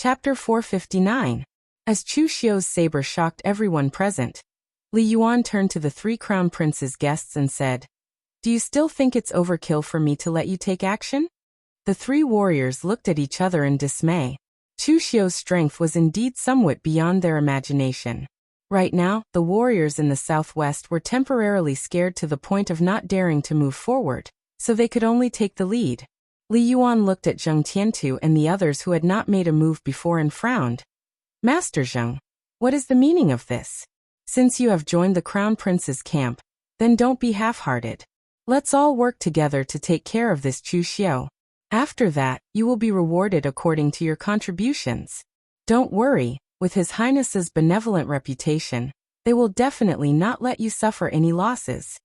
Chapter 459. As Chu Xiu's saber shocked everyone present, Li Yuan turned to the three crown prince's guests and said, "Do you still think it's overkill for me to let you take action?" The three warriors looked at each other in dismay. Chu Xiu's strength was indeed somewhat beyond their imagination. Right now, the warriors in the southwest were temporarily scared to the point of not daring to move forward, so they could only take the lead. Li Yuan looked at Zheng Tiantu and the others who had not made a move before and frowned. "Master Zheng, what is the meaning of this? Since you have joined the Crown Prince's camp, then don't be half-hearted. Let's all work together to take care of this Chu Xiu. After that, you will be rewarded according to your contributions. Don't worry, with His Highness's benevolent reputation, they will definitely not let you suffer any losses."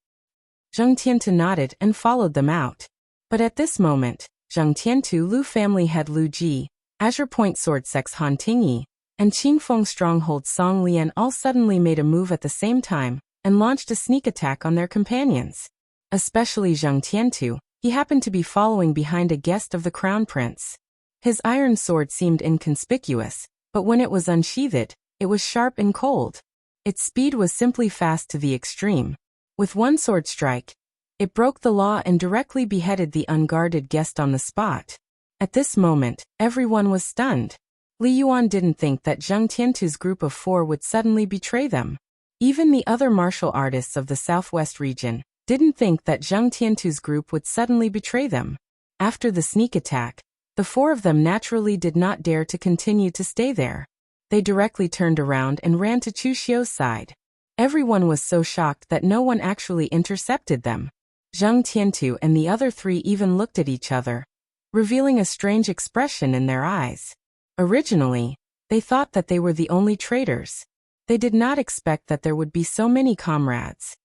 Zheng Tiantu nodded and followed them out. But at this moment, Zheng Tiantu Lu family head Lu Ji, Azure Point Sword Sex Han Tingyi, and Qingfeng Stronghold Song Lian all suddenly made a move at the same time and launched a sneak attack on their companions. Especially Zheng Tiantu, he happened to be following behind a guest of the Crown Prince. His iron sword seemed inconspicuous, but when it was unsheathed, it was sharp and cold. Its speed was simply fast to the extreme. With one sword strike, it broke the law and directly beheaded the unguarded guest on the spot. At this moment, everyone was stunned. Li Yuan didn't think that Zheng Tiantu's group of 4 would suddenly betray them. Even the other martial artists of the southwest region didn't think that Zheng Tiantu's group would suddenly betray them. After the sneak attack, the 4 of them naturally did not dare to continue to stay there. They directly turned around and ran to Chu Xiu's side. Everyone was so shocked that no one actually intercepted them. Zheng Tiantu and the other 3 even looked at each other, revealing a strange expression in their eyes. Originally, they thought that they were the only traitors. They did not expect that there would be so many comrades.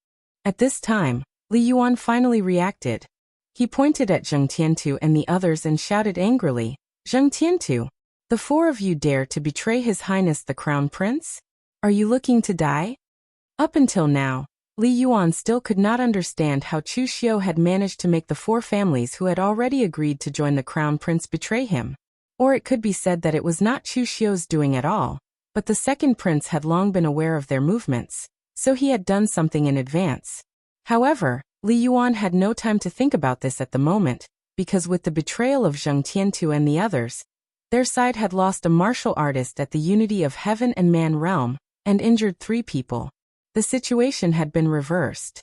At this time, Li Yuan finally reacted. He pointed at Zheng Tiantu and the others and shouted angrily, "Zheng Tiantu, the 4 of you dare to betray His Highness the Crown Prince? Are you looking to die?" Up until now, Li Yuan still could not understand how Chu Xiu had managed to make the 4 families who had already agreed to join the Crown Prince betray him. Or it could be said that it was not Chu Xiu's doing at all, but the second prince had long been aware of their movements, so he had done something in advance. However, Li Yuan had no time to think about this at the moment, because with the betrayal of Zheng Tiantu and the others, their side had lost a martial artist at the Unity of Heaven and Man realm, and injured 3 people. The situation had been reversed.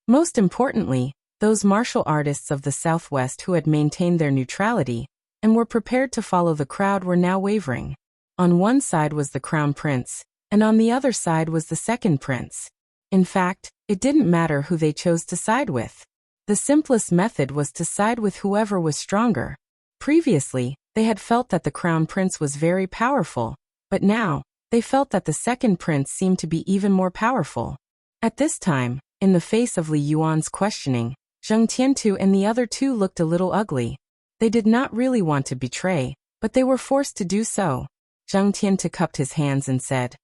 Most importantly, those martial artists of the Southwest who had maintained their neutrality and were prepared to follow the crowd were now wavering. On one side was the Crown Prince, and on the other side was the second prince. In fact, it didn't matter who they chose to side with. The simplest method was to side with whoever was stronger. Previously, they had felt that the Crown Prince was very powerful, but now, they felt that the second prince seemed to be even more powerful. At this time, in the face of Li Yuan's questioning, Zheng Tiantu and the other 2 looked a little ugly. They did not really want to betray, but they were forced to do so. Zheng Tiantu cupped his hands and said,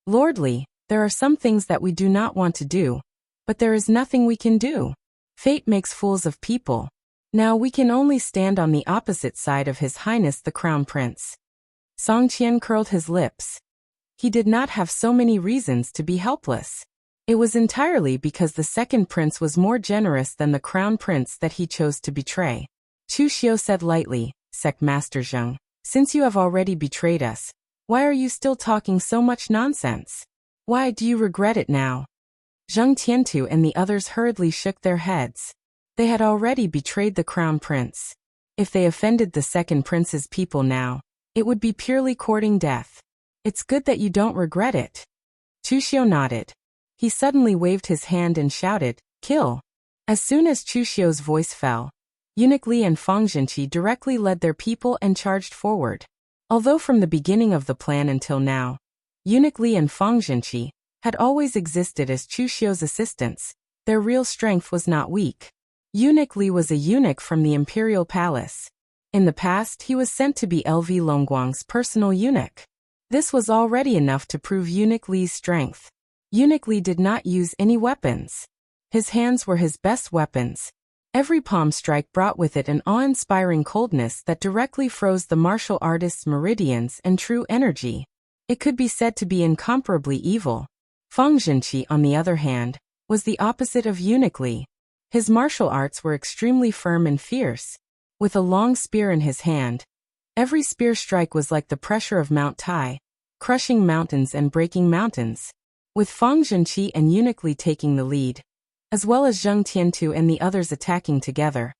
"Lord Li, there are some things that we do not want to do, but there is nothing we can do. Fate makes fools of people. Now we can only stand on the opposite side of His Highness the Crown Prince." Song Qian curled his lips. He did not have so many reasons to be helpless. It was entirely because the second prince was more generous than the Crown Prince that he chose to betray. Chu Xiu said lightly, "Sect Master Zheng, since you have already betrayed us, why are you still talking so much nonsense? Why do you regret it now?" Zheng Tiantu and the others hurriedly shook their heads. They had already betrayed the Crown Prince. If they offended the second prince's people now, it would be purely courting death. "It's good that you don't regret it." Chu Xiu nodded. He suddenly waved his hand and shouted, "Kill!" As soon as Chu Xiu's voice fell, Eunuch Li and Fang Jinqi directly led their people and charged forward. Although from the beginning of the plan until now, Eunuch Li and Fang Jinqi had always existed as Chu Xiu's assistants, their real strength was not weak. Eunuch Li was a eunuch from the Imperial Palace. In the past, he was sent to be LV Longguang's personal eunuch. This was already enough to prove Eunuch Li's strength. Eunuch Li did not use any weapons. His hands were his best weapons. Every palm strike brought with it an awe-inspiring coldness that directly froze the martial artist's meridians and true energy. It could be said to be incomparably evil. Feng Jinqi, on the other hand, was the opposite of Eunuch Li. His martial arts were extremely firm and fierce. With a long spear in his hand, every spear strike was like the pressure of Mount Tai, crushing mountains and breaking mountains. With Feng Jinqi and Eunuch Li taking the lead, as well as Zheng Tiantu and the others attacking together,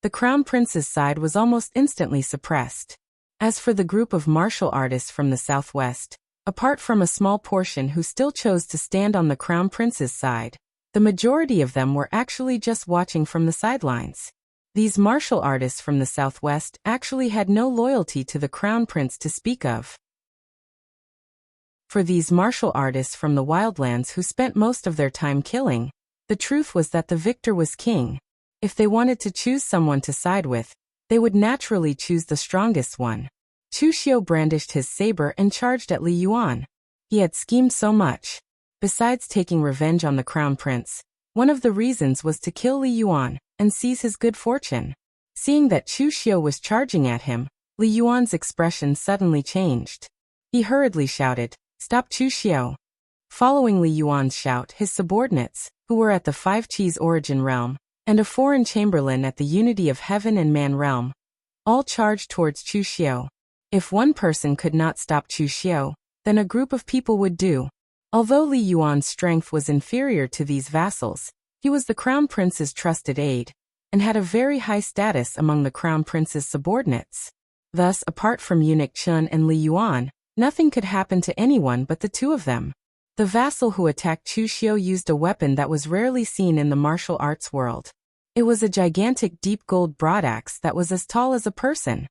the Crown Prince's side was almost instantly suppressed. As for the group of martial artists from the southwest, apart from a small portion who still chose to stand on the Crown Prince's side, the majority of them were actually just watching from the sidelines. These martial artists from the southwest actually had no loyalty to the Crown Prince to speak of. For these martial artists from the wildlands who spent most of their time killing, the truth was that the victor was king. If they wanted to choose someone to side with, they would naturally choose the strongest one. Chu Xiu brandished his saber and charged at Li Yuan. He had schemed so much. Besides taking revenge on the Crown Prince, one of the reasons was to kill Li Yuan and seize his good fortune. Seeing that Chu Xiu was charging at him, Li Yuan's expression suddenly changed. He hurriedly shouted, "Stop Chu Xiu!" Following Li Yuan's shout, his subordinates, who were at the Five Qis origin realm, and a foreign chamberlain at the Unity of Heaven and Man realm, all charged towards Chu Xiu. If one person could not stop Chu Xiu, then a group of people would do. Although Li Yuan's strength was inferior to these vassals, he was the Crown Prince's trusted aide, and had a very high status among the Crown Prince's subordinates. Thus, apart from Eunuch Chun and Li Yuan, nothing could happen to anyone but the two of them. The vassal who attacked Chu Xiu used a weapon that was rarely seen in the martial arts world. It was a gigantic deep gold broadaxe that was as tall as a person.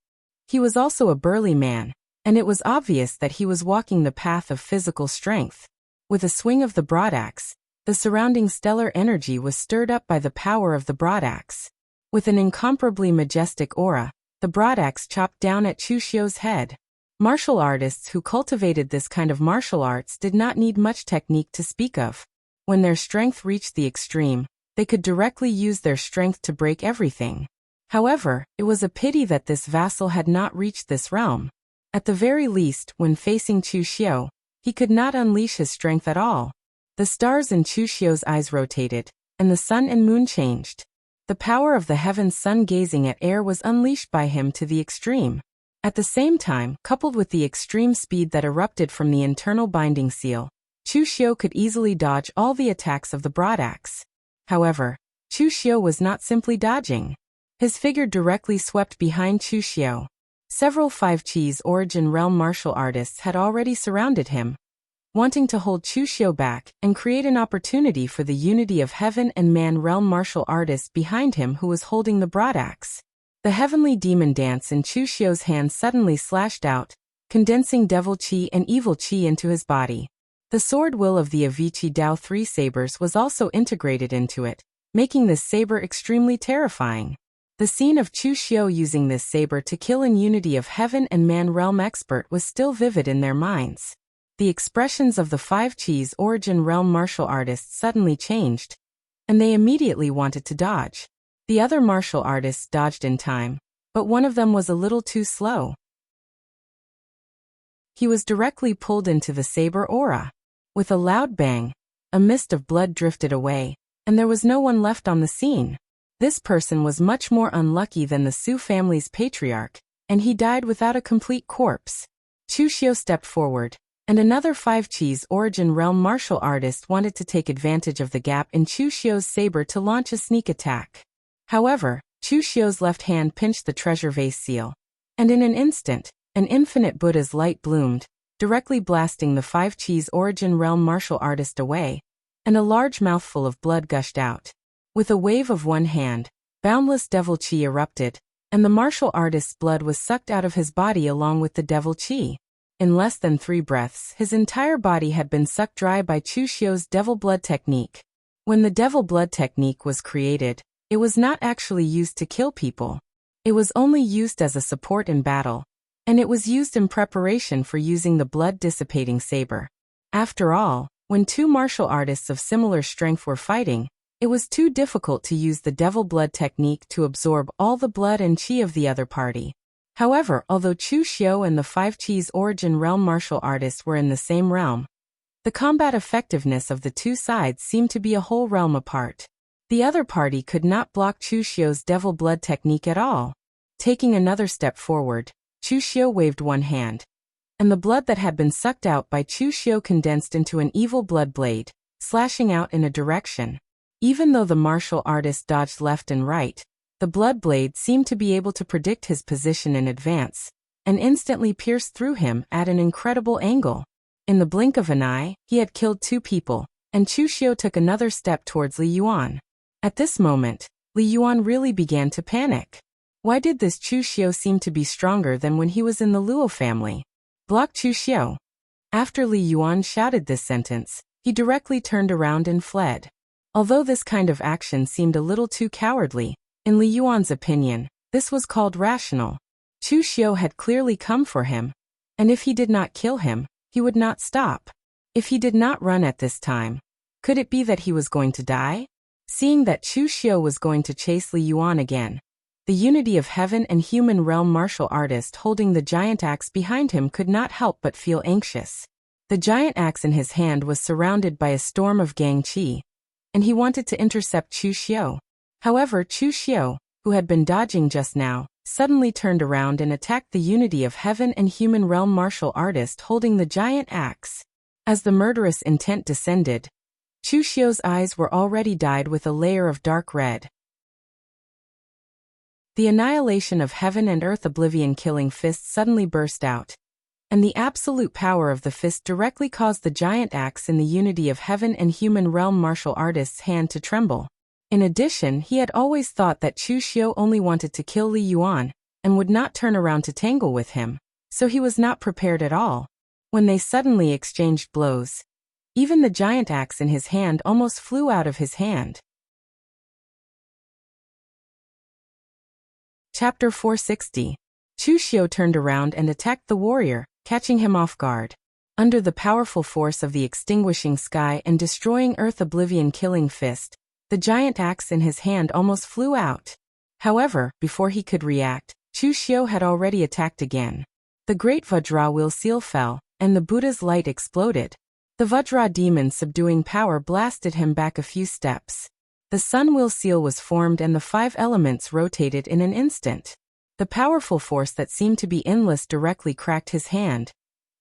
He was also a burly man, and it was obvious that he was walking the path of physical strength. With a swing of the broadaxe, the surrounding stellar energy was stirred up by the power of the broadaxe. With an incomparably majestic aura, the broadaxe chopped down at Chu Xiu's head. Martial artists who cultivated this kind of martial arts did not need much technique to speak of. When their strength reached the extreme, they could directly use their strength to break everything. However, it was a pity that this vassal had not reached this realm. At the very least, when facing Chu Xiu, he could not unleash his strength at all. The stars in Chu Xiu's eyes rotated, and the sun and moon changed. The power of the heaven's sun gazing at air was unleashed by him to the extreme. At the same time, coupled with the extreme speed that erupted from the internal binding seal, Chu Xiu could easily dodge all the attacks of the broadaxe. However, Chu Xiu was not simply dodging. His figure directly swept behind Chu Xiu. Several Five Qis origin realm martial artists had already surrounded him, wanting to hold Chu Xiu back and create an opportunity for the Unity of Heaven and Man realm martial artist behind him who was holding the broadaxe. The heavenly demon dance in Chu Xiu's hand suddenly slashed out, condensing devil qi and evil qi into his body. The sword will of the Avicii Dao 3 sabers was also integrated into it, making this saber extremely terrifying. The scene of Chu Xiu using this saber to kill an Unity of Heaven and Man realm expert was still vivid in their minds. The expressions of the Five Qis origin realm martial artists suddenly changed, and they immediately wanted to dodge. The other martial artists dodged in time, but one of them was a little too slow. He was directly pulled into the saber aura. With a loud bang, a mist of blood drifted away, and there was no one left on the scene. This person was much more unlucky than the Su family's patriarch, and he died without a complete corpse. Chu Xiu stepped forward, and another Five Qis origin realm martial artist wanted to take advantage of the gap in Chu Xiu's saber to launch a sneak attack. However, Chu Xiu's left hand pinched the treasure vase seal, and in an instant, an infinite Buddha's light bloomed, directly blasting the Five Qis origin realm martial artist away, and a large mouthful of blood gushed out. With a wave of one hand, boundless devil qi erupted, and the martial artist's blood was sucked out of his body along with the devil qi. In less than 3 breaths, his entire body had been sucked dry by Chu Xiu's devil blood technique. When the devil blood technique was created, it was not actually used to kill people. It was only used as a support in battle, and it was used in preparation for using the blood-dissipating saber. After all, when two martial artists of similar strength were fighting, It was too difficult to use the devil blood technique to absorb all the blood and chi of the other party. However, although Chu Xiu and the 5 Chi's origin realm martial artists were in the same realm, the combat effectiveness of the two sides seemed to be a whole realm apart. The other party could not block Chu Xiu's devil blood technique at all. Taking another step forward, Chu Xiu waved one hand, and the blood that had been sucked out by Chu Xiu condensed into an evil blood blade, slashing out in a direction. Even though the martial artist dodged left and right, the blood blade seemed to be able to predict his position in advance, and instantly pierced through him at an incredible angle. In the blink of an eye, he had killed 2 people, and Chu Xiu took another step towards Li Yuan. At this moment, Li Yuan really began to panic. Why did this Chu Xiu seem to be stronger than when he was in the Luo family? Block Chu Xiu. After Li Yuan shouted this sentence, he directly turned around and fled. Although this kind of action seemed a little too cowardly, in Li Yuan's opinion, this was called rational. Chu Xiu had clearly come for him, and if he did not kill him, he would not stop. If he did not run at this time, could it be that he was going to die? Seeing that Chu Xiu was going to chase Li Yuan again, the unity of heaven and human realm martial artist holding the giant axe behind him could not help but feel anxious. The giant axe in his hand was surrounded by a storm of gang qi, and he wanted to intercept Chu Xiu. However, Chu Xiu, who had been dodging just now, suddenly turned around and attacked the unity of heaven and human realm martial artist holding the giant axe. As the murderous intent descended, Chu Xiu's eyes were already dyed with a layer of dark red. The annihilation of heaven and earth oblivion killing fist suddenly burst out, and the absolute power of the fist directly caused the giant axe in the unity of heaven and human realm martial artist's hand to tremble. In addition, he had always thought that Chu Xiu only wanted to kill Li Yuan, and would not turn around to tangle with him, so he was not prepared at all. When they suddenly exchanged blows, even the giant axe in his hand almost flew out of his hand. Chapter 460. Chu Xiu turned around and attacked the warrior, catching him off guard. Under the powerful force of the extinguishing sky and destroying earth oblivion killing fist, the giant axe in his hand almost flew out. However, before he could react, Chu Xiu had already attacked again. The great Vajra wheel seal fell, and the Buddha's light exploded. The Vajra demon subduing power blasted him back a few steps. The sun wheel seal was formed and the 5 elements rotated in an instant. The powerful force that seemed to be endless directly cracked his hand,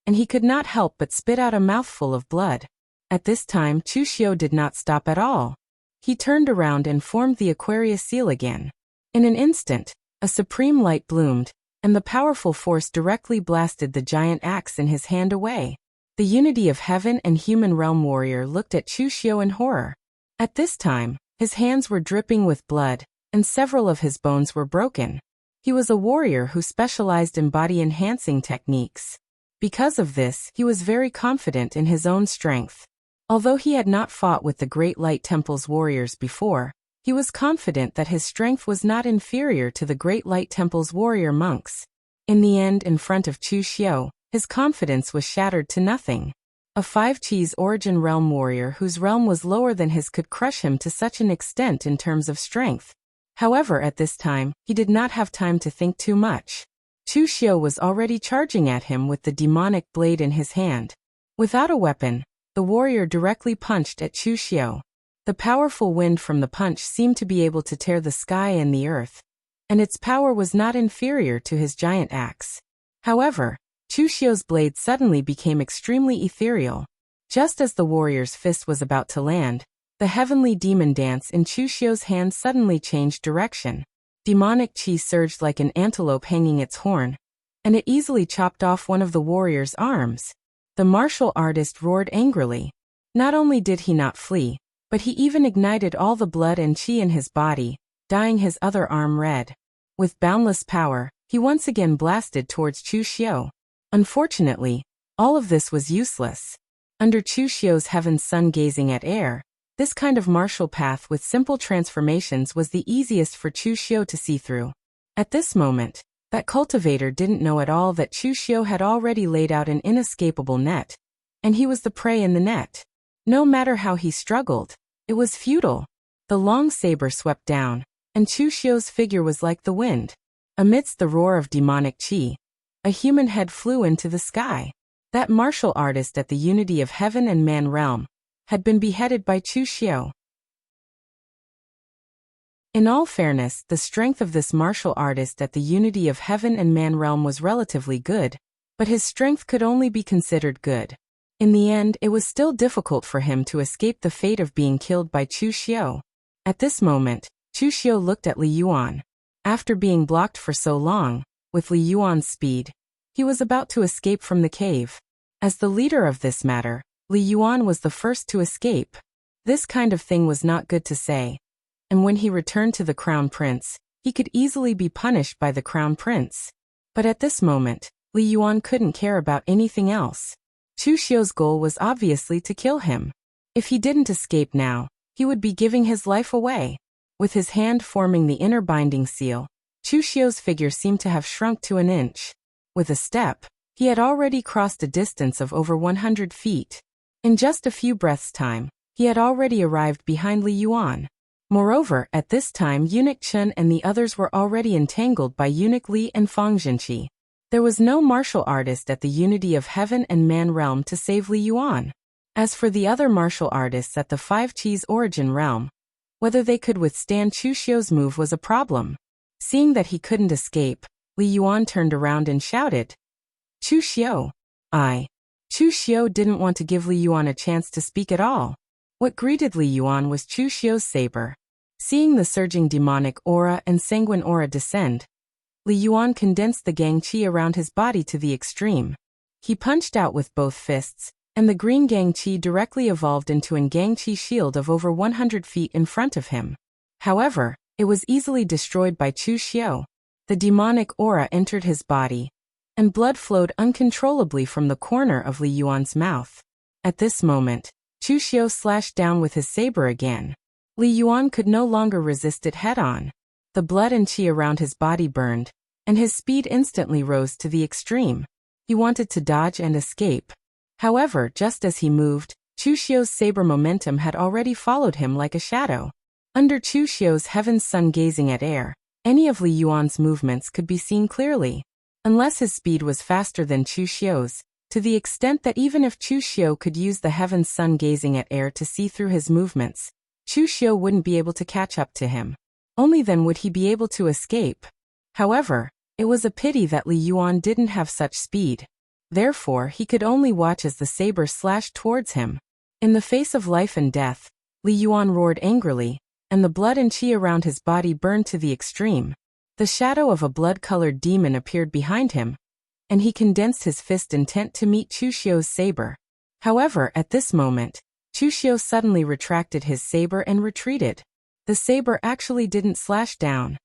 and he could not help but spit out a mouthful of blood. At this time, Chu Xiu did not stop at all. He turned around and formed the Aquarius seal again. In an instant, a supreme light bloomed, and the powerful force directly blasted the giant axe in his hand away. The unity of heaven and human realm warrior looked at Chu Xiu in horror. At this time, his hands were dripping with blood, and several of his bones were broken. He was a warrior who specialized in body-enhancing techniques. Because of this, he was very confident in his own strength. Although he had not fought with the Great Light Temple's warriors before, he was confident that his strength was not inferior to the Great Light Temple's warrior monks. In the end, in front of Chu Xiu, his confidence was shattered to nothing. A 5 Chi's origin realm warrior whose realm was lower than his could crush him to such an extent in terms of strength. However, at this time, he did not have time to think too much. Chu Xiu was already charging at him with the demonic blade in his hand. Without a weapon, the warrior directly punched at Chu Xiu. The powerful wind from the punch seemed to be able to tear the sky and the earth, and its power was not inferior to his giant axe. However, Chu Xiu's blade suddenly became extremely ethereal. Just as the warrior's fist was about to land, the heavenly demon dance in Chu Xiu's hand suddenly changed direction. Demonic qi surged like an antelope hanging its horn, and it easily chopped off one of the warrior's arms. The martial artist roared angrily. Not only did he not flee, but he even ignited all the blood and qi in his body, dyeing his other arm red. With boundless power, he once again blasted towards Chu Xiu. Unfortunately, all of this was useless. Under Chu Xiu's heaven sun gazing at air, this kind of martial path with simple transformations was the easiest for Chu Xiu to see through. At this moment, that cultivator didn't know at all that Chu Xiu had already laid out an inescapable net, and he was the prey in the net. No matter how he struggled, it was futile. The long saber swept down, and Chu Xiu's figure was like the wind. Amidst the roar of demonic qi, a human head flew into the sky. That martial artist at the unity of heaven and man realm had been beheaded by Chu Xiu. In all fairness, the strength of this martial artist at the unity of heaven and man realm was relatively good, but his strength could only be considered good. In the end, it was still difficult for him to escape the fate of being killed by Chu Xiu. At this moment, Chu Xiu looked at Li Yuan. After being blocked for so long, with Li Yuan's speed, he was about to escape from the cave. As the leader of this matter, Li Yuan was the first to escape. This kind of thing was not good to say, and when he returned to the Crown Prince, he could easily be punished by the Crown Prince. But at this moment, Li Yuan couldn't care about anything else. Chu Xiu's goal was obviously to kill him. If he didn't escape now, he would be giving his life away. With his hand forming the inner binding seal, Chu Xiu's figure seemed to have shrunk to an inch. With a step, he had already crossed a distance of over 100 feet. In just a few breaths' time, he had already arrived behind Li Yuan. Moreover, at this time Eunuch Chen and the others were already entangled by Eunuch Li and Fang Jinqi. There was no martial artist at the unity of heaven and man realm to save Li Yuan. As for the other martial artists at the Five Qi's origin realm, whether they could withstand Chu Xiu's move was a problem. Seeing that he couldn't escape, Li Yuan turned around and shouted, "Chu Xiu!" Chu Xiu didn't want to give Li Yuan a chance to speak at all. What greeted Li Yuan was Chu Xiu's saber. Seeing the surging demonic aura and sanguine aura descend, Li Yuan condensed the gang qi around his body to the extreme. He punched out with both fists, and the green gang qi directly evolved into an gang qi shield of over 100 feet in front of him. However, it was easily destroyed by Chu Xiu. The demonic aura entered his body, and blood flowed uncontrollably from the corner of Li Yuan's mouth. At this moment, Chu Xiu slashed down with his saber again. Li Yuan could no longer resist it head-on. The blood and qi around his body burned, and his speed instantly rose to the extreme. He wanted to dodge and escape. However, just as he moved, Chu Xiu's saber momentum had already followed him like a shadow. Under Chu Xiu's heaven's sun gazing at air, any of Li Yuan's movements could be seen clearly. Unless his speed was faster than Chu Xiu's, to the extent that even if Chu Xiu could use the heaven's sun gazing at air to see through his movements, Chu Xiu wouldn't be able to catch up to him. Only then would he be able to escape. However, it was a pity that Li Yuan didn't have such speed. Therefore, he could only watch as the saber slashed towards him. In the face of life and death, Li Yuan roared angrily, and the blood and qi around his body burned to the extreme. The shadow of a blood-colored demon appeared behind him, and he condensed his fist intent to meet Chu Xiu's saber. However, at this moment, Chu Xiu suddenly retracted his saber and retreated. The saber actually didn't slash down.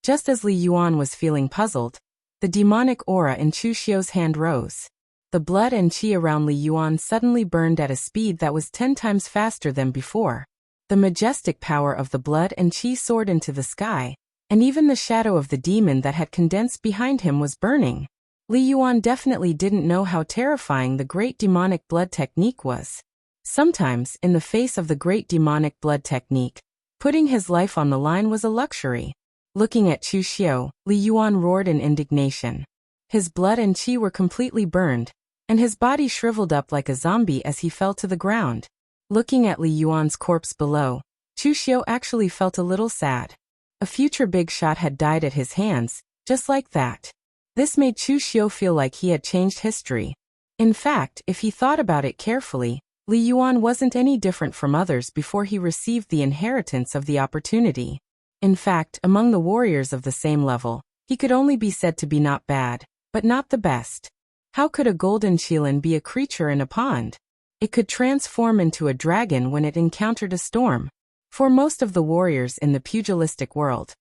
Just as Li Yuan was feeling puzzled, the demonic aura in Chu Xiu's hand rose. The blood and qi around Li Yuan suddenly burned at a speed that was 10 times faster than before. The majestic power of the blood and qi soared into the sky, and even the shadow of the demon that had condensed behind him was burning. Li Yuan definitely didn't know how terrifying the great demonic blood technique was. Sometimes, in the face of the great demonic blood technique, putting his life on the line was a luxury. Looking at Chu Xiu, Li Yuan roared in indignation. His blood and qi were completely burned, and his body shriveled up like a zombie as he fell to the ground. Looking at Li Yuan's corpse below, Chu Xiu actually felt a little sad. A future big shot had died at his hands, just like that. This made Chu Xiu feel like he had changed history. In fact, if he thought about it carefully, Li Yuan wasn't any different from others before he received the inheritance of the opportunity. In fact, among the warriors of the same level, he could only be said to be not bad, but not the best. How could a golden qilin be a creature in a pond? It could transform into a dragon when it encountered a storm. For most of the warriors in the pugilistic world,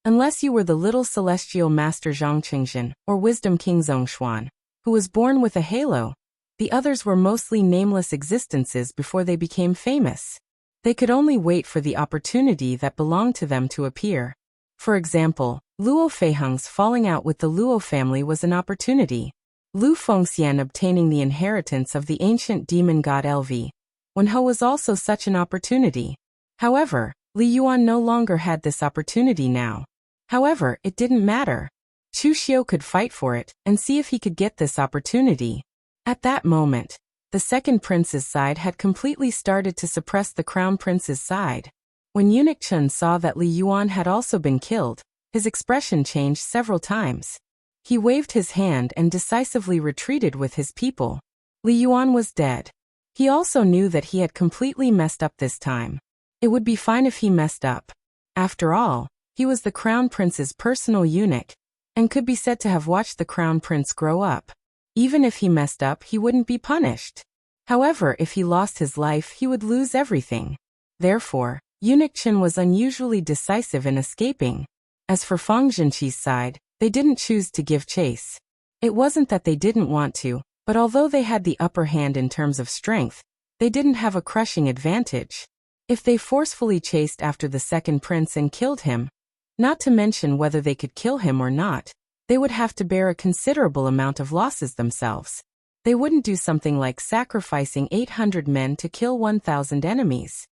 unless you were the little celestial master Zhang Qingjin or wisdom king Zhongshuan, who was born with a halo, the others were mostly nameless existences before they became famous. They could only wait for the opportunity that belonged to them to appear. For example, Luo Feiheng's falling out with the Luo family was an opportunity. Lu Fengxian obtaining the inheritance of the ancient demon god Lv Wenhe was also such an opportunity. However, Li Yuan no longer had this opportunity now. However, it didn't matter. Chu Xiu could fight for it and see if he could get this opportunity. At that moment, the second prince's side had completely started to suppress the crown prince's side. When Eunuch Chen saw that Li Yuan had also been killed, his expression changed several times. He waved his hand and decisively retreated with his people. Li Yuan was dead. He also knew that he had completely messed up this time. It would be fine if he messed up. After all, he was the crown prince's personal eunuch, and could be said to have watched the crown prince grow up. Even if he messed up, he wouldn't be punished. However, if he lost his life, he would lose everything. Therefore, Eunuch Chen was unusually decisive in escaping. As for Fang Zhenqi's side, they didn't choose to give chase. It wasn't that they didn't want to, but although they had the upper hand in terms of strength, they didn't have a crushing advantage. If they forcefully chased after the second prince and killed him, not to mention whether they could kill him or not, they would have to bear a considerable amount of losses themselves. They wouldn't do something like sacrificing 800 men to kill 1,000 enemies.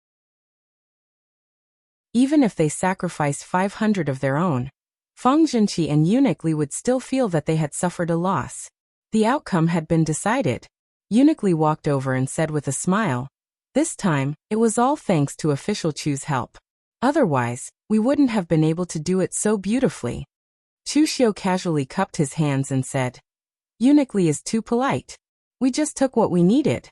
Even if they sacrificed 500 of their own, Fang Zhenqi and Eunuch Li would still feel that they had suffered a loss. The outcome had been decided. Eunuch Li walked over and said with a smile, "This time, it was all thanks to official Chu's help. Otherwise, we wouldn't have been able to do it so beautifully." Chu Xiu casually cupped his hands and said, "Eunuch Li is too polite. We just took what we needed."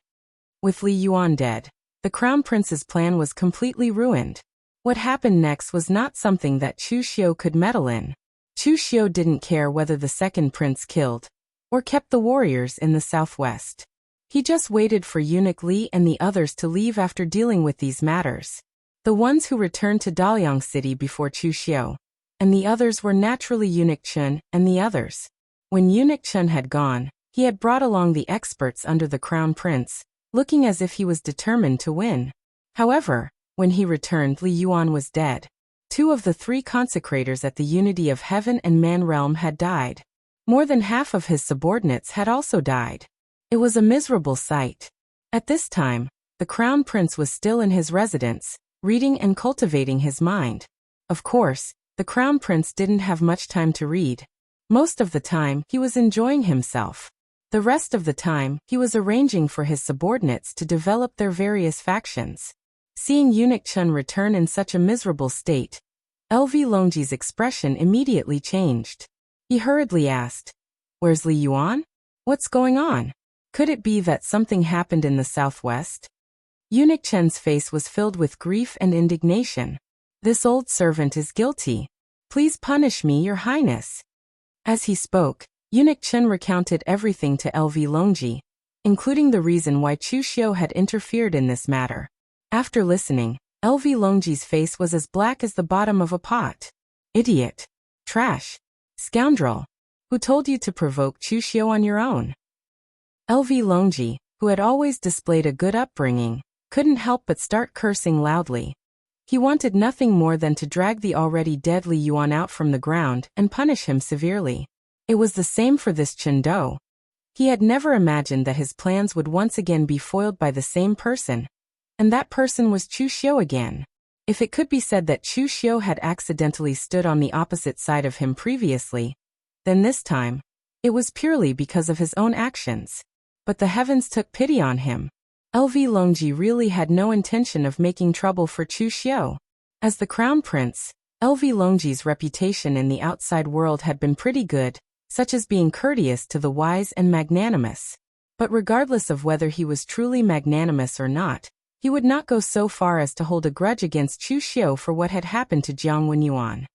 With Li Yuan dead, the crown prince's plan was completely ruined. What happened next was not something that Chu Xiu could meddle in. Chu Xiu didn't care whether the second prince killed or kept the warriors in the southwest. He just waited for Eunuch Li and the others to leave after dealing with these matters. The ones who returned to Daliang City before Chu Xiu, and the others were naturally Eunuch Chen and the others. When Eunuch Chen had gone, he had brought along the experts under the crown prince, looking as if he was determined to win. However, when he returned, Li Yuan was dead. 2 of the 3 consecrators at the unity of heaven and man realm had died. More than half of his subordinates had also died. It was a miserable sight. At this time, the crown prince was still in his residence, reading and cultivating his mind. Of course, the crown prince didn't have much time to read. Most of the time, he was enjoying himself. The rest of the time, he was arranging for his subordinates to develop their various factions. Seeing Eunuch Chen return in such a miserable state, LV Longji's expression immediately changed. He hurriedly asked, "Where's Li Yuan? What's going on? Could it be that something happened in the southwest?" Eunuch Chen's face was filled with grief and indignation. "This old servant is guilty. Please punish me, Your Highness." As he spoke, Eunuch Chen recounted everything to LV Longji, including the reason why Chu Xiu had interfered in this matter. After listening, LV Longji's face was as black as the bottom of a pot. "Idiot. Trash. Scoundrel. Who told you to provoke Chu Xiu on your own?" LV Longji, who had always displayed a good upbringing, couldn't help but start cursing loudly. He wanted nothing more than to drag the already dead Li Yuan out from the ground and punish him severely. It was the same for this Chen Do. He had never imagined that his plans would once again be foiled by the same person. And that person was Chu Xiu again. If it could be said that Chu Xiu had accidentally stood on the opposite side of him previously, then this time, it was purely because of his own actions. But the heavens took pity on him. LV Longji really had no intention of making trouble for Chu Xiu. As the crown prince, LV Longji's reputation in the outside world had been pretty good, such as being courteous to the wise and magnanimous. But regardless of whether he was truly magnanimous or not, he would not go so far as to hold a grudge against Chu Xiu for what had happened to Jiang Wenyuan.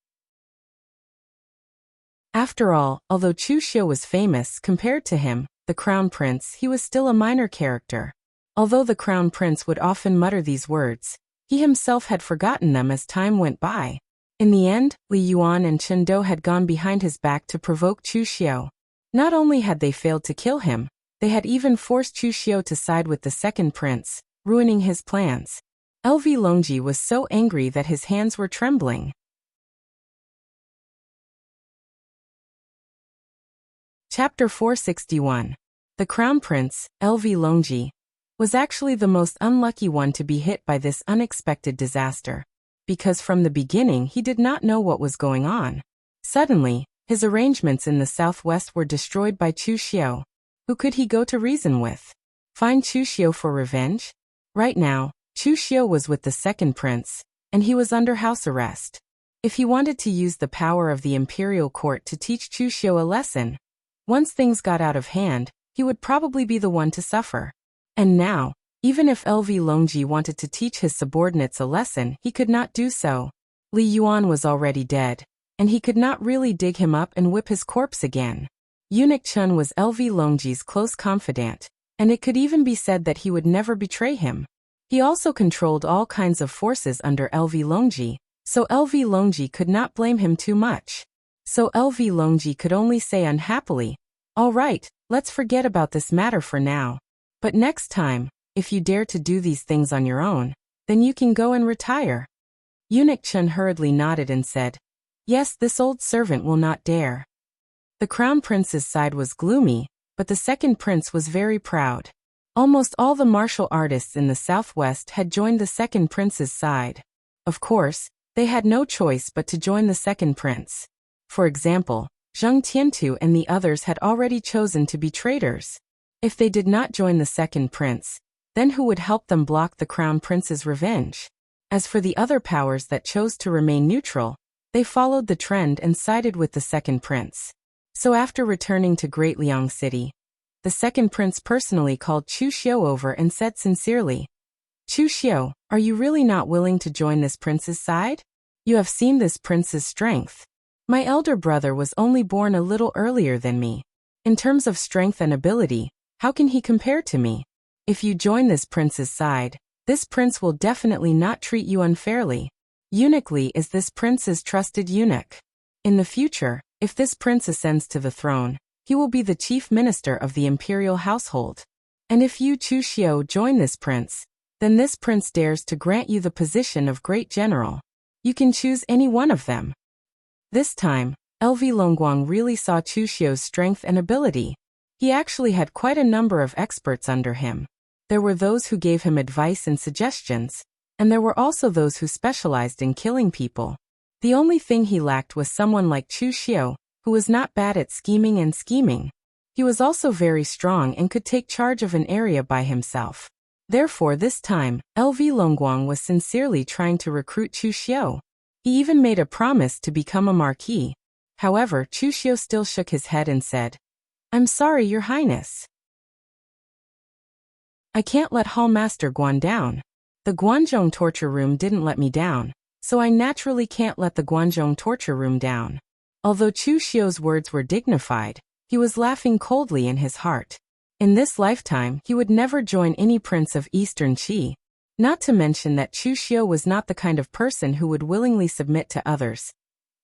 After all, although Chu Xiu was famous compared to him, the crown prince, he was still a minor character. Although the crown prince would often mutter these words, he himself had forgotten them as time went by. In the end, Li Yuan and Chen Do had gone behind his back to provoke Chu Xiu. Not only had they failed to kill him, they had even forced Chu Xiu to side with the second prince, ruining his plans. LV Longji was so angry that his hands were trembling. Chapter 461. The Crown Prince, LV Longji. was actually the most unlucky one to be hit by this unexpected disaster, because from the beginning he did not know what was going on. Suddenly, his arrangements in the southwest were destroyed by Chu Xiu. Who could he go to reason with? Find Chu Xiu for revenge? Right now, Chu Xiu was with the second prince, and he was under house arrest. If he wanted to use the power of the imperial court to teach Chu Xiu a lesson, once things got out of hand, he would probably be the one to suffer. And now, even if LV Longji wanted to teach his subordinates a lesson, he could not do so. Li Yuan was already dead, and he could not really dig him up and whip his corpse again. Eunuch Chun was LV Longji's close confidant, and it could even be said that he would never betray him. He also controlled all kinds of forces under LV Longji, so LV Longji could not blame him too much. So LV Longji could only say unhappily, "All right, let's forget about this matter for now. But next time, if you dare to do these things on your own, then you can go and retire." Eunuch Chun hurriedly nodded and said, "Yes, this old servant will not dare." The crown prince's side was gloomy, but the second prince was very proud. Almost all the martial artists in the southwest had joined the second prince's side. Of course, they had no choice but to join the second prince. For example, Zheng Tiantu and the others had already chosen to be traitors. If they did not join the second prince, then who would help them block the crown prince's revenge? As for the other powers that chose to remain neutral, they followed the trend and sided with the second prince. So after returning to Great Liang City, the second prince personally called Chu Xiu over and said sincerely, "Chu Xiu, are you really not willing to join this prince's side? You have seen this prince's strength. My elder brother was only born a little earlier than me. In terms of strength and ability, how can he compare to me? If you join this prince's side, this prince will definitely not treat you unfairly. Eunuch Li is this prince's trusted eunuch. In the future, if this prince ascends to the throne, he will be the chief minister of the imperial household. And if you, Chu Xiu, join this prince, then this prince dares to grant you the position of great general. You can choose any one of them." This time, LV Longguang really saw Chu Xiu's strength and ability. He actually had quite a number of experts under him. There were those who gave him advice and suggestions, and there were also those who specialized in killing people. The only thing he lacked was someone like Chu Xiu, who was not bad at scheming. He was also very strong and could take charge of an area by himself. Therefore this time, LV Longguang was sincerely trying to recruit Chu Xiu. He even made a promise to become a marquis. However, Chu Xiu still shook his head and said, "I'm sorry, Your Highness. I can't let Hall Master Guan down. The Guanzhong torture room didn't let me down, so I naturally can't let the Guanzhong torture room down." Although Chu Xiu's words were dignified, he was laughing coldly in his heart. In this lifetime, he would never join any prince of Eastern Qi. Not to mention that Chu Xiu was not the kind of person who would willingly submit to others.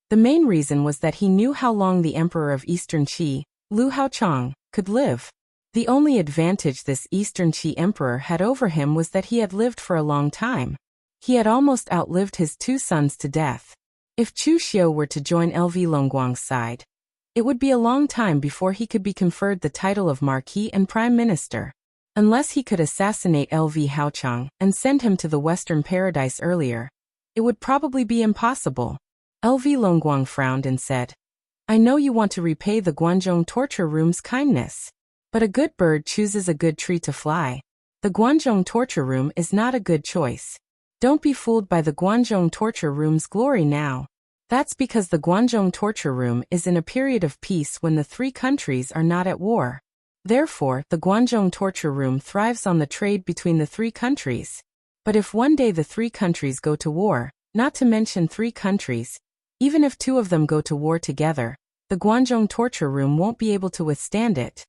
The main reason was that he knew how long the emperor of Eastern Qi, Lu Haochang, could live. The only advantage this Eastern Qi emperor had over him was that he had lived for a long time. He had almost outlived his two sons to death. If Chu Xiu were to join LV Longguang's side, it would be a long time before he could be conferred the title of Marquis and Prime Minister. Unless he could assassinate LV Haochang and send him to the Western Paradise earlier, it would probably be impossible. LV Longguang frowned and said, "I know you want to repay the Guanzhong torture room's kindness. But a good bird chooses a good tree to fly. The Guanzhong torture room is not a good choice. Don't be fooled by the Guanzhong torture room's glory now. That's because the Guanzhong torture room is in a period of peace when the three countries are not at war. Therefore, the Guanzhong torture room thrives on the trade between the three countries. But if one day the three countries go to war, not to mention three countries, even if two of them go to war together, the Guanzhong torture room won't be able to withstand it."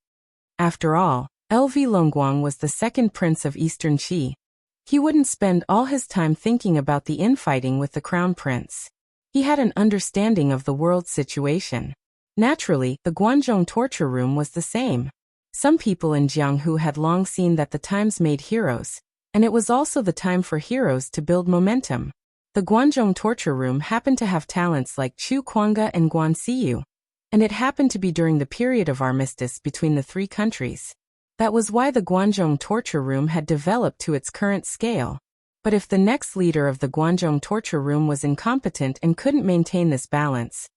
After all, LV Longguang was the second prince of Eastern Qi. He wouldn't spend all his time thinking about the infighting with the crown prince. He had an understanding of the world's situation. Naturally, the Guanzhong torture room was the same. Some people in Jianghu had long seen that the times made heroes, and it was also the time for heroes to build momentum. The Guanzhong torture room happened to have talents like Chu Kuanga and Guan Siyu, and it happened to be during the period of armistice between the three countries. That was why the Guanzhong torture room had developed to its current scale. But if the next leader of the Guanzhong torture room was incompetent and couldn't maintain this balance,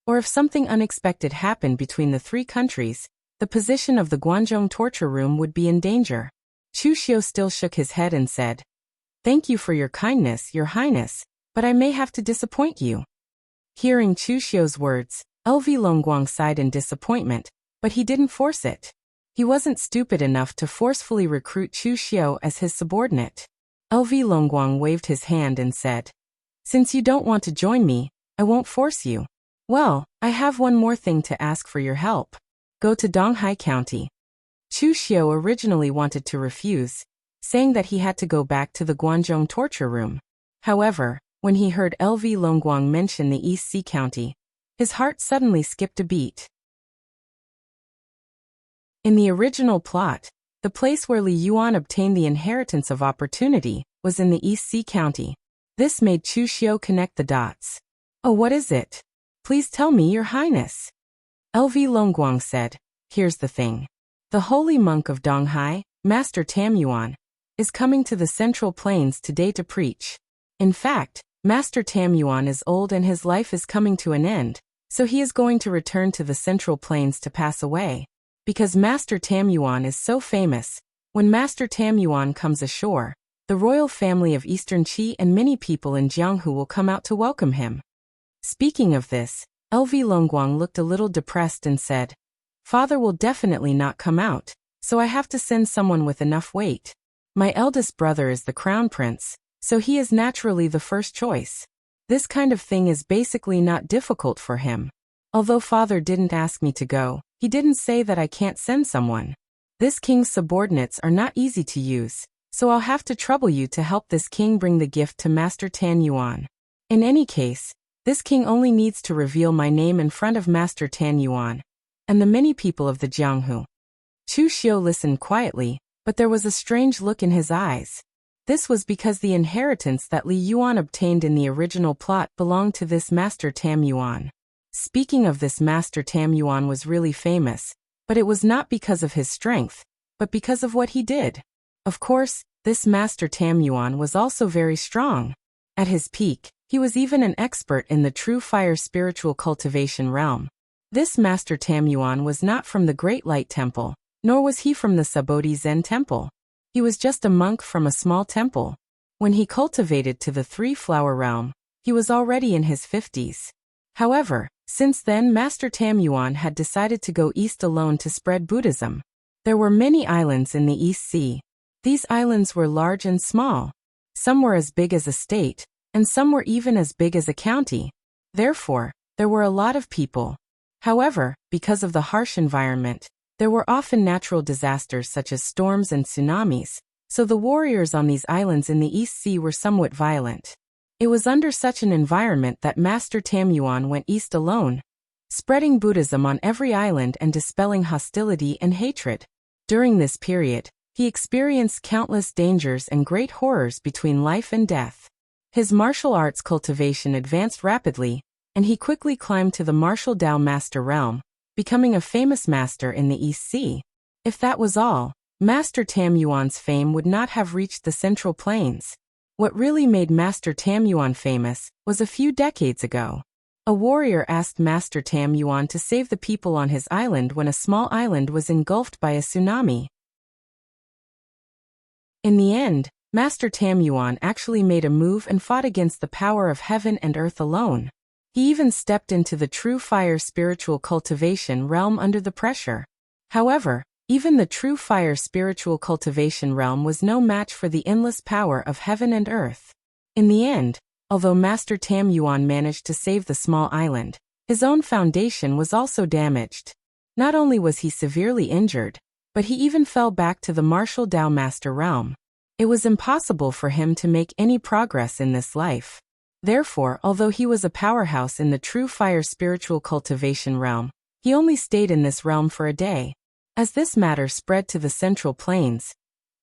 or if something unexpected happened between the three countries, the position of the Guanzhong torture room would be in danger. Chu Xiu still shook his head and said, "Thank you for your kindness, Your Highness, but I may have to disappoint you." Hearing Chu Xiu's words, LV Longguang sighed in disappointment, but he didn't force it. He wasn't stupid enough to forcefully recruit Chu Xiu as his subordinate. LV Longguang waved his hand and said, "Since you don't want to join me, I won't force you. Well, I have one more thing to ask for your help. Go to Donghai County." Chu Xiu originally wanted to refuse, saying that he had to go back to the Guanzhong torture room. However, when he heard LV Longguang mention the East Sea County, his heart suddenly skipped a beat. In the original plot, the place where Li Yuan obtained the inheritance of opportunity was in the East Sea County. This made Chu Xiu connect the dots. "Oh, what is it? Please tell me, Your Highness." LV Longguang said, "Here's the thing. The holy monk of Donghai, Master Tam Yuan, is coming to the Central Plains today to preach. In fact, Master Tam Yuan is old and his life is coming to an end, so he is going to return to the Central Plains to pass away. Because Master Tam Yuan is so famous, when Master Tam Yuan comes ashore, the royal family of Eastern Qi and many people in Jianghu will come out to welcome him." Speaking of this, LV Longguang looked a little depressed and said, "Father will definitely not come out, so I have to send someone with enough weight. My eldest brother is the crown prince, so he is naturally the first choice. This kind of thing is basically not difficult for him. Although father didn't ask me to go, he didn't say that I can't send someone. This king's subordinates are not easy to use, so I'll have to trouble you to help this king bring the gift to Master Tan Yuan. In any case, this king only needs to reveal my name in front of Master Tan Yuan and the many people of the Jianghu." Chu Xiu listened quietly, but there was a strange look in his eyes. This was because the inheritance that Li Yuan obtained in the original plot belonged to this Master Tam Yuan. Speaking of this Master Tam Yuan was really famous, but it was not because of his strength, but because of what he did. Of course, this Master Tam Yuan was also very strong. At his peak, he was even an expert in the true fire spiritual cultivation realm. This Master Tam Yuan was not from the Great Light Temple, nor was he from the Sabodhi Zen Temple. He was just a monk from a small temple. When he cultivated to the three-flower realm, he was already in his 50s. However, since then Master Tam Yuan had decided to go east alone to spread Buddhism. There were many islands in the East Sea. These islands were large and small. Some were as big as a state, and some were even as big as a county. Therefore, there were a lot of people. However, because of the harsh environment, there were often natural disasters such as storms and tsunamis, so the warriors on these islands in the East Sea were somewhat violent. It was under such an environment that Master Tam Yuan went east alone, spreading Buddhism on every island and dispelling hostility and hatred. During this period, he experienced countless dangers and great horrors between life and death. His martial arts cultivation advanced rapidly, and he quickly climbed to the martial Tao master realm, becoming a famous master in the East Sea. If that was all, Master Tam Yuan's fame would not have reached the Central Plains. What really made Master Tam Yuan famous was a few decades ago. A warrior asked Master Tam Yuan to save the people on his island when a small island was engulfed by a tsunami. In the end, Master Tam Yuan actually made a move and fought against the power of heaven and earth alone. He even stepped into the true fire spiritual cultivation realm under the pressure. However, even the true fire spiritual cultivation realm was no match for the endless power of heaven and earth. In the end, although Master Tam Yuan managed to save the small island, his own foundation was also damaged. Not only was he severely injured, but he even fell back to the martial Tao master realm. It was impossible for him to make any progress in this life. Therefore, although he was a powerhouse in the true fire spiritual cultivation realm, he only stayed in this realm for a day. As this matter spread to the Central Plains,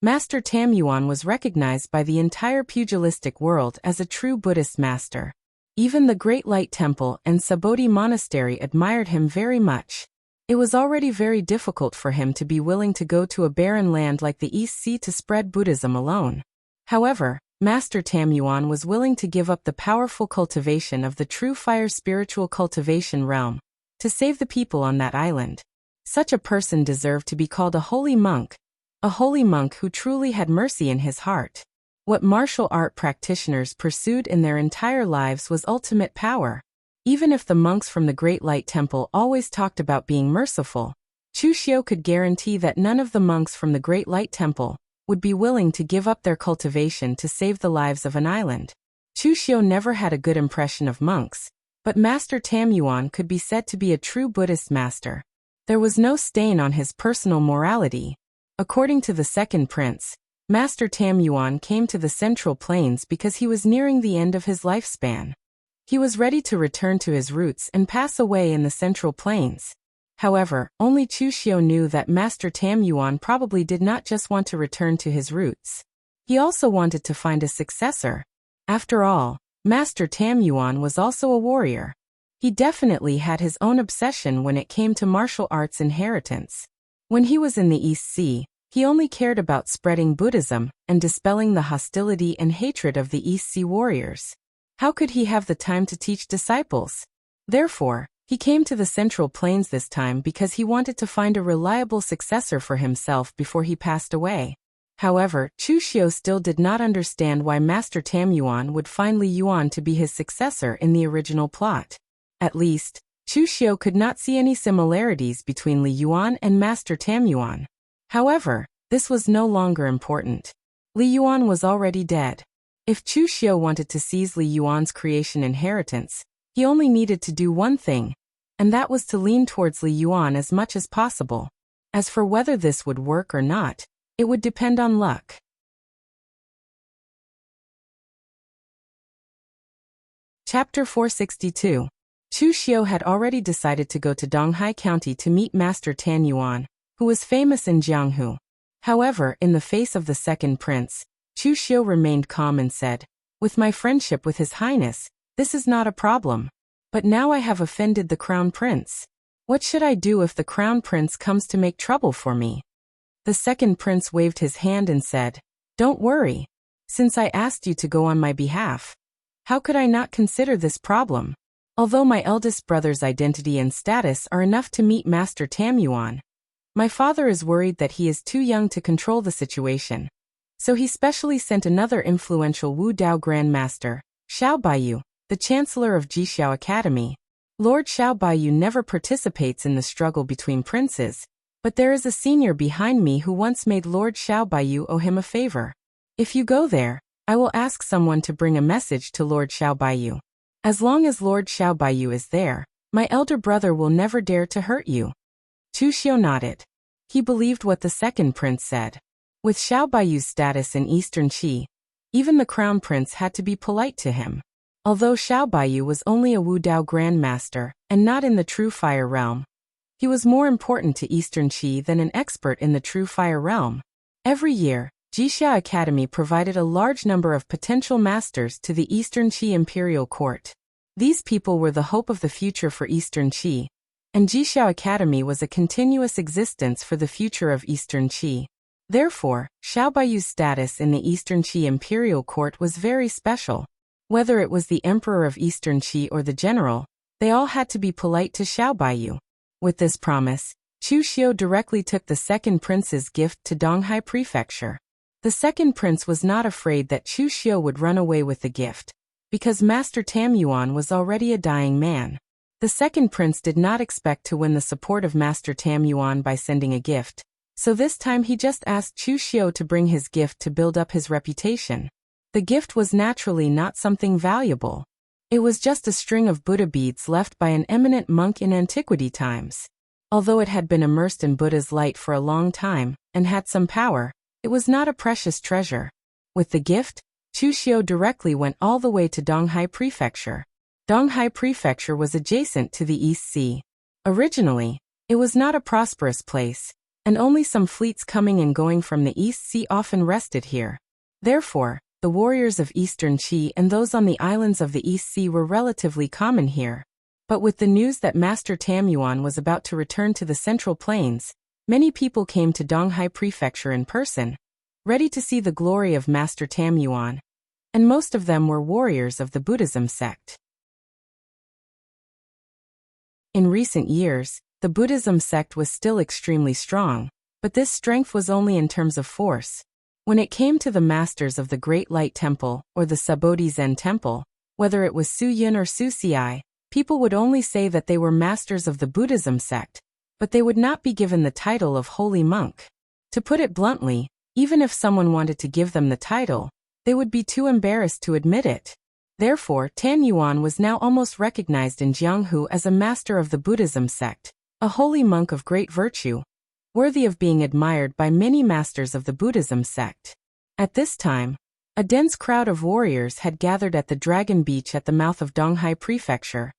Master Tam Yuan was recognized by the entire pugilistic world as a true Buddhist master. Even the Great Light Temple and Sabodhi Monastery admired him very much. It was already very difficult for him to be willing to go to a barren land like the East Sea to spread Buddhism alone. However, Master Tam Yuan was willing to give up the powerful cultivation of the true fire spiritual cultivation realm to save the people on that island. Such a person deserved to be called a holy monk who truly had mercy in his heart. What martial art practitioners pursued in their entire lives was ultimate power. Even if the monks from the Great Light Temple always talked about being merciful, Chu Xiu could guarantee that none of the monks from the Great Light Temple would be willing to give up their cultivation to save the lives of an island. Chu Xiu never had a good impression of monks, but Master Tam Yuan could be said to be a true Buddhist master. There was no stain on his personal morality. According to the second prince, Master Tam Yuan came to the Central Plains because he was nearing the end of his lifespan. He was ready to return to his roots and pass away in the Central Plains. However, only Chu Xiu knew that Master Tam Yuan probably did not just want to return to his roots. He also wanted to find a successor. After all, Master Tam Yuan was also a warrior. He definitely had his own obsession when it came to martial arts inheritance. When he was in the East Sea, he only cared about spreading Buddhism and dispelling the hostility and hatred of the East Sea warriors. How could he have the time to teach disciples? Therefore, he came to the Central Plains this time because he wanted to find a reliable successor for himself before he passed away. However, Chu Xiu still did not understand why Master Tam Yuan would find Li Yuan to be his successor in the original plot. At least, Chu Xiu could not see any similarities between Li Yuan and Master Tam Yuan. However, this was no longer important. Li Yuan was already dead. If Chu Xiu wanted to seize Li Yuan's creation inheritance, he only needed to do one thing, and that was to lean towards Li Yuan as much as possible. As for whether this would work or not, it would depend on luck. Chapter 462. Chu Xiu had already decided to go to Donghai County to meet Master Tan Yuan, who was famous in Jianghu. However, in the face of the second prince, Chu Xiu remained calm and said, "With my friendship with His Highness, this is not a problem. But now I have offended the Crown Prince. What should I do if the Crown Prince comes to make trouble for me?" The second prince waved his hand and said, "Don't worry. Since I asked you to go on my behalf, how could I not consider this problem? Although my eldest brother's identity and status are enough to meet Master Tam Yuan, my father is worried that he is too young to control the situation. So he specially sent another influential Wu Dao Grandmaster, Xiao Baiyu, the Chancellor of Jixiao Academy. Lord Xiao Baiyu never participates in the struggle between princes, but there is a senior behind me who once made Lord Xiao Baiyu owe him a favor. If you go there, I will ask someone to bring a message to Lord Xiao Baiyu. As long as Lord Xiao Baiyu is there, my elder brother will never dare to hurt you." Chu Xiu nodded. He believed what the second prince said. With Xiao Baiyu's status in Eastern Qi, even the crown prince had to be polite to him. Although Xiao Baiyu was only a Wu Dao Grandmaster and not in the true fire realm, he was more important to Eastern Qi than an expert in the true fire realm. Every year, Jixiao Academy provided a large number of potential masters to the Eastern Qi Imperial Court. These people were the hope of the future for Eastern Qi, and Jixiao Academy was a continuous existence for the future of Eastern Qi. Therefore, Xiao Baiyu's status in the Eastern Qi Imperial Court was very special. Whether it was the Emperor of Eastern Qi or the General, they all had to be polite to Xiao Baiyu. With this promise, Chu Xiu directly took the second prince's gift to Donghai Prefecture. The second prince was not afraid that Chu Xiu would run away with the gift, because Master Tam Yuan was already a dying man. The second prince did not expect to win the support of Master Tam Yuan by sending a gift, so this time he just asked Chu Xiu to bring his gift to build up his reputation. The gift was naturally not something valuable. It was just a string of Buddha beads left by an eminent monk in antiquity times. Although it had been immersed in Buddha's light for a long time and had some power, it was not a precious treasure. With the gift, Chu Xiu directly went all the way to Donghai Prefecture. Donghai Prefecture was adjacent to the East Sea. Originally, it was not a prosperous place, and only some fleets coming and going from the East Sea often rested here. Therefore, the warriors of Eastern Qi and those on the islands of the East Sea were relatively common here. But with the news that Master Tam Yuan was about to return to the Central Plains, many people came to Donghai Prefecture in person, ready to see the glory of Master Tam Yuan, and most of them were warriors of the Buddhism sect. In recent years, the Buddhism sect was still extremely strong, but this strength was only in terms of force. When it came to the masters of the Great Light Temple or the Sabodhi Zen Temple, whether it was Su Yun or Su Siai, people would only say that they were masters of the Buddhism sect, but they would not be given the title of holy monk. To put it bluntly, even if someone wanted to give them the title, they would be too embarrassed to admit it. Therefore, Tan Yuan was now almost recognized in Jianghu as a master of the Buddhism sect, a holy monk of great virtue, worthy of being admired by many masters of the Buddhism sect. At this time, a dense crowd of warriors had gathered at the Dragon Beach at the mouth of Donghai Prefecture,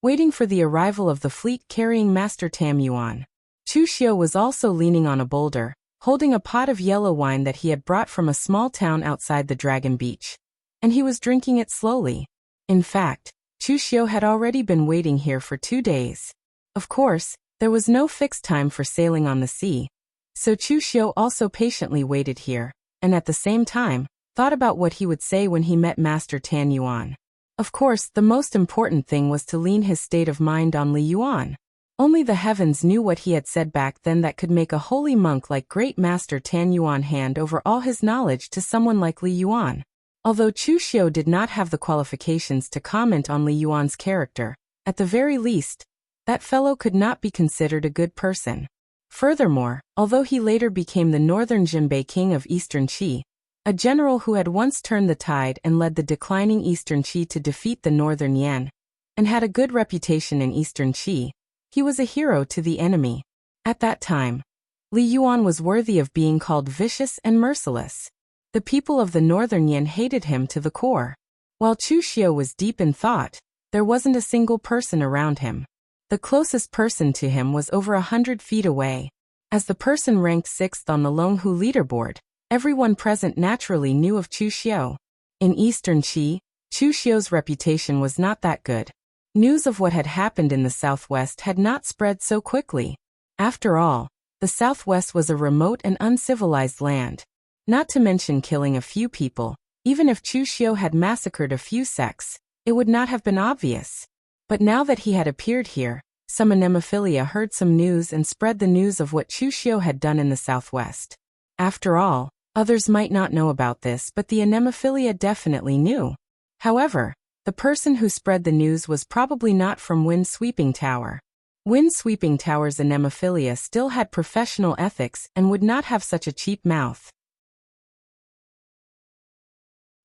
waiting for the arrival of the fleet carrying Master Tam Yuan. Chu Xiu was also leaning on a boulder, holding a pot of yellow wine that he had brought from a small town outside the Dragon Beach, and he was drinking it slowly. In fact, Chu Xiu had already been waiting here for 2 days. Of course, there was no fixed time for sailing on the sea, so Chu Xiu also patiently waited here, and at the same time, thought about what he would say when he met Master Tan Yuan. Of course, the most important thing was to lean his state of mind on Li Yuan. Only the heavens knew what he had said back then that could make a holy monk like Great Master Tan Yuan hand over all his knowledge to someone like Li Yuan. Although Chu Xiu did not have the qualifications to comment on Li Yuan's character, at the very least, that fellow could not be considered a good person. Furthermore, although he later became the Northern Jinbei King of Eastern Qi, a general who had once turned the tide and led the declining Eastern Qi to defeat the Northern Yan, and had a good reputation in Eastern Qi, he was a hero to the enemy. At that time, Li Yuan was worthy of being called vicious and merciless. The people of the Northern Yan hated him to the core. While Chu Xiu was deep in thought, there wasn't a single person around him. The closest person to him was over 100 feet away. As the person ranked 6th on the Longhu leaderboard, everyone present naturally knew of Chu Xiu. In Eastern Qi, Chu Xiu's reputation was not that good. News of what had happened in the southwest had not spread so quickly. After all, the southwest was a remote and uncivilized land. Not to mention killing a few people, even if Chu Xiu had massacred a few sects, it would not have been obvious. But now that he had appeared here, some anemophilia heard some news and spread the news of what Chu Xiu had done in the southwest. After all, others might not know about this, but the anemophilia definitely knew. However, the person who spread the news was probably not from Wind Sweeping Tower. Wind Sweeping Tower's anemophilia still had professional ethics and would not have such a cheap mouth.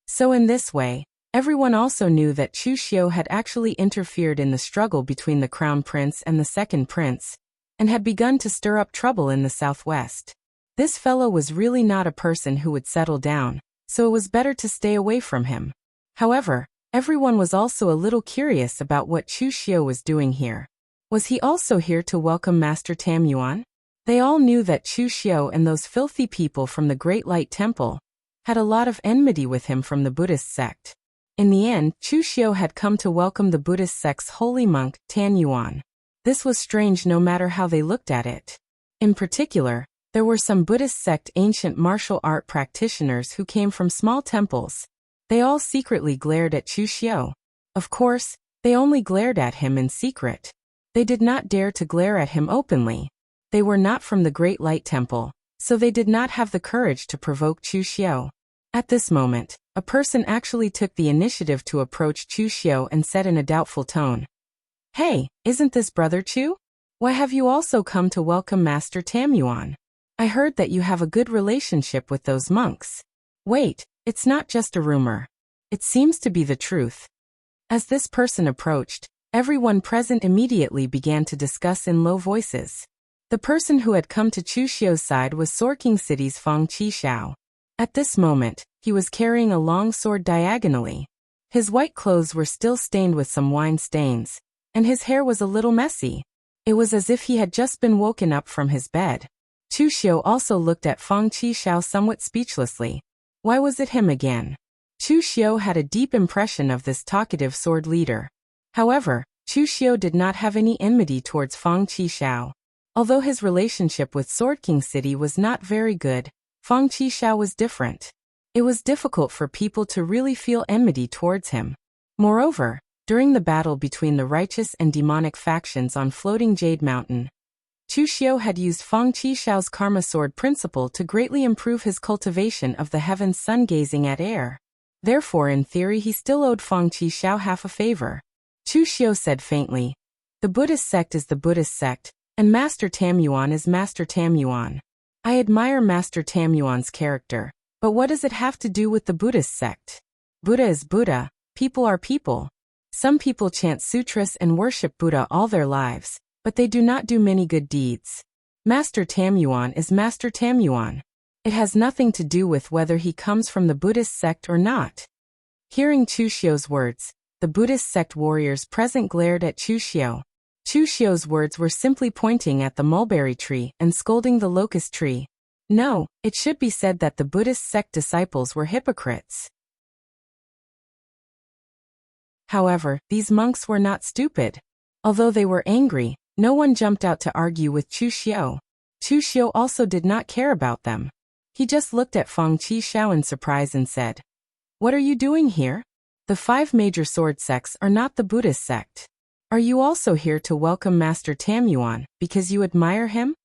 So in this way, everyone also knew that Chu Xiu had actually interfered in the struggle between the Crown Prince and the Second Prince, and had begun to stir up trouble in the southwest. This fellow was really not a person who would settle down, so it was better to stay away from him. However, everyone was also a little curious about what Chu Xiu was doing here. Was he also here to welcome Master Tam Yuan? They all knew that Chu Xiu and those filthy people from the Great Light Temple had a lot of enmity with him from the Buddhist sect. In the end, Chu Xiu had come to welcome the Buddhist sect's holy monk, Tan Yuan. This was strange no matter how they looked at it. In particular, there were some Buddhist sect ancient martial art practitioners who came from small temples. They all secretly glared at Chu Xiu. Of course, they only glared at him in secret. They did not dare to glare at him openly. They were not from the Great Light Temple, so they did not have the courage to provoke Chu Xiu. At this moment, a person actually took the initiative to approach Chu Xiu and said in a doubtful tone, "Hey, isn't this Brother Chu? Why have you also come to welcome Master Tam Yuan? I heard that you have a good relationship with those monks." Wait, it's not just a rumor. It seems to be the truth. As this person approached, everyone present immediately began to discuss in low voices. The person who had come to Chu Xiu's side was Sorking City's Fang Qishao. At this moment, he was carrying a long sword diagonally. His white clothes were still stained with some wine stains, and his hair was a little messy. It was as if he had just been woken up from his bed. Chu Xiu also looked at Fang Qishao somewhat speechlessly. Why was it him again? Chu Xiu had a deep impression of this talkative sword leader. However, Chu Xiu did not have any enmity towards Fang Qixiao. Although his relationship with Sword King City was not very good, Fang Qixiao was different. It was difficult for people to really feel enmity towards him. Moreover, during the battle between the righteous and demonic factions on Floating Jade Mountain, Chu Xiu had used Fang Qixiao's Karma Sword principle to greatly improve his cultivation of the heaven's sun-gazing at air. Therefore, in theory, he still owed Fang Qixiao half a favor. Chu Xiu said faintly, "The Buddhist sect is the Buddhist sect, and Master Tamuan is Master Tamuan. I admire Master Tamuan's character, but what does it have to do with the Buddhist sect? Buddha is Buddha, people are people. Some people chant sutras and worship Buddha all their lives, but they do not do many good deeds. Master Tamuan is Master Tamuan. It has nothing to do with whether he comes from the Buddhist sect or not." Hearing Chu Xiu's words, the Buddhist sect warriors present glared at Chu Xiu. Chu Xiu's words were simply pointing at the mulberry tree and scolding the locust tree. No, it should be said that the Buddhist sect disciples were hypocrites. However, these monks were not stupid. Although they were angry, no one jumped out to argue with Chu Xiu. Chu Xiu also did not care about them. He just looked at Fang Qixiao in surprise and said, "What are you doing here? The 5 major sword sects are not the Buddhist sect. Are you also here to welcome Master Tamuan because you admire him?"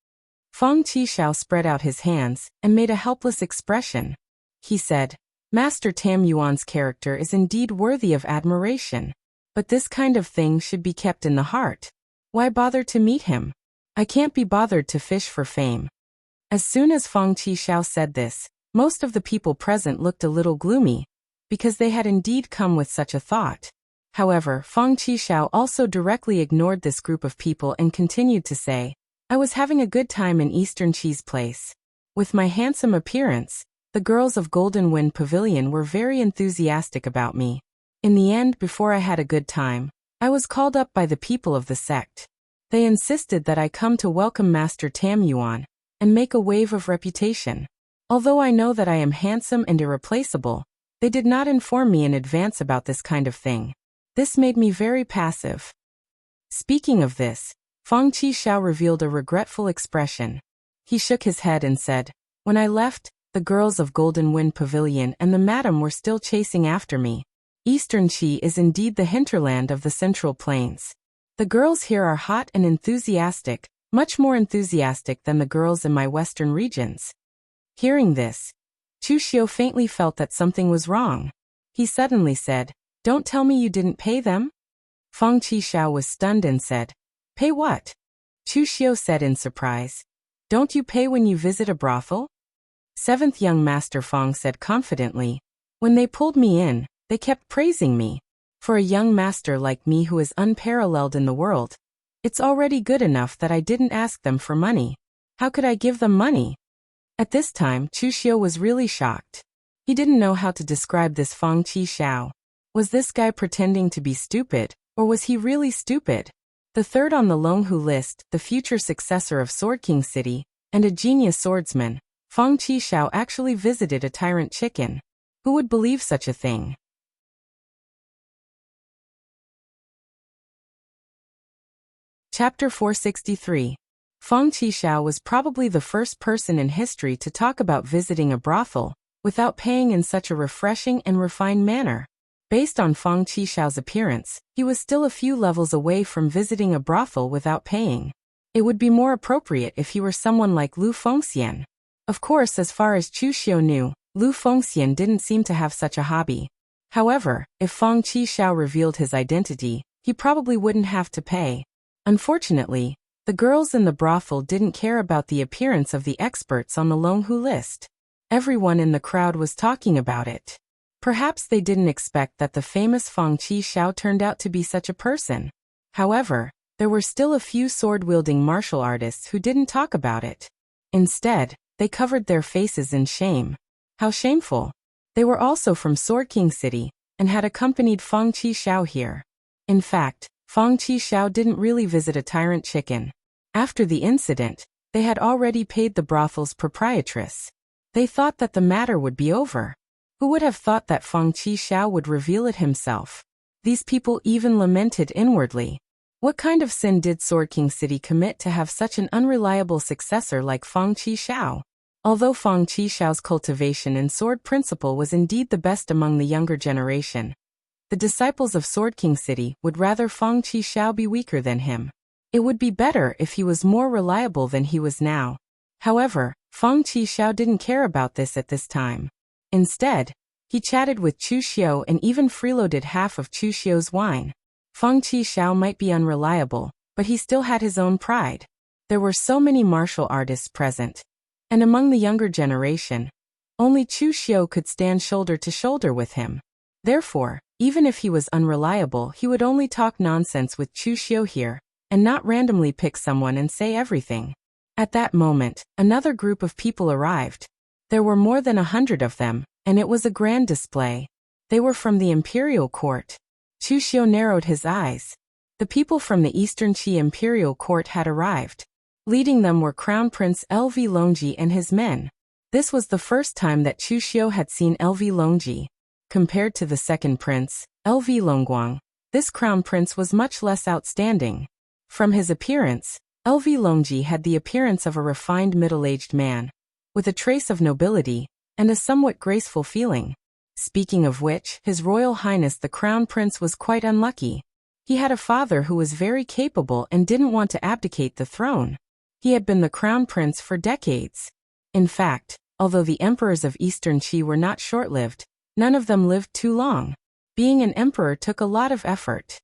Fang Qixiao spread out his hands and made a helpless expression. He said, "Master Tamuan's character is indeed worthy of admiration, but this kind of thing should be kept in the heart. Why bother to meet him? I can't be bothered to fish for fame." As soon as Fang Qixiao said this, most of the people present looked a little gloomy, because they had indeed come with such a thought. However, Fang Qixiao also directly ignored this group of people and continued to say, "I was having a good time in Eastern Cheese Place. With my handsome appearance, the girls of Golden Wind Pavilion were very enthusiastic about me. In the end, before I had a good time, I was called up by the people of the sect. They insisted that I come to welcome Master Tamuan and make a wave of reputation. Although I know that I am handsome and irreplaceable, they did not inform me in advance about this kind of thing. This made me very passive." Speaking of this, Fang Qixiao revealed a regretful expression. He shook his head and said, "When I left, the girls of Golden Wind Pavilion and the madam were still chasing after me. Eastern Qi is indeed the hinterland of the Central Plains. The girls here are hot and enthusiastic, much more enthusiastic than the girls in my western regions." Hearing this, Chu Xiu faintly felt that something was wrong. He suddenly said, "Don't tell me you didn't pay them?" Fang Qixiao was stunned and said, "Pay what?" Chu Xiu said in surprise, "Don't you pay when you visit a brothel?" 7th young Master Fang said confidently, "When they pulled me in, they kept praising me. For a young master like me who is unparalleled in the world, it's already good enough that I didn't ask them for money. How could I give them money?" At this time, Chu Xiu was really shocked. He didn't know how to describe this Fang Qixiao. Was this guy pretending to be stupid, or was he really stupid? The third on the Longhu list, the future successor of Sword King City, and a genius swordsman, Fang Qixiao actually visited a tyrant chicken. Who would believe such a thing? Chapter 463. Fang Qixiao was probably the first person in history to talk about visiting a brothel without paying in such a refreshing and refined manner. Based on Fang Qixiao's appearance, he was still a few levels away from visiting a brothel without paying. It would be more appropriate if he were someone like Lu Fengxian. Of course, as far as Chu Xiu knew, Lu Fengxian didn't seem to have such a hobby. However, if Fang Qixiao revealed his identity, he probably wouldn't have to pay. Unfortunately, the girls in the brothel didn't care about the appearance of the experts on the Longhu list. Everyone in the crowd was talking about it. Perhaps they didn't expect that the famous Fang Qixiao turned out to be such a person. However, there were still a few sword-wielding martial artists who didn't talk about it. Instead, they covered their faces in shame. How shameful! They were also from Sword King City, and had accompanied Fang Qixiao here. In fact, Fang Qixiao didn't really visit a tyrant chicken. After the incident, they had already paid the brothel's proprietress. They thought that the matter would be over. Who would have thought that Fang Qixiao would reveal it himself? These people even lamented inwardly. What kind of sin did Sword King City commit to have such an unreliable successor like Fang Qishao? Although Fang Qishao's cultivation in sword principle was indeed the best among the younger generation, the disciples of Sword King City would rather Fang Qishao be weaker than him. It would be better if he was more reliable than he was now. However, Fang Qishao didn't care about this at this time. Instead, he chatted with Chu Xiu and even freeloaded half of Chu Xiu's wine. Fang Qishao might be unreliable, but he still had his own pride. There were so many martial artists present, and among the younger generation, only Chu Xiu could stand shoulder to shoulder with him. Therefore, even if he was unreliable, he would only talk nonsense with Chu Xiu here, and not randomly pick someone and say everything. At that moment, another group of people arrived. There were more than 100 of them, and it was a grand display. They were from the imperial court. Chu Xiu narrowed his eyes. The people from the Eastern Qi imperial court had arrived. Leading them were Crown Prince LV Longji and his men. This was the first time that Chu Xiu had seen LV Longji. Compared to the second prince, LV Longguang, this crown prince was much less outstanding. From his appearance, LV Longji had the appearance of a refined middle-aged man, with a trace of nobility, and a somewhat graceful feeling. Speaking of which, His Royal Highness the Crown Prince was quite unlucky. He had a father who was very capable and didn't want to abdicate the throne. He had been the Crown Prince for decades. In fact, although the emperors of Eastern Qi were not short-lived, none of them lived too long. Being an emperor took a lot of effort.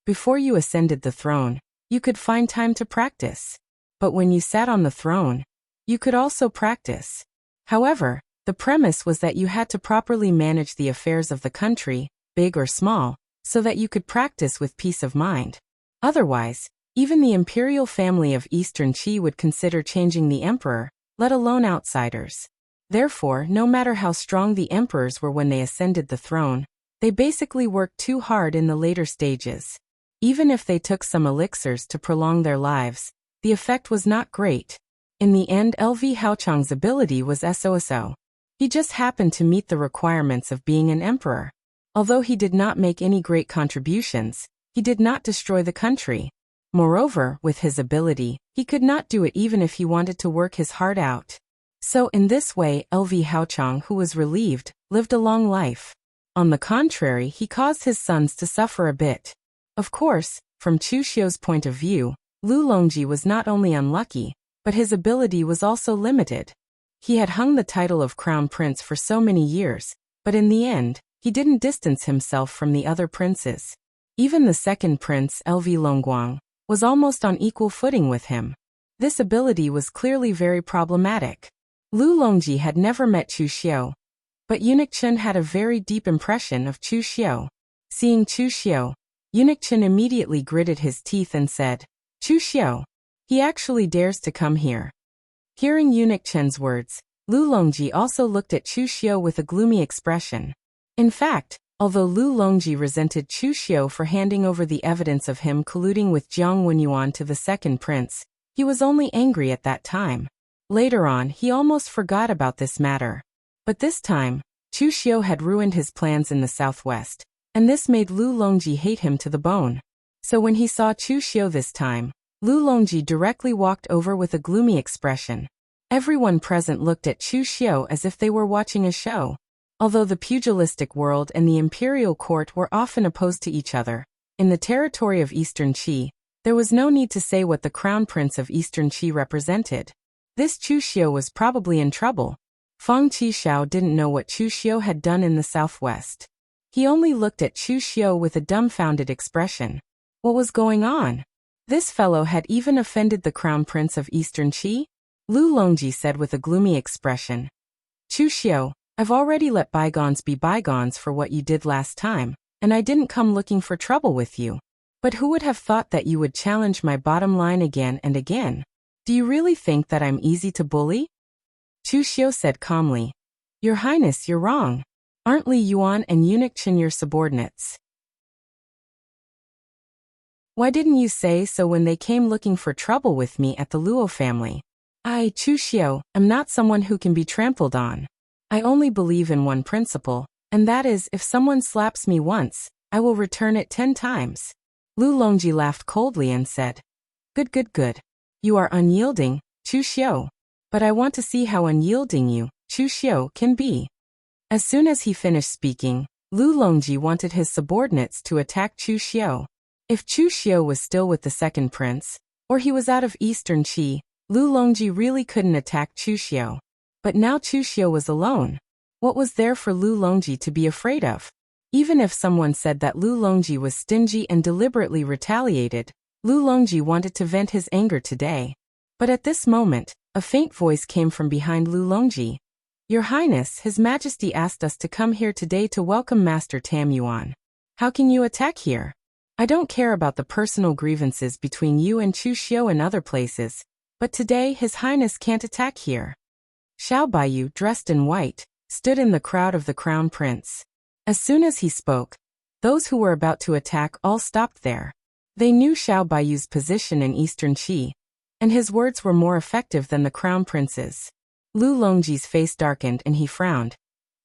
Before you ascended the throne, you could find time to practice. But when you sat on the throne, you could also practice. However, the premise was that you had to properly manage the affairs of the country, big or small, so that you could practice with peace of mind. Otherwise, even the imperial family of Eastern Qi would consider changing the emperor, let alone outsiders. Therefore, no matter how strong the emperors were when they ascended the throne, they basically worked too hard in the later stages. Even if they took some elixirs to prolong their lives, the effect was not great. In the end, LV Haochang's ability was so-so. He just happened to meet the requirements of being an emperor. Although he did not make any great contributions, he did not destroy the country. Moreover, with his ability, he could not do it even if he wanted to work his heart out. So in this way, LV Haochang, who was relieved, lived a long life. On the contrary, he caused his sons to suffer a bit. Of course, from Chu Xiu's point of view, Lu Longji was not only unlucky, but his ability was also limited. He had hung the title of Crown Prince for so many years, but in the end, he didn't distance himself from the other princes. Even the second prince, LV Longguang, was almost on equal footing with him. This ability was clearly very problematic. Lu Longji had never met Chu Xiu, but Eunuch Chen had a very deep impression of Chu Xiu. Seeing Chu Xiu, Eunuch Chen immediately gritted his teeth and said, "Chu Xiu, he actually dares to come here." Hearing Eunuch Chen's words, Lu Longji also looked at Chu Xiu with a gloomy expression. In fact, although Lu Longji resented Chu Xiu for handing over the evidence of him colluding with Jiang Wenyuan to the second prince, he was only angry at that time. Later on, he almost forgot about this matter. But this time, Chu Xiu had ruined his plans in the southwest, and this made Lu Longji hate him to the bone. So when he saw Chu Xiu this time, Lu Longji directly walked over with a gloomy expression. Everyone present looked at Chu Xiu as if they were watching a show. Although the pugilistic world and the imperial court were often opposed to each other, in the territory of Eastern Qi, there was no need to say what the crown prince of Eastern Qi represented. This Chu Xiu was probably in trouble. Fang Qishao didn't know what Chu Xiu had done in the southwest. He only looked at Chu Xiu with a dumbfounded expression. What was going on? This fellow had even offended the crown prince of Eastern Qi? Lu Longji said with a gloomy expression. "Chu Xiu, I've already let bygones be bygones for what you did last time, and I didn't come looking for trouble with you. But who would have thought that you would challenge my bottom line again and again? Do you really think that I'm easy to bully?" Chu Xiu said calmly. "Your Highness, you're wrong. Aren't Li Yuan and Eunuch Chen your subordinates? Why didn't you say so when they came looking for trouble with me at the Luo family? I, Chu Xiu, am not someone who can be trampled on. I only believe in one principle, and that is if someone slaps me once, I will return it 10 times. Lu Longji laughed coldly and said, Good, good, good. You are unyielding, Chu Xiu. But I want to see how unyielding you, Chu Xiu, can be. As soon as he finished speaking, Lu Longji wanted his subordinates to attack Chu Xiu. If Chu Xiu was still with the second prince, or he was out of Eastern Qi, Lu Longji really couldn't attack Chu Xiu. But now Chu Xiu was alone. What was there for Lu Longji to be afraid of? Even if someone said that Lu Longji was stingy and deliberately retaliated, Lu Longji wanted to vent his anger today. But at this moment, a faint voice came from behind Lu Longji. Your Highness, His Majesty asked us to come here today to welcome Master Tam Yuan. How can you attack here? I don't care about the personal grievances between you and Chu Xiu and other places, but today His Highness can't attack here. Xiao Baiyu, dressed in white, stood in the crowd of the Crown Prince. As soon as he spoke, those who were about to attack all stopped there. They knew Xiao Baiyu's position in Eastern Qi, and his words were more effective than the Crown Prince's. Lu Longji's face darkened and he frowned.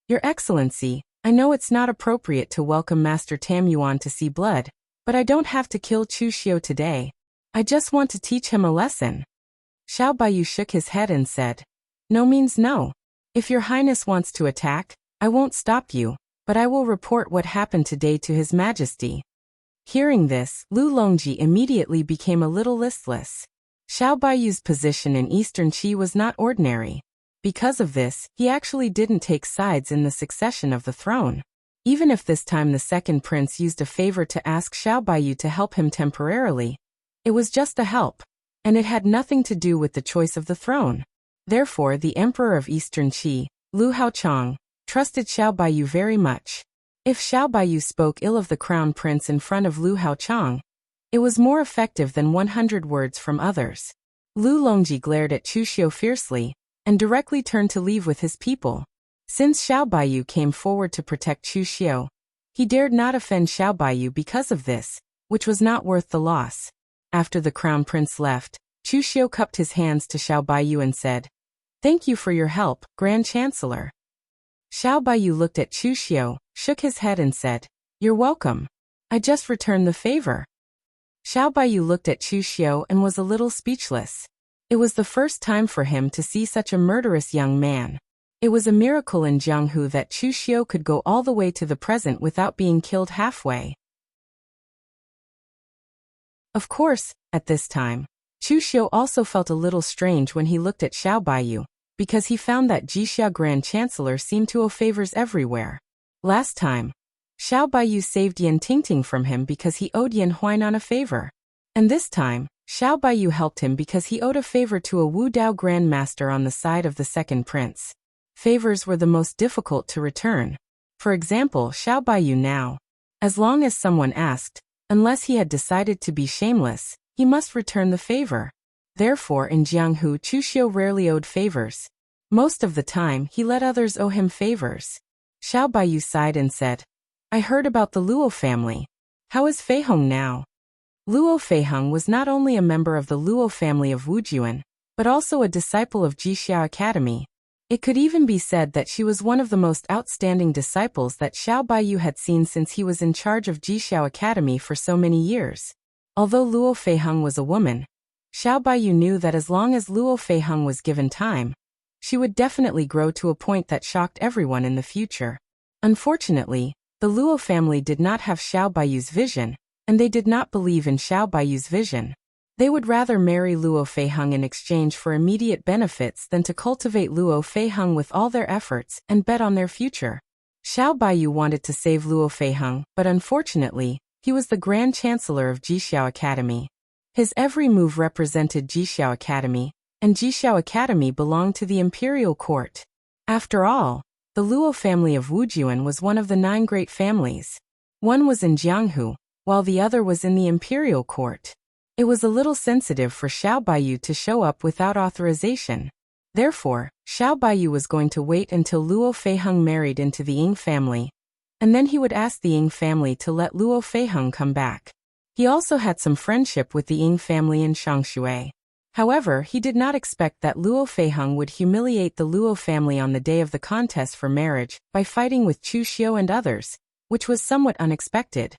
Your Excellency, I know it's not appropriate to welcome Master Tam Yuan to see blood, but I don't have to kill Chu Xiu today. I just want to teach him a lesson. Xiao Baiyu shook his head and said, No means no. If your Highness wants to attack, I won't stop you, but I will report what happened today to His Majesty. Hearing this, Lu Longji immediately became a little listless. Xiao Baiyu's position in Eastern Qi was not ordinary. Because of this, he actually didn't take sides in the succession of the throne. Even if this time the second prince used a favor to ask Xiao Baiyu to help him temporarily, it was just a help, and it had nothing to do with the choice of the throne. Therefore, the Emperor of Eastern Qi, Lu Haochang, trusted Xiao Baiyu very much. If Xiao Baiyu spoke ill of the Crown Prince in front of Lu Haochang, it was more effective than 100 words from others. Lu Longji glared at Chu Xiu fiercely, and directly turned to leave with his people. Since Xiao Baiyu came forward to protect Chu Xiu, he dared not offend Xiao Baiyu because of this, which was not worth the loss. After the Crown Prince left, Chu Xiu cupped his hands to Xiao Baiyu and said, Thank you for your help, Grand Chancellor. Xiao Baiyu looked at Chu Xiu, shook his head and said, You're welcome. I just returned the favor. Xiao Baiyu looked at Chu Xiu and was a little speechless. It was the first time for him to see such a murderous young man. It was a miracle in Jianghu that Chu Xiu could go all the way to the present without being killed halfway. Of course, at this time, Chu Xiu also felt a little strange when he looked at Xiao Baiyu, because he found that Jixia Grand Chancellor seemed to owe favors everywhere. Last time, Xiao Baiyu saved Yan Tingting from him because he owed Yan Huainan a favor. And this time, Xiao Baiyu helped him because he owed a favor to a Wu Dao Grand Master on the side of the second prince. Favors were the most difficult to return. For example, Xiao Baiyu now, as long as someone asked, unless he had decided to be shameless, he must return the favor. Therefore in Jianghu Chu Xiu rarely owed favors. Most of the time he let others owe him favors. Xiao Baiyu sighed and said, I heard about the Luo family. How is Fei Hong now? Luo Feiheng was not only a member of the Luo family of Wujuan, but also a disciple of Jixia Academy. It could even be said that she was one of the most outstanding disciples that Xiao Baiyu had seen since he was in charge of Jixia Academy for so many years. Although Luo Feiheng was a woman, Xiao Baiyu knew that as long as Luo Feiheng was given time, she would definitely grow to a point that shocked everyone in the future. Unfortunately, the Luo family did not have Xiao Baiyu's vision, and they did not believe in Xiao Baiyu's vision. They would rather marry Luo Feiheng in exchange for immediate benefits than to cultivate Luo Feiheng with all their efforts and bet on their future. Xiao Baiyu wanted to save Luo Feiheng, but unfortunately, he was the Grand Chancellor of Jixia Academy. His every move represented Jixia Academy, and Jixia Academy belonged to the imperial court. After all, the Luo family of Wujuan was one of the 9 great families. One was in Jianghu, while the other was in the imperial court. It was a little sensitive for Xiao Baiyu to show up without authorization. Therefore, Xiao Baiyu was going to wait until Luo Feiheng married into the Ying family, and then he would ask the Ying family to let Luo Feiheng come back. He also had some friendship with the Ying family in Shangshui. However, he did not expect that Luo Feiheng would humiliate the Luo family on the day of the contest for marriage by fighting with Chu Xiu and others, which was somewhat unexpected.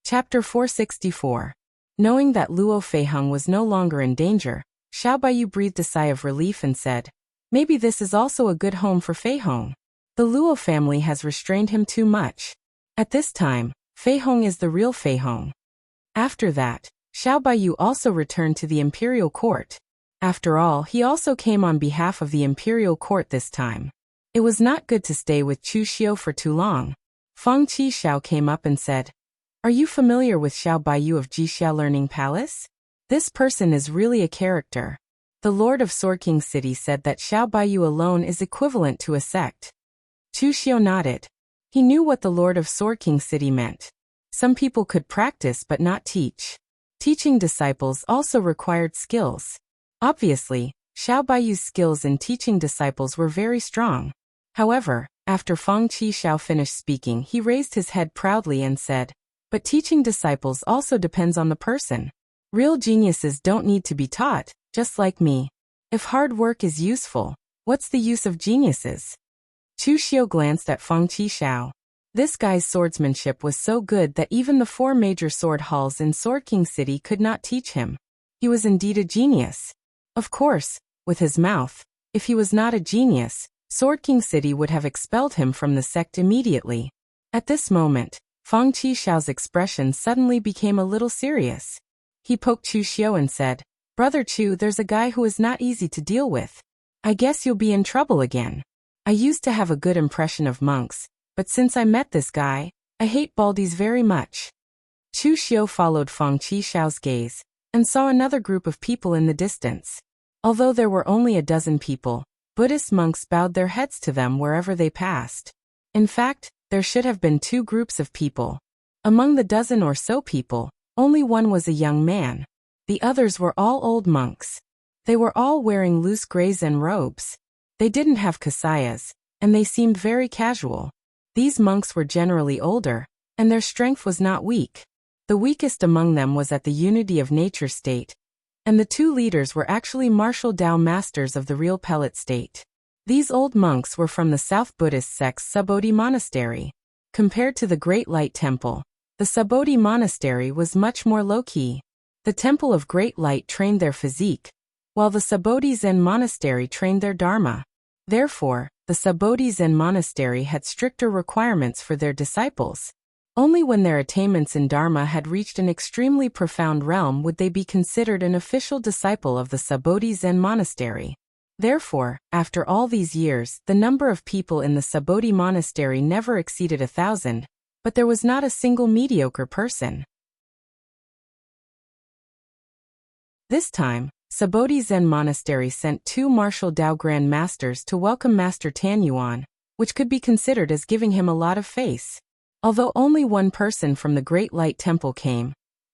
Chapter 464. Knowing that Luo Feiheng was no longer in danger, Xiao Baiyu breathed a sigh of relief and said, "Maybe this is also a good home for Feiheng. The Luo family has restrained him too much. At this time, Feiheng is the real Feiheng." After that, Xiao Baiyu also returned to the imperial court. After all, he also came on behalf of the imperial court this time. It was not good to stay with Chu Xiu for too long. Feng Qixiao came up and said, "Are you familiar with Xiao Baiyu of Jixia Learning Palace? This person is really a character." The Lord of Sword King City said that Xiao Baiyu alone is equivalent to a sect. Chu Xiu nodded. He knew what the Lord of Sword King City meant. Some people could practice but not teach. Teaching disciples also required skills. Obviously, Xiao Baiyu's skills in teaching disciples were very strong. However, after Feng Qixiao finished speaking, he raised his head proudly and said, "But teaching disciples also depends on the person. Real geniuses don't need to be taught, just like me. If hard work is useful, what's the use of geniuses?" Chu Xiu glanced at Feng Qixiao. This guy's swordsmanship was so good that even the 4 major sword halls in Sword King City could not teach him. He was indeed a genius. Of course, with his mouth, if he was not a genius, Sword King City would have expelled him from the sect immediately. At this moment, Feng Qixiao's expression suddenly became a little serious. He poked Chu Xiu and said, "Brother Chu, there's a guy who is not easy to deal with. I guess you'll be in trouble again. I used to have a good impression of monks, but since I met this guy, I hate Baldies very much." Chu Xiu followed Feng Qixiao's gaze, and saw another group of people in the distance. Although there were only a dozen people, Buddhist monks bowed their heads to them wherever they passed. In fact, there should have been 2 groups of people. Among the dozen or so people, only one was a young man. The others were all old monks. They were all wearing loose gray Zen robes. They didn't have kasayas, and they seemed very casual. These monks were generally older, and their strength was not weak. The weakest among them was at the unity of nature state, and the 2 leaders were actually martial Tao masters of the real pellet state. These old monks were from the South Buddhist sect's Subodhi Monastery. Compared to the Great Light Temple, the Subodhi Monastery was much more low-key. The Temple of Great Light trained their physique, while the Subodhi Zen Monastery trained their dharma. Therefore, the Subodhi Zen Monastery had stricter requirements for their disciples. Only when their attainments in dharma had reached an extremely profound realm would they be considered an official disciple of the Subodhi Zen Monastery. Therefore, after all these years, the number of people in the Subodhi Monastery never exceeded 1,000, but there was not a single mediocre person. This time, Subodhi Zen Monastery sent 2 martial Tao Grand Masters to welcome Master Tan Yuan, which could be considered as giving him a lot of face. Although only one person from the Great Light Temple came,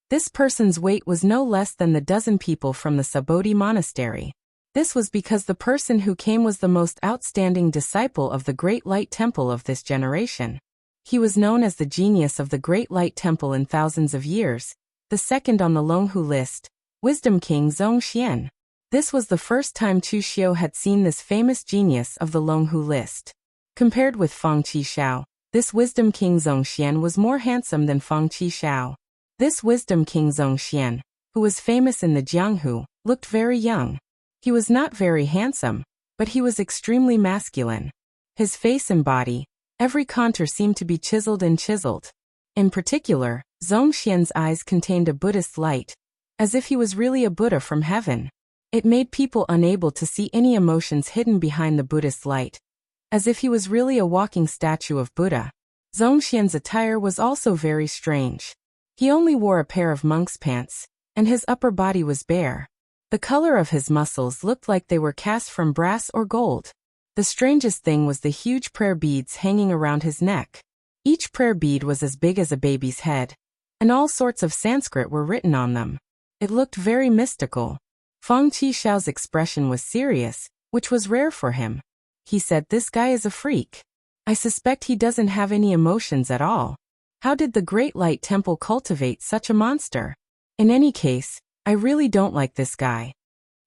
this person's weight was no less than the dozen people from the Subodhi Monastery. This was because the person who came was the most outstanding disciple of the Great Light Temple of this generation. He was known as the genius of the Great Light Temple in thousands of years, the second on the Longhu list, Wisdom King Zongxian. This was the first time Chu Xiu had seen this famous genius of the Longhu list. Compared with Feng Qixiao, this Wisdom King Zongxian was more handsome than Feng Qixiao. This Wisdom King Zongxian, who was famous in the Jianghu, looked very young. He was not very handsome, but he was extremely masculine. His face and body, every contour seemed to be chiseled and chiseled. In particular, Zongxian's eyes contained a Buddhist light, as if he was really a Buddha from heaven. It made people unable to see any emotions hidden behind the Buddhist light, as if he was really a walking statue of Buddha. Zongxian's attire was also very strange. He only wore a pair of monk's pants, and his upper body was bare. The color of his muscles looked like they were cast from brass or gold. The strangest thing was the huge prayer beads hanging around his neck. Each prayer bead was as big as a baby's head, and all sorts of Sanskrit were written on them. It looked very mystical. Feng Qixiao's expression was serious, which was rare for him. He said, "This guy is a freak. I suspect he doesn't have any emotions at all. How did the Great Light Temple cultivate such a monster? In any case, I really don't like this guy.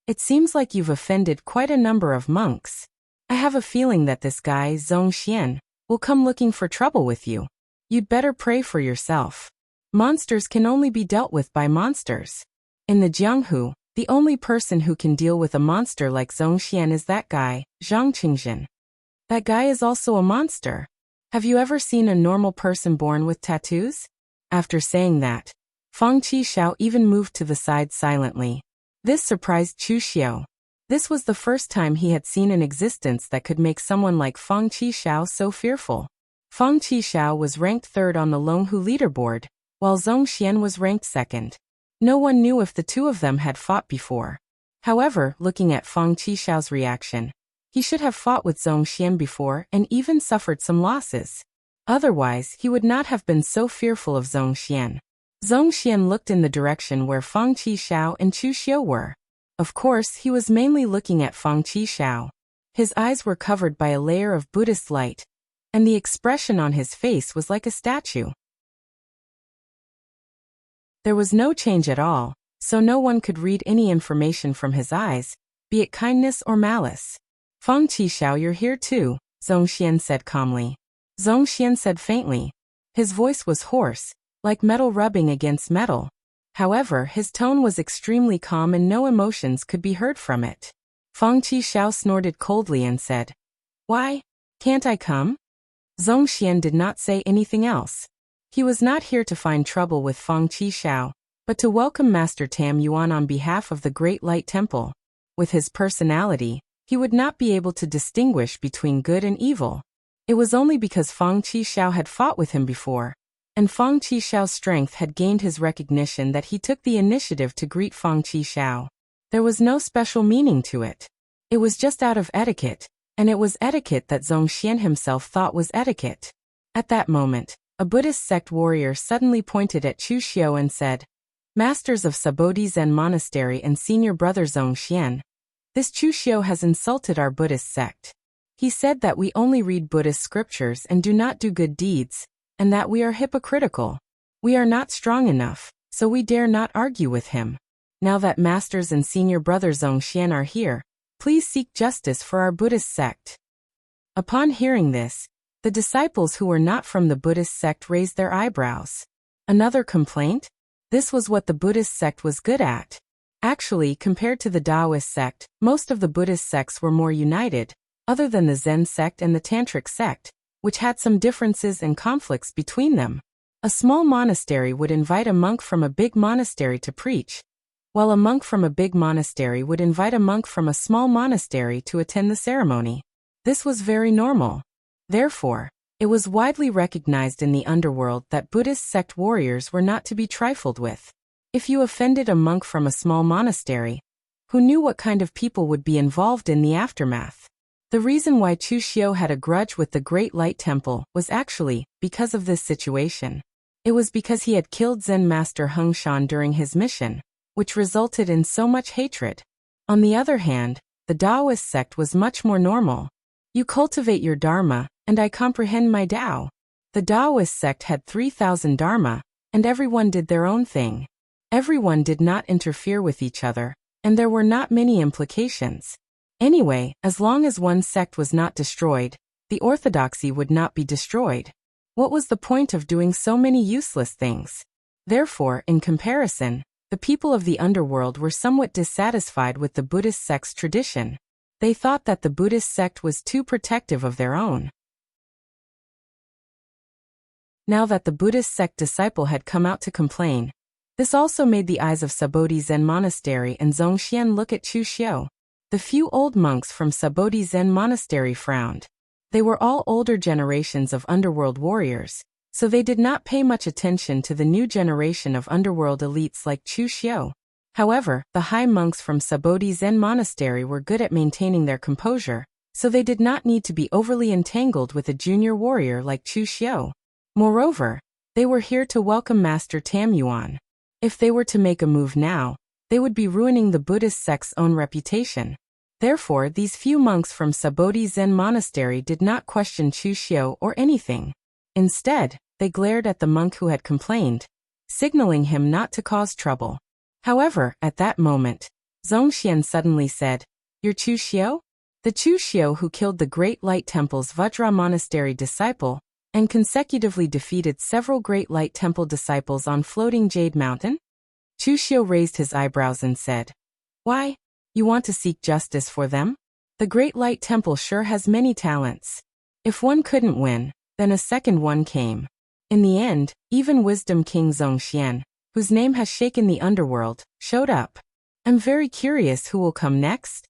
It seems like you've offended quite a number of monks." I have a feeling that this guy, Zhongxian, will come looking for trouble with you. You'd better pray for yourself. Monsters can only be dealt with by monsters. In the Jianghu, the only person who can deal with a monster like Zhongxian is that guy, Zhang Qingzhen. That guy is also a monster. Have you ever seen a normal person born with tattoos? After saying that, Feng Qishao even moved to the side silently. This surprised Chu Xiao. This was the first time he had seen an existence that could make someone like Feng Qishao so fearful. Feng Qishao was ranked third on the Longhu leaderboard, while Zhongxian was ranked second. No one knew if the two of them had fought before. However, looking at Feng Qishao's reaction, he should have fought with Zhongxian before and even suffered some losses. Otherwise, he would not have been so fearful of Zhongxian. Zhongxian looked in the direction where Feng Qishao and Chu Xiao were. Of course, he was mainly looking at Feng Qishao. His eyes were covered by a layer of Buddhist light, and the expression on his face was like a statue. There was no change at all, so no one could read any information from his eyes, be it kindness or malice. Feng Qishao, you're here too, Zhongxian said calmly. Zhongxian said faintly. His voice was hoarse, like metal rubbing against metal. However, his tone was extremely calm and no emotions could be heard from it. Feng Qishao snorted coldly and said, "Why? Can't I come?" Zhongxian did not say anything else. He was not here to find trouble with Feng Qishao, but to welcome Master Tam Yuan on behalf of the Great Light Temple. With his personality, he would not be able to distinguish between good and evil. It was only because Feng Qishao had fought with him before, and Feng Qishao's strength had gained his recognition that he took the initiative to greet Feng Qishao. There was no special meaning to it. It was just out of etiquette, and it was etiquette that Zhongxian himself thought was etiquette. At that moment, a Buddhist sect warrior suddenly pointed at Chu Xiao and said, "Masters of Sabodhi Zen Monastery and senior brother Zhongxian, this Chu Xiao has insulted our Buddhist sect. He said that we only read Buddhist scriptures and do not do good deeds, and that we are hypocritical. We are not strong enough, so we dare not argue with him. Now that Masters and senior brother Zhongxian are here, please seek justice for our Buddhist sect." Upon hearing this, the disciples who were not from the Buddhist sect raised their eyebrows. Another complaint? This was what the Buddhist sect was good at. Actually, compared to the Taoist sect, most of the Buddhist sects were more united, other than the Zen sect and the Tantric sect, which had some differences and conflicts between them. A small monastery would invite a monk from a big monastery to preach, while a monk from a big monastery would invite a monk from a small monastery to attend the ceremony. This was very normal. Therefore, it was widely recognized in the underworld that Buddhist sect warriors were not to be trifled with. If you offended a monk from a small monastery, who knew what kind of people would be involved in the aftermath? The reason why Chu Xiao had a grudge with the Great Light Temple was actually because of this situation. It was because he had killed Zen Master Heng Shan during his mission, which resulted in so much hatred. On the other hand, the Taoist sect was much more normal. You cultivate your Dharma, and I comprehend my Tao. The Taoist sect had 3,000 Dharma, and everyone did their own thing. Everyone did not interfere with each other, and there were not many implications. Anyway, as long as one sect was not destroyed, the orthodoxy would not be destroyed. What was the point of doing so many useless things? Therefore, in comparison, the people of the underworld were somewhat dissatisfied with the Buddhist sect's tradition. They thought that the Buddhist sect was too protective of their own. Now that the Buddhist sect disciple had come out to complain, this also made the eyes of Sabodhi Zen Monastery and Zhongxian look at Chu Xiao. The few old monks from Sabodhi Zen Monastery frowned. They were all older generations of underworld warriors, so they did not pay much attention to the new generation of underworld elites like Chu Xiao. However, the high monks from Sabodhi Zen Monastery were good at maintaining their composure, so they did not need to be overly entangled with a junior warrior like Chu Xiao. Moreover, they were here to welcome Master Tam Yuan. If they were to make a move now, they would be ruining the Buddhist sect's own reputation. Therefore, these few monks from Sabodhi Zen Monastery did not question Chu Xiao or anything. Instead, they glared at the monk who had complained, signaling him not to cause trouble. However, at that moment, Zhongxian suddenly said, "You're Chu Xiao?" The Chu Xiu who killed the Great Light Temple's Vajra Monastery disciple and consecutively defeated several Great Light Temple disciples on floating Jade Mountain? Chu Xiu raised his eyebrows and said, "Why? You want to seek justice for them? The Great Light Temple sure has many talents. If one couldn't win, then a second one came. In the end, even Wisdom King Zongxian, whose name has shaken the underworld, showed up. I'm very curious who will come next."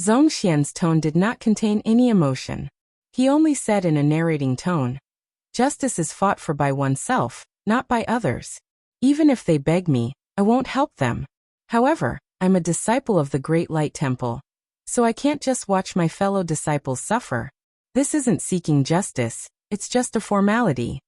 Zongxian's tone did not contain any emotion. He only said in a narrating tone, "Justice is fought for by oneself, not by others. Even if they beg me, I won't help them. However, I'm a disciple of the Great Light Temple, so I can't just watch my fellow disciples suffer. This isn't seeking justice, it's just a formality."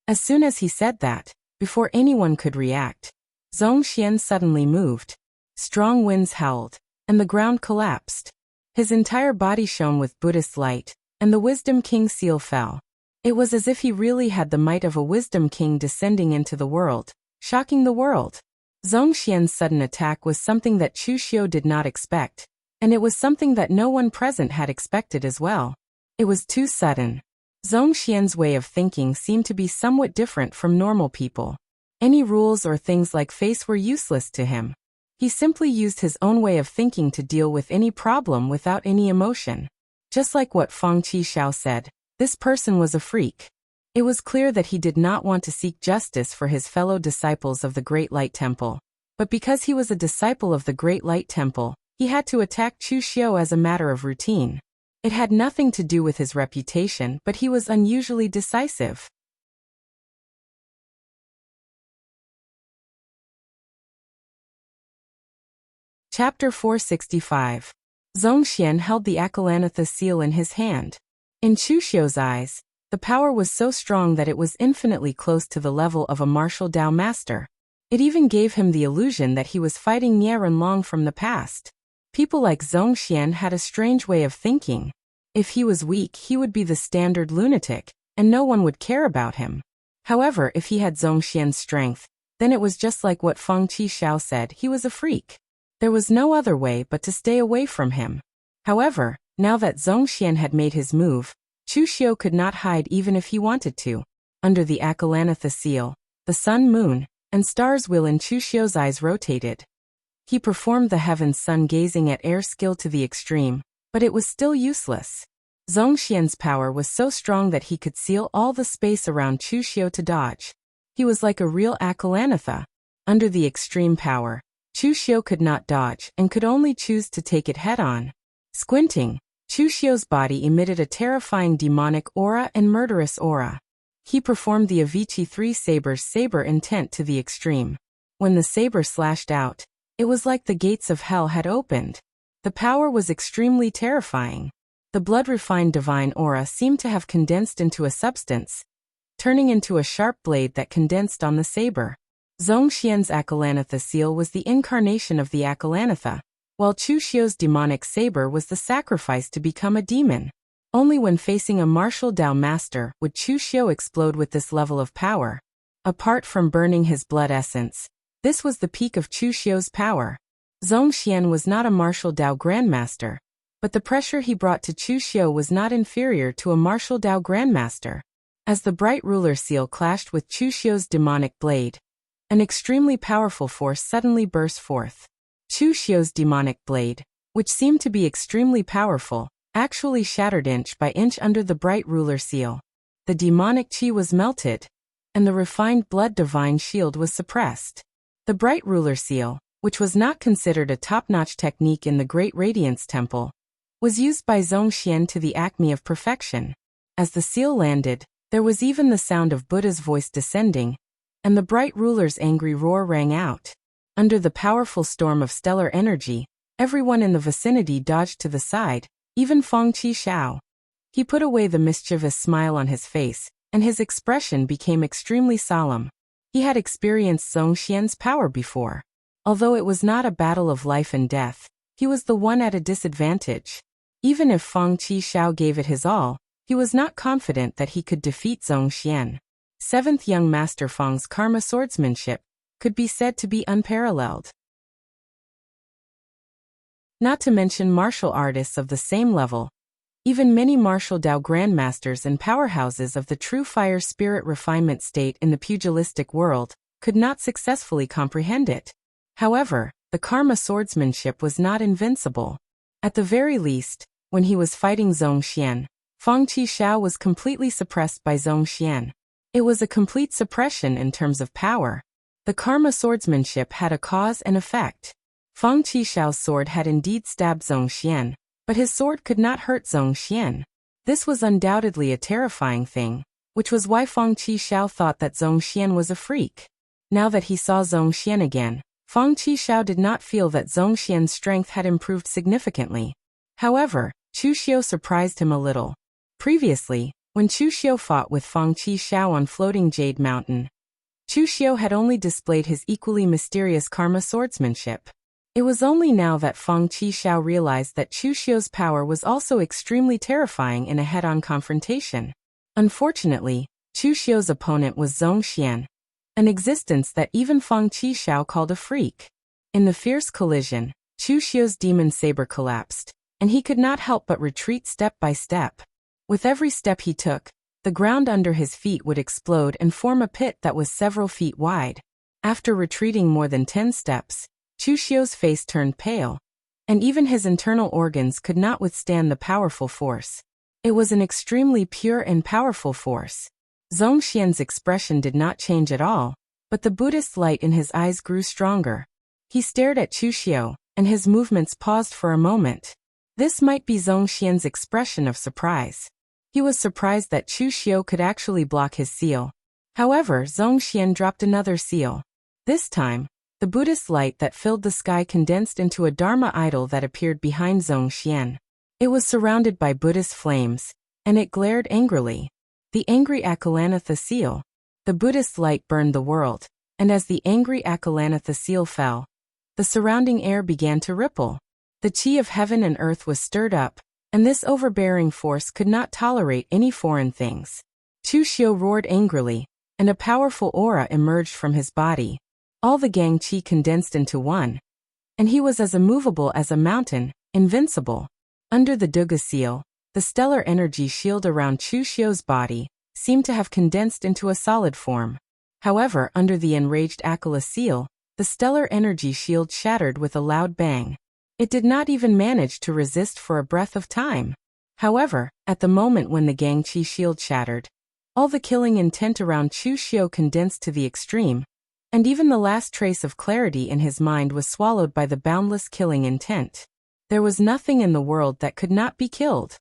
As soon as he said that, before anyone could react, Zongxian suddenly moved. Strong winds howled, and the ground collapsed. His entire body shone with Buddhist light, and the Wisdom King seal fell. It was as if he really had the might of a Wisdom King descending into the world, shocking the world. Zongxian's sudden attack was something that Chu Xiu did not expect, and it was something that no one present had expected as well. It was too sudden. Zongxian's way of thinking seemed to be somewhat different from normal people. Any rules or things like face were useless to him. He simply used his own way of thinking to deal with any problem without any emotion. Just like what Feng Qishao said, this person was a freak. It was clear that he did not want to seek justice for his fellow disciples of the Great Light Temple. But because he was a disciple of the Great Light Temple, he had to attack Chu Xiu as a matter of routine. It had nothing to do with his reputation, but he was unusually decisive. Chapter 465. Zongxian held the Akalanatha seal in his hand. In Chu Xiu's eyes, the power was so strong that it was infinitely close to the level of a martial Dao master. It even gave him the illusion that he was fighting Nie Renlong from the past. People like Zongxian had a strange way of thinking. If he was weak, he would be the standard lunatic, and no one would care about him. However, if he had Zongxian's strength, then it was just like what Feng Qishao said, he was a freak. There was no other way but to stay away from him. However, now that Zongxian had made his move, Chu Xiu could not hide even if he wanted to. Under the Akalanatha seal, the sun, moon, and stars wheel in Chu Xiu's eyes rotated. He performed the heavens sun gazing at air skill to the extreme, but it was still useless. Zongxian's power was so strong that he could seal all the space around Chu Xiu to dodge. He was like a real Akalanatha. Under the extreme power, Chu Xiu could not dodge and could only choose to take it head-on. Squinting, Chu Xiu's body emitted a terrifying demonic aura and murderous aura. He performed the Avicii 3 Saber's saber intent to the extreme. When the saber slashed out, it was like the gates of hell had opened. The power was extremely terrifying. The blood-refined divine aura seemed to have condensed into a substance, turning into a sharp blade that condensed on the saber. Zongxian's Akalanatha seal was the incarnation of the Akalanatha, while Chu Xiu's demonic saber was the sacrifice to become a demon. Only when facing a martial Dao master would Chu Xiu explode with this level of power. Apart from burning his blood essence, this was the peak of Chu Xiu's power. Zongxian was not a martial Dao grandmaster, but the pressure he brought to Chu Xiu was not inferior to a martial Dao grandmaster. As the bright ruler seal clashed with Chu Xiu's demonic blade, an extremely powerful force suddenly burst forth. Chu Xiu's demonic blade, which seemed to be extremely powerful, actually shattered inch by inch under the bright ruler seal. The demonic chi was melted, and the refined blood divine shield was suppressed. The bright ruler seal, which was not considered a top-notch technique in the Great Radiance Temple, was used by Zongxian to the acme of perfection. As the seal landed, there was even the sound of Buddha's voice descending, and the bright ruler's angry roar rang out. Under the powerful storm of stellar energy, everyone in the vicinity dodged to the side, even Feng Qishao. He put away the mischievous smile on his face, and his expression became extremely solemn. He had experienced Zongxian's power before. Although it was not a battle of life and death, he was the one at a disadvantage. Even if Feng Qishao gave it his all, he was not confident that he could defeat Zongxian. Seventh young master Feng's karma swordsmanship could be said to be unparalleled. not to mention martial artists of the same level. Even many martial Dao grandmasters and powerhouses of the true fire spirit refinement state in the pugilistic world could not successfully comprehend it. However, the karma swordsmanship was not invincible. At the very least, when he was fighting Zhongxian, Fang Qishao was completely suppressed by Zhongxian. It was a complete suppression in terms of power. The karma swordsmanship had a cause and effect. Fang Qishao's sword had indeed stabbed Zhongxian, but his sword could not hurt Zhongxian. This was undoubtedly a terrifying thing, which was why Fang Qishao thought that Zhongxian was a freak. Now that he saw Zhongxian again, Fang Qishao did not feel that Zhongxian's strength had improved significantly. However, Chu Xiu surprised him a little. Previously, when Chu Xiu fought with Fang Qishao on floating Jade Mountain, Chu Xiu had only displayed his equally mysterious karma swordsmanship. It was only now that Fang Qishao realized that Chu Xiu's power was also extremely terrifying in a head-on confrontation. Unfortunately, Chu Xiu's opponent was Zhongxian, an existence that even Fang Qishao called a freak. In the fierce collision, Chu Xiu's demon saber collapsed, and he could not help but retreat step by step. With every step he took, the ground under his feet would explode and form a pit that was several feet wide. After retreating more than 10 steps, Chu Xiu's face turned pale, and even his internal organs could not withstand the powerful force. It was an extremely pure and powerful force. Zhongxian's expression did not change at all, but the Buddhist light in his eyes grew stronger. He stared at Chu Xiu, and his movements paused for a moment. This might be Zhongxian's expression of surprise. He was surprised that Chu Xiu could actually block his seal. However, Zhongxian dropped another seal. This time, the Buddhist light that filled the sky condensed into a Dharma idol that appeared behind Zhongxian. It was surrounded by Buddhist flames, and it glared angrily. The angry Akalanatha seal. The Buddhist light burned the world, and as the angry Akalanatha seal fell, the surrounding air began to ripple. The chi of heaven and earth was stirred up, and this overbearing force could not tolerate any foreign things. Chu Xiu roared angrily, and a powerful aura emerged from his body. All the gang chi condensed into one, and he was as immovable as a mountain, invincible. Under the Duga seal, the stellar energy shield around Chu Xiu's body seemed to have condensed into a solid form. However, under the enraged Akala seal, the stellar energy shield shattered with a loud bang. It did not even manage to resist for a breath of time. However, at the moment when the gang chi shield shattered, all the killing intent around Chu Xiu condensed to the extreme, and even the last trace of clarity in his mind was swallowed by the boundless killing intent. There was nothing in the world that could not be killed.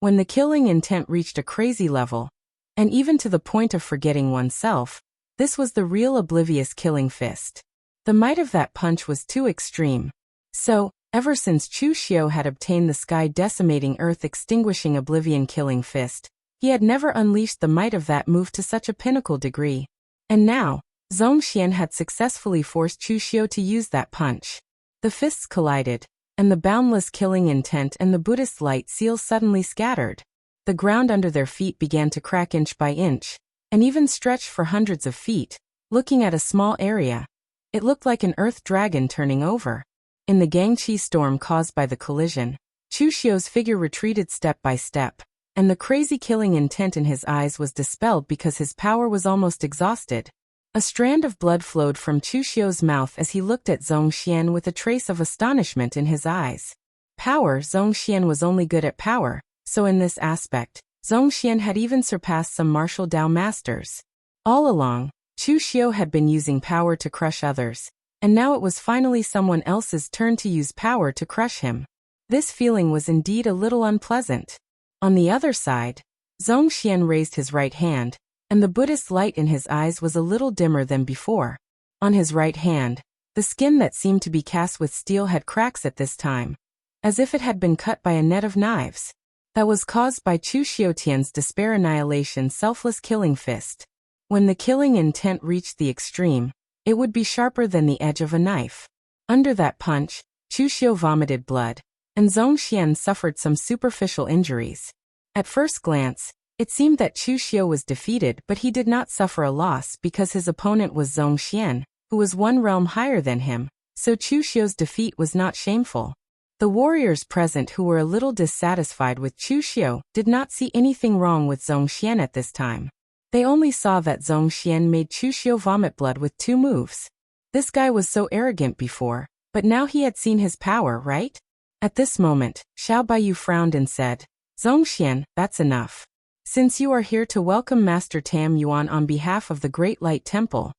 When the killing intent reached a crazy level, and even to the point of forgetting oneself, this was the real oblivious killing fist. The might of that punch was too extreme. So, ever since Chu Xiu had obtained the sky decimating earth extinguishing oblivion killing fist, he had never unleashed the might of that move to such a pinnacle degree. And now, Zhongxian had successfully forced Chu Xiu to use that punch. The fists collided, and the boundless killing intent and the Buddhist light seal suddenly scattered. The ground under their feet began to crack inch by inch, and even stretched for hundreds of feet. Looking at a small area, it looked like an earth dragon turning over. In the Gangchi storm caused by the collision, Chu Xiu's figure retreated step by step, and the crazy killing intent in his eyes was dispelled because his power was almost exhausted. A strand of blood flowed from Chu Xiu's mouth as he looked at Zhongxian with a trace of astonishment in his eyes. Power. Zhongxian was only good at power, so in this aspect, Zhongxian had even surpassed some martial Dao masters. All along, Chu Xiu had been using power to crush others, and now it was finally someone else's turn to use power to crush him. This feeling was indeed a little unpleasant. On the other side, Zhongxian raised his right hand, and the Buddhist light in his eyes was a little dimmer than before. On his right hand, the skin that seemed to be cast with steel had cracks at this time, as if it had been cut by a net of knives. That was caused by Chu Xiutian's despair annihilation selfless killing fist. When the killing intent reached the extreme, it would be sharper than the edge of a knife. Under that punch, Chu Xiu vomited blood, and Zhongxian suffered some superficial injuries. At first glance, it seemed that Chu Xiu was defeated, but he did not suffer a loss because his opponent was Zhongxian, who was one realm higher than him, so Chu Xiu's defeat was not shameful. The warriors present who were a little dissatisfied with Chu Xiu did not see anything wrong with Zhong Xian at this time. They only saw that Zhong Xian made Chu Xiu vomit blood with 2 moves. This guy was so arrogant before, but now he had seen his power, right? At this moment, Xiao Baiyu frowned and said, Zhong Xian, that's enough. Since you are here to welcome Master Tam Yuan on behalf of the Great Light Temple,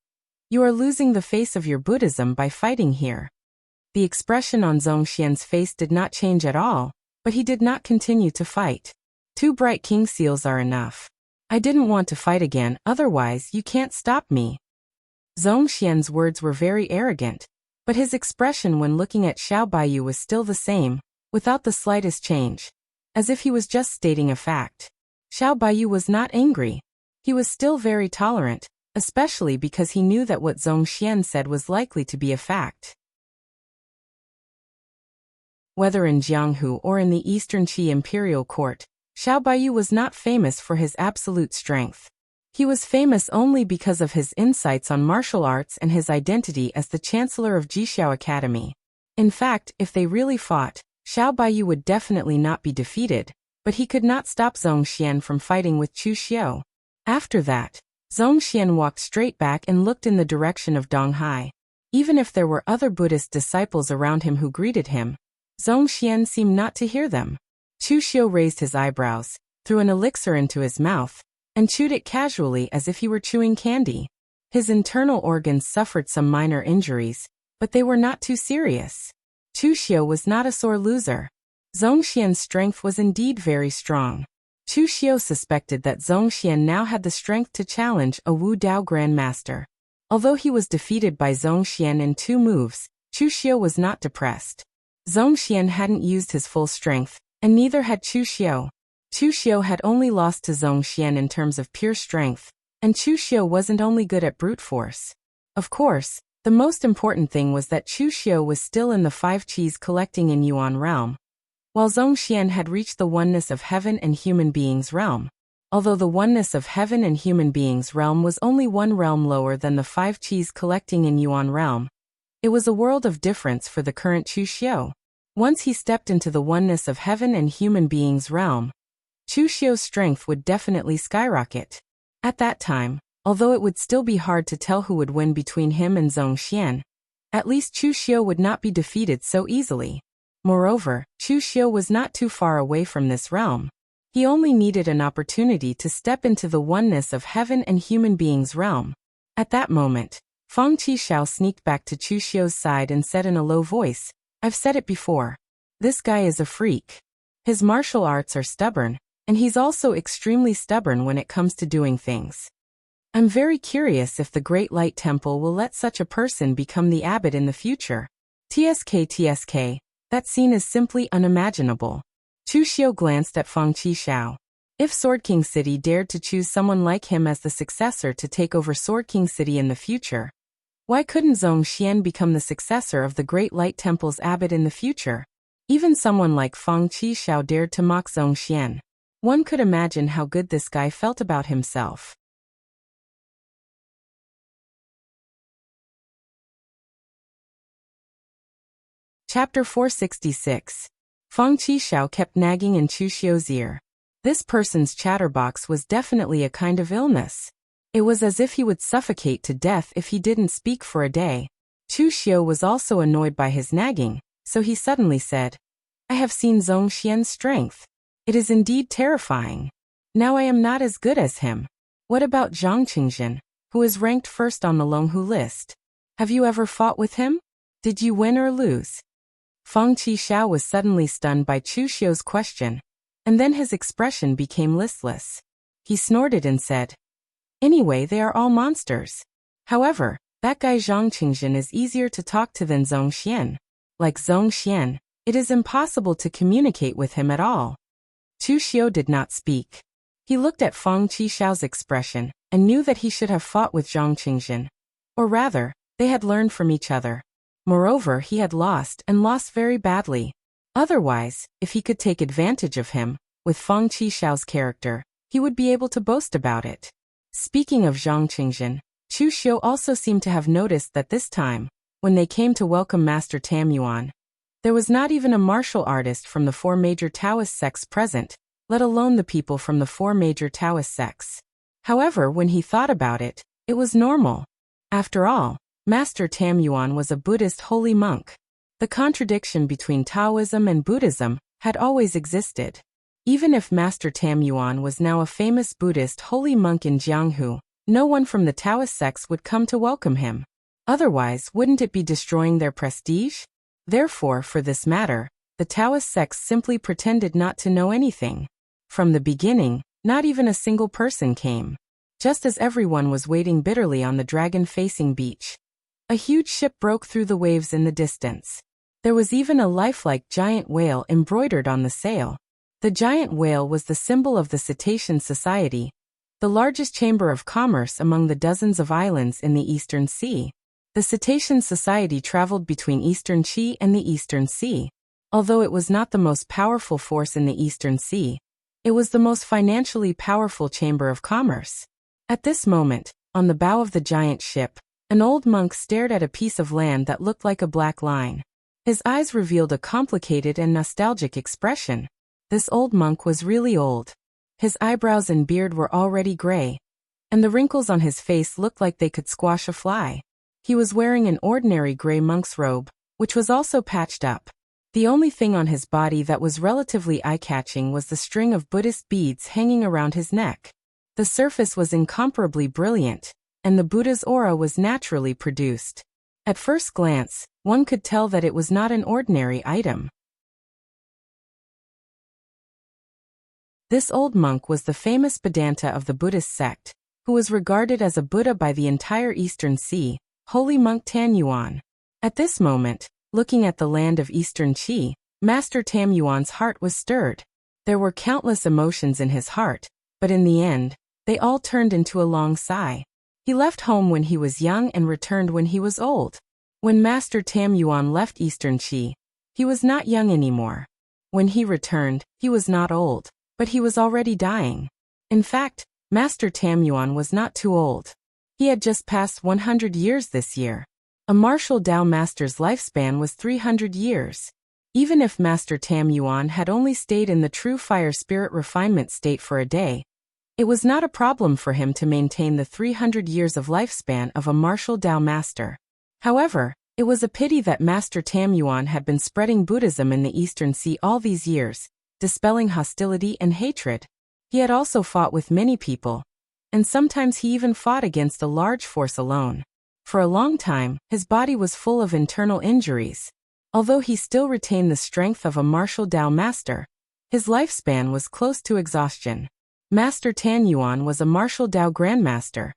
you are losing the face of your Buddhism by fighting here. The expression on Zhong Xian's face did not change at all, but he did not continue to fight. 2 bright king seals are enough. I didn't want to fight again, otherwise you can't stop me. Zhong Xian's words were very arrogant, but his expression when looking at Xiao Baiyu was still the same, without the slightest change, as if he was just stating a fact. Xiao Baiyu was not angry. He was still very tolerant, especially because he knew that what Zhong Xian said was likely to be a fact. Whether in Jianghu or in the Eastern Qi imperial court, Xiao Baiyu was not famous for his absolute strength. He was famous only because of his insights on martial arts and his identity as the chancellor of Jixiao Academy. In fact, if they really fought, Xiao Baiyu would definitely not be defeated, but he could not stop Zhong Xian from fighting with Chu Xiu. After that, Zhong Xian walked straight back and looked in the direction of Donghai. Even if there were other Buddhist disciples around him who greeted him, Zhong Xian seemed not to hear them. Chu Xiu raised his eyebrows, threw an elixir into his mouth, and chewed it casually as if he were chewing candy. His internal organs suffered some minor injuries, but they were not too serious. Chu Xiu was not a sore loser. Zhong Xian's strength was indeed very strong. Chu Xiu suspected that Zhong Xian now had the strength to challenge a Wu Dao Grandmaster. Although he was defeated by Zhong Xian in 2 moves, Chu Xiu was not depressed. Zhong Xian hadn't used his full strength, and neither had Chu Xiu. Chu Xiu had only lost to Zhong Xian in terms of pure strength, and Chu Xiu wasn't only good at brute force. Of course, the most important thing was that Chu Xiu was still in the 5 Qis collecting in Yuan realm, while Zhong Xian had reached the oneness of heaven and human beings realm. Although the oneness of heaven and human beings realm was only 1 realm lower than the 5 Qis collecting in Yuan realm, it was a world of difference for the current Chu Xiu. Once he stepped into the oneness of heaven and human beings realm, Chu Xiu's strength would definitely skyrocket. At that time, although it would still be hard to tell who would win between him and Zhong Xian, at least Chu Xiu would not be defeated so easily. Moreover, Chu Xiu was not too far away from this realm. He only needed an opportunity to step into the oneness of heaven and human beings realm. At that moment, Feng Qishao sneaked back to Chu Xiu's side and said in a low voice, I've said it before. This guy is a freak. His martial arts are stubborn, and he's also extremely stubborn when it comes to doing things. I'm very curious if the Great Light Temple will let such a person become the abbot in the future. TSK, that scene is simply unimaginable. Chu Xiu glanced at Feng Qishao. If Sword King City dared to choose someone like him as the successor to take over Sword King City in the future, why couldn't Zhong Xian become the successor of the Great Light Temple's abbot in the future? Even someone like Feng Qishao dared to mock Zhong Xian. One could imagine how good this guy felt about himself. Chapter 466. Feng Qishao kept nagging in Chu Xiu's ear. This person's chatterbox was definitely a kind of illness. It was as if he would suffocate to death if he didn't speak for a day. Chu Xiu was also annoyed by his nagging, so he suddenly said, I have seen Zhong Xian's strength. It is indeed terrifying. Now I am not as good as him. What about Zhang Qingjin, who is ranked first on the Longhu list? Have you ever fought with him? Did you win or lose? Feng Qishao was suddenly stunned by Chu Xiu's question, and then his expression became listless. He snorted and said, Anyway, they are all monsters. However, that guy Zhang Qingjin is easier to talk to than Zhong Xian. Like Zhong Xian, it is impossible to communicate with him at all. Chu Xiu did not speak. He looked at Feng Qishao's expression and knew that he should have fought with Zhang Qingjin. Or rather, they had learned from each other. Moreover, he had lost and lost very badly. Otherwise, if he could take advantage of him, with Feng Qishao's character, he would be able to boast about it. Speaking of Zhang Qingjin, Chu Xiu also seemed to have noticed that this time, when they came to welcome Master Tam Yuan, there was not even a martial artist from the four major Taoist sects present, let alone the people from the four major Taoist sects. However, when he thought about it, it was normal. After all, Master Tam Yuan was a Buddhist holy monk. The contradiction between Taoism and Buddhism had always existed. Even if Master Tam Yuan was now a famous Buddhist holy monk in Jianghu, no one from the Taoist sects would come to welcome him. Otherwise, wouldn't it be destroying their prestige? Therefore, for this matter, the Taoist sects simply pretended not to know anything. From the beginning, not even a single person came. Just as everyone was waiting bitterly on the dragon-facing beach, a huge ship broke through the waves in the distance. There was even a lifelike giant whale embroidered on the sail. The giant whale was the symbol of the Cetacean Society, the largest chamber of commerce among the dozens of islands in the Eastern Sea. The Cetacean Society traveled between Eastern Chi and the Eastern Sea. Although it was not the most powerful force in the Eastern Sea, it was the most financially powerful chamber of commerce. At this moment, on the bow of the giant ship, an old monk stared at a piece of land that looked like a black line. His eyes revealed a complicated and nostalgic expression. This old monk was really old. His eyebrows and beard were already gray, and the wrinkles on his face looked like they could squash a fly. He was wearing an ordinary gray monk's robe, which was also patched up. The only thing on his body that was relatively eye-catching was the string of Buddhist beads hanging around his neck. The surface was incomparably brilliant, and the Buddha's aura was naturally produced. At first glance, one could tell that it was not an ordinary item. This old monk was the famous Vedanta of the Buddhist sect, who was regarded as a Buddha by the entire Eastern Sea, holy monk Tan Yuan. At this moment, looking at the land of Eastern Qi, Master Tam Yuan's heart was stirred. There were countless emotions in his heart, but in the end, they all turned into a long sigh. He left home when he was young and returned when he was old. When Master Tam Yuan left Eastern Qi, he was not young anymore. When he returned, he was not old, but he was already dying. In fact, Master Tam Yuan was not too old. He had just passed 100 years this year. A martial Dao master's lifespan was 300 years. Even if Master Tam Yuan had only stayed in the true fire spirit refinement state for a day, it was not a problem for him to maintain the 300 years of lifespan of a martial Dao master. However, it was a pity that Master Tam Yuan had been spreading Buddhism in the Eastern Sea all these years, dispelling hostility and hatred. He had also fought with many people, and sometimes he even fought against a large force alone. For a long time, his body was full of internal injuries. Although he still retained the strength of a martial Dao master, his lifespan was close to exhaustion. Master Tan Yuan was a martial Dao grandmaster,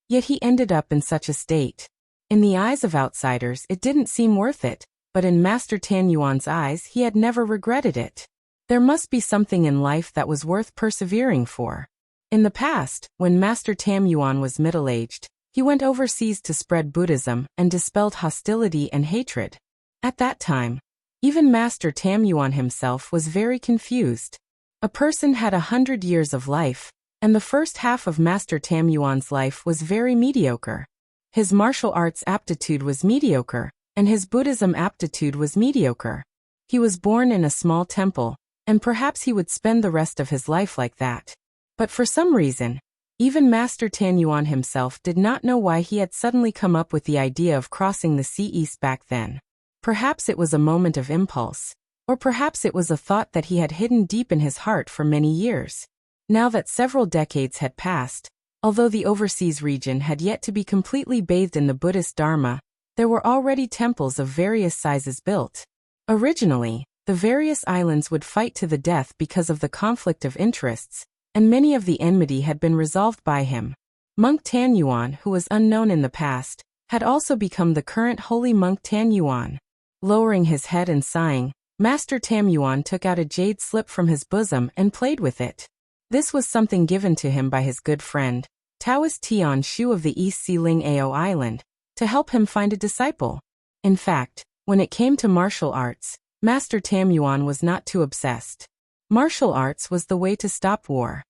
yet he ended up in such a state. In the eyes of outsiders, it didn't seem worth it, but in Master Tan Yuan's eyes, he had never regretted it. There must be something in life that was worth persevering for. In the past, when Master Tam Yuan was middle-aged, he went overseas to spread Buddhism and dispelled hostility and hatred. At that time, even Master Tam Yuan himself was very confused. A person had 100 years of life, and the first half of Master Tam Yuan's life was very mediocre. His martial arts aptitude was mediocre, and his Buddhism aptitude was mediocre. He was born in a small temple, and perhaps he would spend the rest of his life like that. But for some reason, even Master Tan Yuan himself did not know why he had suddenly come up with the idea of crossing the sea east back then. Perhaps it was a moment of impulse, or perhaps it was a thought that he had hidden deep in his heart for many years. Now that several decades had passed, although the overseas region had yet to be completely bathed in the Buddhist Dharma, there were already temples of various sizes built. Originally, the various islands would fight to the death because of the conflict of interests, and many of the enmity had been resolved by him. Monk Tan Yuan, who was unknown in the past, had also become the current holy monk Tan Yuan. Lowering his head and sighing, Master Tam Yuan took out a jade slip from his bosom and played with it. This was something given to him by his good friend, Taoist Tian Shu of the East Sea Ling Ao Island, to help him find a disciple. In fact, when it came to martial arts, Master Tam Yuan was not too obsessed. Martial arts was the way to stop war.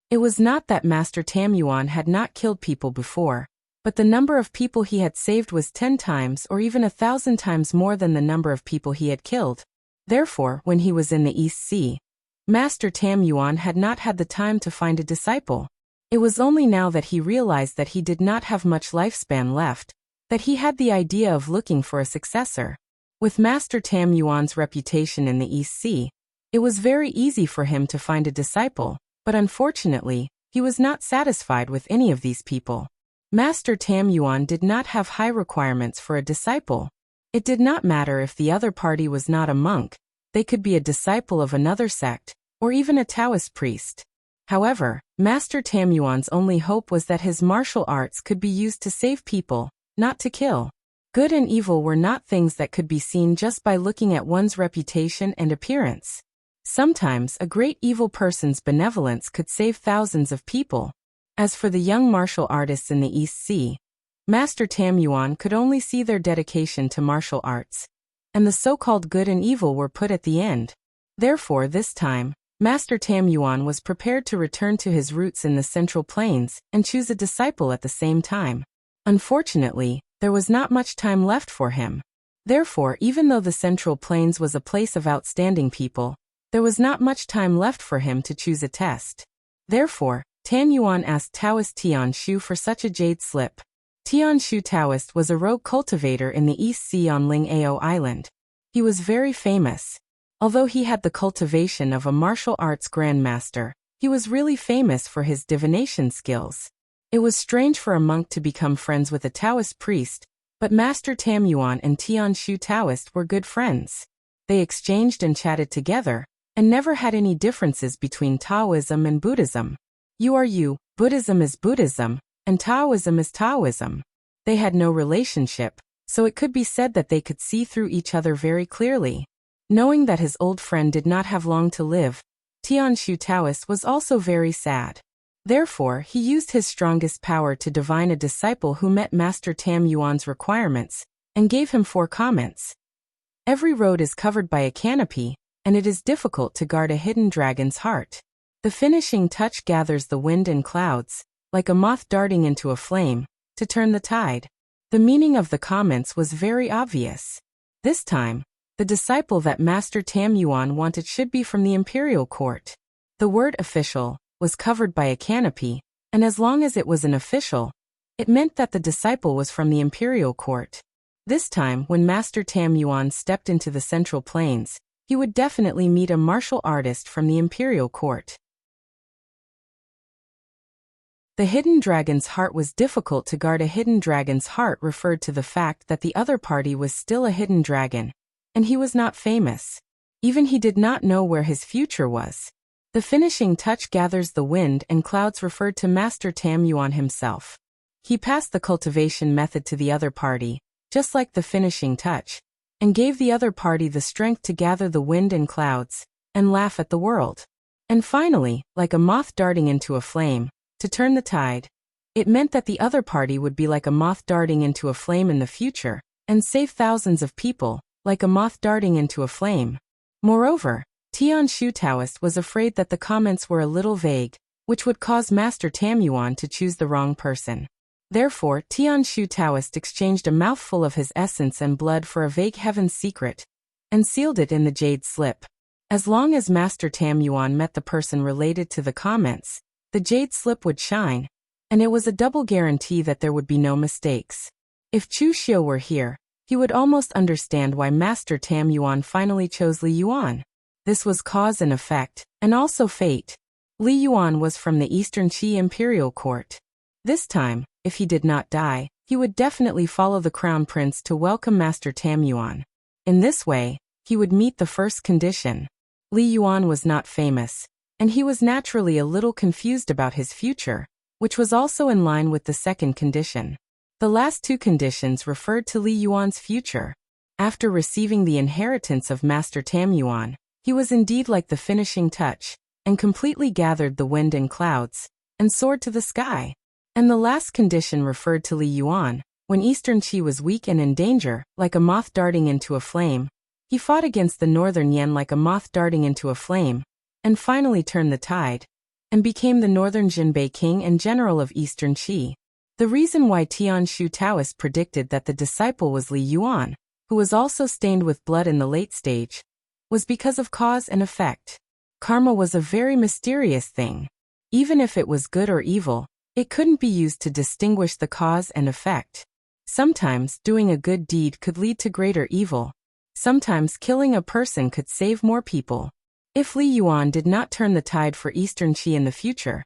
It was not that Master Tam Yuan had not killed people before, but the number of people he had saved was 10 times or even 1,000 times more than the number of people he had killed. Therefore, when he was in the East Sea, Master Tam Yuan had not had the time to find a disciple. It was only now that he realized that he did not have much lifespan left, that he had the idea of looking for a successor. With Master Tam Yuan's reputation in the East Sea, it was very easy for him to find a disciple, but unfortunately, he was not satisfied with any of these people. Master Tam Yuan did not have high requirements for a disciple. It did not matter if the other party was not a monk, they could be a disciple of another sect, or even a Taoist priest. However, Master Tam Yuan's only hope was that his martial arts could be used to save people, not to kill. Good and evil were not things that could be seen just by looking at one's reputation and appearance. Sometimes a great evil person's benevolence could save thousands of people. As for the young martial artists in the East Sea, Master Tam Yuan could only see their dedication to martial arts, and the so-called good and evil were put at the end. Therefore, this time, Master Tam Yuan was prepared to return to his roots in the Central Plains and choose a disciple at the same time. Unfortunately, there was not much time left for him. Therefore, even though the Central Plains was a place of outstanding people, there was not much time left for him to choose a test. Therefore, Tan Yuan asked Taoist Tian Shu for such a jade slip. Tian Shu Taoist was a rogue cultivator in the East Sea on Ling Ao Island. He was very famous. Although he had the cultivation of a martial arts grandmaster, he was really famous for his divination skills. It was strange for a monk to become friends with a Taoist priest, but Master Tam Yuan and Tian Shu Taoist were good friends. They exchanged and chatted together, and never had any differences between Taoism and Buddhism. You are you, Buddhism is Buddhism, and Taoism is Taoism. They had no relationship, so it could be said that they could see through each other very clearly. Knowing that his old friend did not have long to live, Tian Shu Taoist was also very sad. Therefore, he used his strongest power to divine a disciple who met Master Tam Yuan's requirements, and gave him 4 comments. Every road is covered by a canopy, and it is difficult to guard a hidden dragon's heart. The finishing touch gathers the wind and clouds, like a moth darting into a flame, to turn the tide. The meaning of the comments was very obvious. This time, the disciple that Master Tam Yuan wanted should be from the imperial court. The word official was covered by a canopy, and as long as it was an official, it meant that the disciple was from the imperial court. This time, when Master Tam Yuan stepped into the Central Plains, he would definitely meet a martial artist from the imperial court. The hidden dragon's heart was difficult to guard. A hidden dragon's heart referred to the fact that the other party was still a hidden dragon, and he was not famous. Even he did not know where his future was. The finishing touch gathers the wind and clouds referred to Master Tam Yuan himself. He passed the cultivation method to the other party, just like the finishing touch, and gave the other party the strength to gather the wind and clouds, and laugh at the world. And finally, like a moth darting into a flame, to turn the tide. It meant that the other party would be like a moth darting into a flame in the future, and save thousands of people, like a moth darting into a flame. Moreover, Tian Shu Taoist was afraid that the comments were a little vague, which would cause Master Tam Yuan to choose the wrong person. Therefore, Tian Shu Taoist exchanged a mouthful of his essence and blood for a vague heaven's secret, and sealed it in the jade slip. As long as Master Tam Yuan met the person related to the comments, the jade slip would shine, and it was a double guarantee that there would be no mistakes. If Chu Xiu were here, he would almost understand why Master Tam Yuan finally chose Li Yuan. This was cause and effect, and also fate. Li Yuan was from the Eastern Qi imperial court. This time, if he did not die, he would definitely follow the crown prince to welcome Master Tam Yuan. In this way, he would meet the first condition. Li Yuan was not famous, and he was naturally a little confused about his future, which was also in line with the second condition. The last 2 conditions referred to Li Yuan's future. After receiving the inheritance of Master Tam Yuan, he was indeed like the finishing touch, and completely gathered the wind and clouds, and soared to the sky. And the last condition referred to Li Yuan, when Eastern Qi was weak and in danger, like a moth darting into a flame. He fought against the Northern Yen like a moth darting into a flame, and finally turned the tide. and became the northern Jinbei king and general of eastern Qi. The reason why Tianshu Taoist predicted that the disciple was Li Yuan, who was also stained with blood in the late stage, was because of cause and effect. Karma was a very mysterious thing. Even if it was good or evil, it couldn't be used to distinguish the cause and effect. Sometimes doing a good deed could lead to greater evil. Sometimes killing a person could save more people. If Li Yuan did not turn the tide for eastern Qi in the future,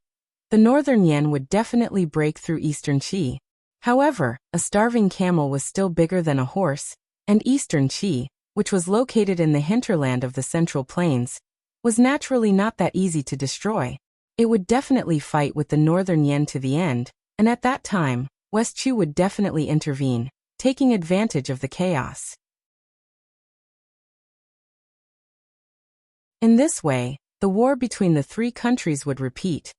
the northern Yan would definitely break through eastern Qi. However, a starving camel was still bigger than a horse, and eastern Qi, which was located in the hinterland of the Central Plains, was naturally not that easy to destroy. It would definitely fight with the northern Yan to the end, and at that time, West Chu would definitely intervene, taking advantage of the chaos. In this way, the war between the three countries would repeat,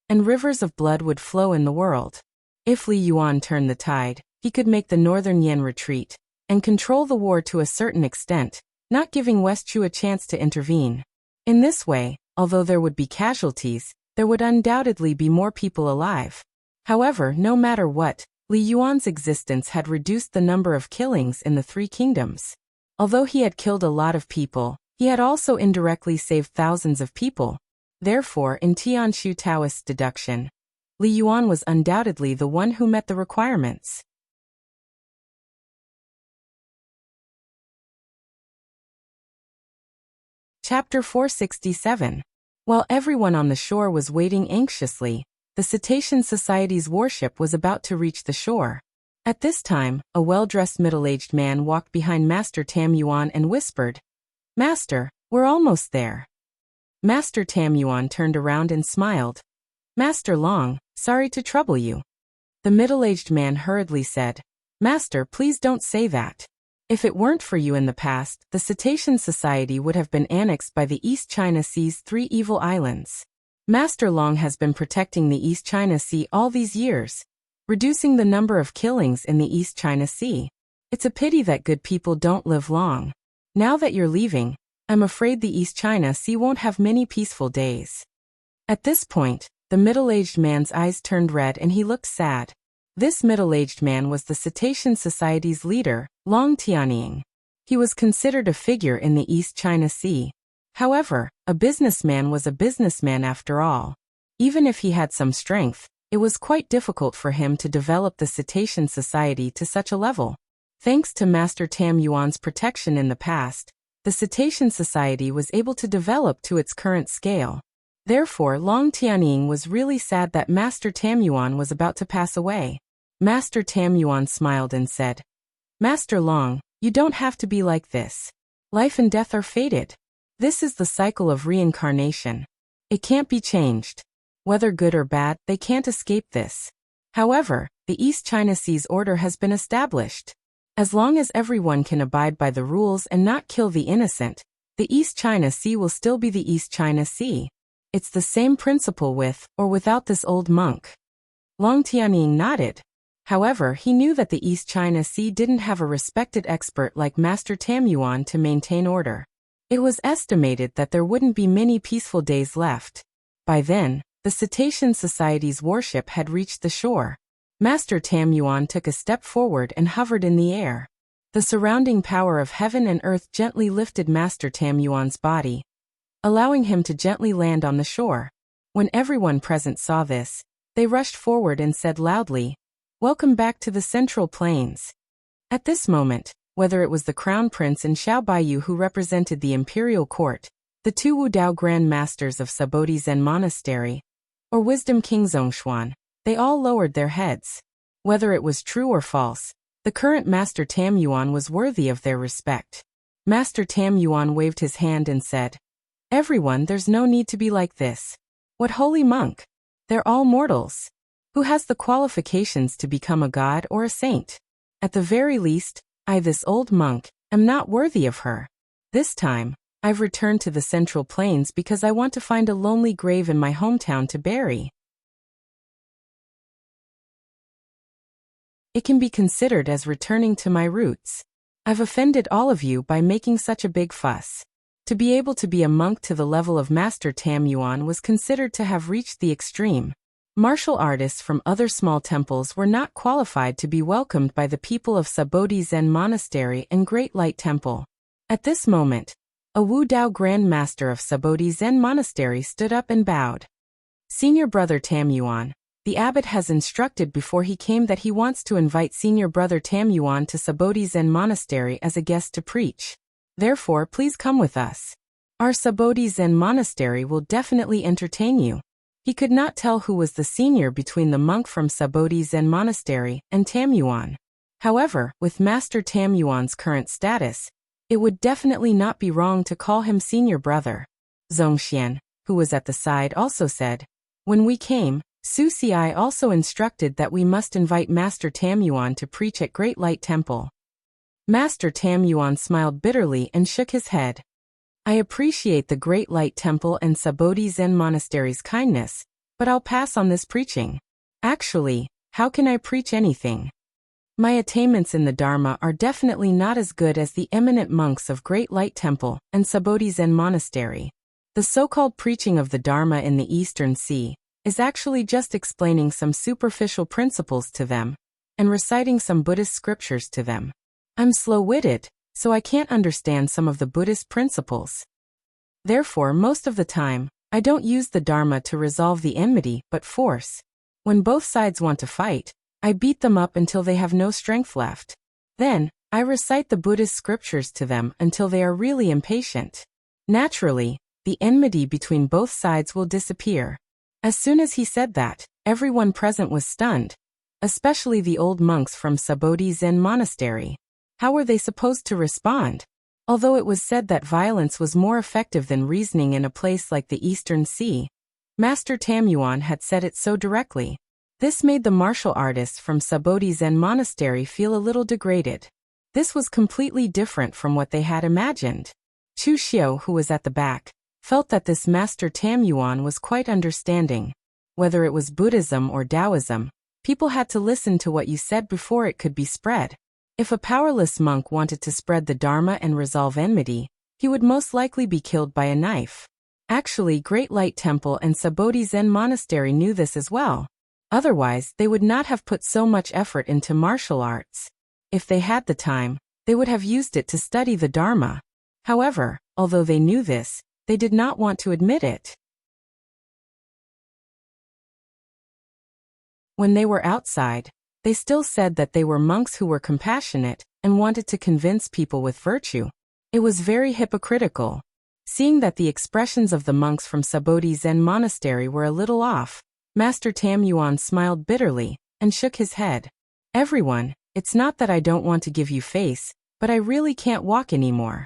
and rivers of blood would flow in the world. If Li Yuan turned the tide, he could make the northern Yan retreat, and control the war to a certain extent, not giving West Chu a chance to intervene. In this way, although there would be casualties, there would undoubtedly be more people alive. However, no matter what, Li Yuan's existence had reduced the number of killings in the three kingdoms. Although he had killed a lot of people, he had also indirectly saved thousands of people. Therefore, in Tianshu Taoist deduction, Li Yuan was undoubtedly the one who met the requirements. Chapter 467. While everyone on the shore was waiting anxiously, the Cetacean Society's warship was about to reach the shore. At this time, a well-dressed middle-aged man walked behind Master Tam Yuan and whispered, "Master, we're almost there." Master Tam Yuan turned around and smiled. "Master Long, sorry to trouble you." The middle-aged man hurriedly said, "Master, please don't say that. If it weren't for you in the past, the Cetacean Society would have been annexed by the East China Sea's 3 evil islands. Master Long has been protecting the East China Sea all these years, reducing the number of killings in the East China Sea. It's a pity that good people don't live long. Now that you're leaving, I'm afraid the East China Sea won't have many peaceful days." At this point, the middle-aged man's eyes turned red and he looked sad. This middle-aged man was the Cetacean Society's leader, Long Tianying. He was considered a figure in the East China Sea. However, a businessman was a businessman after all. Even if he had some strength, it was quite difficult for him to develop the Cetacean Society to such a level. Thanks to Master Tam Yuan's protection in the past, the Cetacean Society was able to develop to its current scale. Therefore, Long Tianying was really sad that Master Tam Yuan was about to pass away. Master Tam Yuan smiled and said, "Master Long, you don't have to be like this. Life and death are fated. This is the cycle of reincarnation. It can't be changed. Whether good or bad, they can't escape this. However, the East China Sea's order has been established. As long as everyone can abide by the rules and not kill the innocent, the East China Sea will still be the East China Sea. It's the same principle with or without this old monk." Long Tianying nodded. However, he knew that the East China Sea didn't have a respected expert like Master Tam Yuan to maintain order. It was estimated that there wouldn't be many peaceful days left. By then, the Cetacean Society's warship had reached the shore. Master Tam Yuan took a step forward and hovered in the air. The surrounding power of heaven and earth gently lifted Master Tam Yuan's body, allowing him to gently land on the shore. When everyone present saw this, they rushed forward and said loudly, "Welcome back to the Central Plains." At this moment, whether it was the Crown Prince and Xiao Baiyu who represented the imperial court, the 2 Wudao Grand Masters of Sabodhi Zen Monastery, or Wisdom King Zhongshuan, they all lowered their heads. Whether it was true or false, the current Master Tam Yuan was worthy of their respect. Master Tam Yuan waved his hand and said, "Everyone, there's no need to be like this. What holy monk? They're all mortals. Who has the qualifications to become a god or a saint? At the very least, I, this old monk, am not worthy of her. This time, I've returned to the Central Plains because I want to find a lonely grave in my hometown to bury. It can be considered as returning to my roots. I've offended all of you by making such a big fuss. To be able to be a monk to the level of Master Tam Yuan was considered to have reached the extreme. Martial artists from other small temples were not qualified to be welcomed by the people of Sabodhi Zen Monastery and Great Light Temple. At this moment, a Wu Dao Grand Master of Sabodhi Zen Monastery stood up and bowed. Senior Brother Tam Yuan, the abbot has instructed before he came that he wants to invite Senior Brother Tam Yuan to Sabodhi Zen Monastery as a guest to preach. Therefore, please come with us. Our Sabodhi Zen Monastery will definitely entertain you. He could not tell who was the senior between the monk from Sabodhi Zen Monastery and Tam Yuan. However, with Master Tam Yuan's current status, it would definitely not be wrong to call him senior brother. Zongxian, who was at the side, also said, "When we came, Su Ci also instructed that we must invite Master Tam Yuan to preach at Great Light Temple." Master Tam Yuan smiled bitterly and shook his head. "I appreciate the Great Light Temple and Sabodhi Zen Monastery's kindness, but I'll pass on this preaching. Actually, how can I preach anything? My attainments in the Dharma are definitely not as good as the eminent monks of Great Light Temple and Sabodhi Zen Monastery. The so-called preaching of the Dharma in the Eastern Sea is actually just explaining some superficial principles to them and reciting some Buddhist scriptures to them. I'm slow-witted, so I can't understand some of the Buddhist principles. Therefore, most of the time, I don't use the Dharma to resolve the enmity but force. When both sides want to fight, I beat them up until they have no strength left. Then, I recite the Buddhist scriptures to them until they are really impatient. Naturally, the enmity between both sides will disappear." As soon as he said that, everyone present was stunned, especially the old monks from Sabodhi Zen Monastery. How were they supposed to respond? Although it was said that violence was more effective than reasoning in a place like the Eastern Sea, Master Tam Yuan had said it so directly. This made the martial artists from Sabodhi Zen Monastery feel a little degraded. This was completely different from what they had imagined. Chu Xiu, who was at the back, felt that this Master Tam Yuan was quite understanding. Whether it was Buddhism or Taoism, people had to listen to what you said before it could be spread. If a powerless monk wanted to spread the Dharma and resolve enmity, he would most likely be killed by a knife. Actually, Great Light Temple and Sabodhi Zen Monastery knew this as well. Otherwise, they would not have put so much effort into martial arts. If they had the time, they would have used it to study the Dharma. However, although they knew this, they did not want to admit it. When they were outside, they still said that they were monks who were compassionate and wanted to convince people with virtue. It was very hypocritical. Seeing that the expressions of the monks from Sabodhi Zen Monastery were a little off, Master Tam Yuan smiled bitterly and shook his head. "Everyone, it's not that I don't want to give you face, but I really can't walk anymore.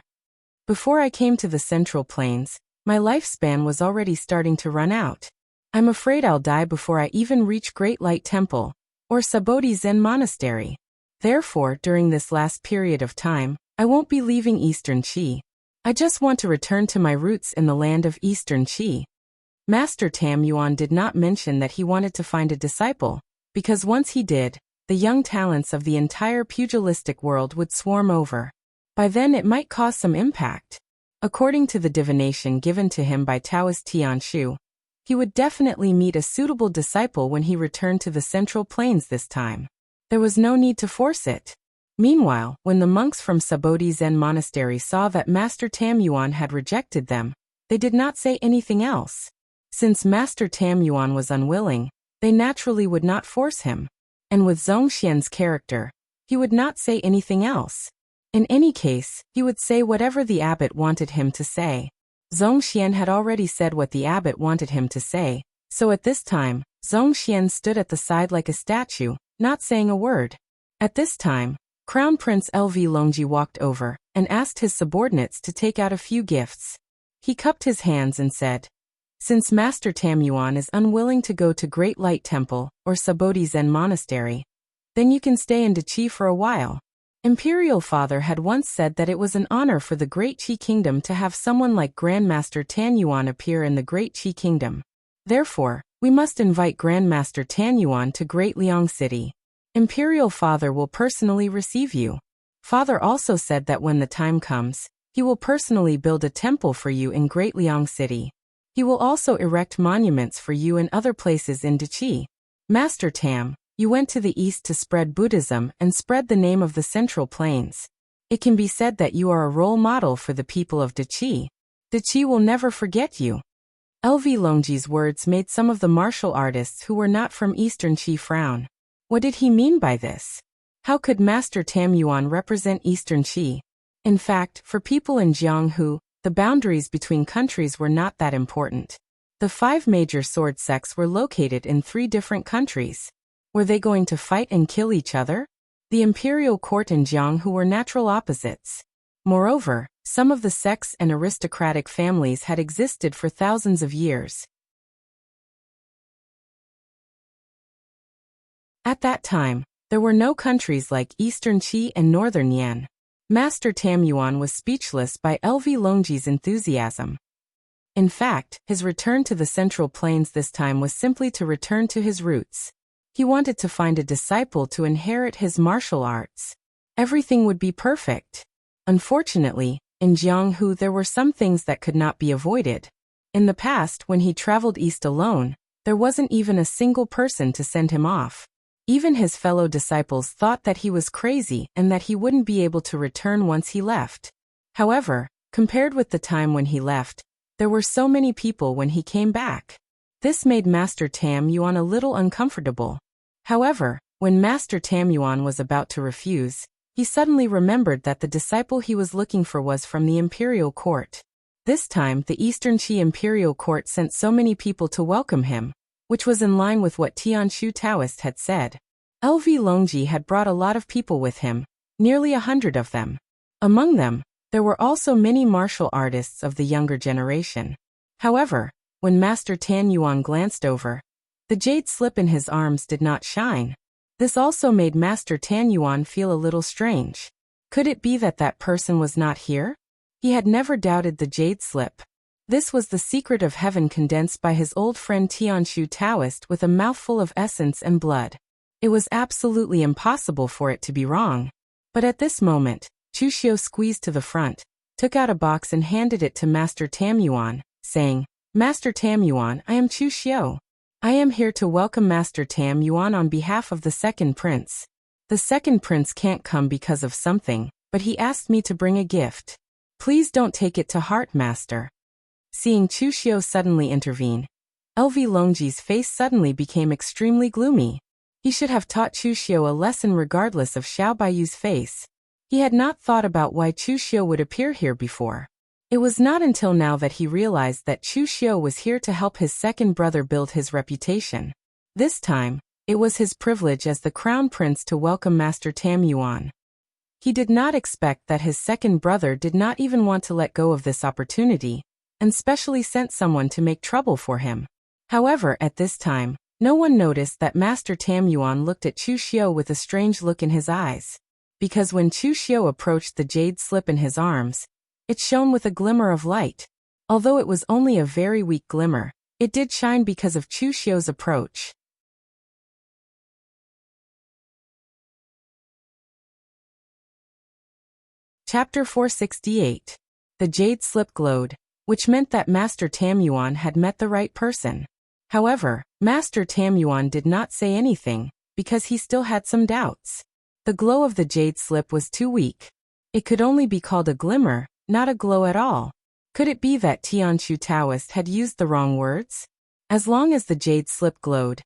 Before I came to the Central Plains, my lifespan was already starting to run out. I'm afraid I'll die before I even reach Great Light Temple or Sabodhi Zen Monastery. Therefore, during this last period of time, I won't be leaving Eastern Qi. I just want to return to my roots in the land of Eastern Qi." Master Tam Yuan did not mention that he wanted to find a disciple, because once he did, the young talents of the entire pugilistic world would swarm over. By then it might cause some impact. According to the divination given to him by Taoist Tianshu, he would definitely meet a suitable disciple when he returned to the Central Plains this time. There was no need to force it. Meanwhile, when the monks from Sabodhi Zen Monastery saw that Master Tam Yuan had rejected them, they did not say anything else. Since Master Tam Yuan was unwilling, they naturally would not force him. And with Zongxian's character, he would not say anything else. In any case, he would say whatever the abbot wanted him to say. Zongxian had already said what the abbot wanted him to say, so at this time, Zongxian stood at the side like a statue, not saying a word. At this time, Crown Prince LV Longji walked over and asked his subordinates to take out a few gifts. He cupped his hands and said, "Since Master Tam Yuan is unwilling to go to Great Light Temple or Sabodhi Zen Monastery, then you can stay in Qi for a while." Imperial Father had once said that it was an honor for the Great Qi Kingdom to have someone like Grandmaster Tan Yuan appear in the Great Qi Kingdom. Therefore, we must invite Grandmaster Tan Yuan to Great Liang City. Imperial Father will personally receive you. Father also said that when the time comes, He will personally build a temple for you in Great Liang City. He will also erect monuments for you in other places in Dachi. Master Tam, you went to the east to spread Buddhism and spread the name of the Central Plains. It can be said that you are a role model for the people of Dachi. Dachi will never forget you. LV Longji's words made some of the martial artists who were not from Eastern Qi frown. What did he mean by this? How could Master Tam Yuan represent Eastern Qi? In fact, for people in Jianghu, the boundaries between countries were not that important. The 5 major sword sects were located in 3 different countries. Were they going to fight and kill each other? The imperial court and Jianghu were natural opposites. Moreover, some of the sects and aristocratic families had existed for thousands of years. At that time, there were no countries like Eastern Qi and Northern Yan. Master Tam Yuan was speechless by LV Longji's enthusiasm. In fact, his return to the Central Plains this time was simply to return to his roots. He wanted to find a disciple to inherit his martial arts. Everything would be perfect. Unfortunately, in Jianghu there were some things that could not be avoided. In the past, when he traveled east alone, there wasn't even a single person to send him off. Even his fellow disciples thought that he was crazy and that he wouldn't be able to return once he left. However, compared with the time when he left, there were so many people when he came back. This made Master Tam Yuan a little uncomfortable. However, when Master Tam Yuan was about to refuse, he suddenly remembered that the disciple he was looking for was from the imperial court. This time, the Eastern Qi imperial court sent so many people to welcome him, which was in line with what Tianshu Taoist had said. LV Longji had brought a lot of people with him, nearly 100 of them. Among them, there were also many martial artists of the younger generation. However, when Master Tan Yuan glanced over, the jade slip in his arms did not shine. This also made Master Tan Yuan feel a little strange. Could it be that that person was not here? He had never doubted the jade slip. This was the secret of heaven condensed by his old friend Tianshu Taoist with a mouthful of essence and blood. It was absolutely impossible for it to be wrong. But at this moment, Chu Xiu squeezed to the front, took out a box and handed it to Master Tam Yuan, saying, "Master Tam Yuan, I am Chu Xiu. I am here to welcome Master Tam Yuan on behalf of the second prince. The second prince can't come because of something, but he asked me to bring a gift. Please don't take it to heart, Master." Seeing Chu Xiu suddenly intervene, LV Longji's face suddenly became extremely gloomy. He should have taught Chu Xiu a lesson regardless of Xiao Baiyu's face. He had not thought about why Chu Xiu would appear here before. It was not until now that he realized that Chu Xiu was here to help his second brother build his reputation. This time, it was his privilege as the crown prince to welcome Master Tam Yuan. He did not expect that his second brother did not even want to let go of this opportunity, and specially sent someone to make trouble for him. However, at this time, no one noticed that Master Tam Yuan looked at Chu Xiu with a strange look in his eyes. Because when Chu Xiu approached the jade slip in his arms, it shone with a glimmer of light. Although it was only a very weak glimmer, it did shine because of Chu Xiu's approach. Chapter 468. The jade slip glowed, which meant that Master Tam Yuan had met the right person. However, Master Tam Yuan did not say anything, because he still had some doubts. The glow of the jade slip was too weak. It could only be called a glimmer, not a glow at all. Could it be that Tianshu Taoist had used the wrong words? As long as the jade slip glowed,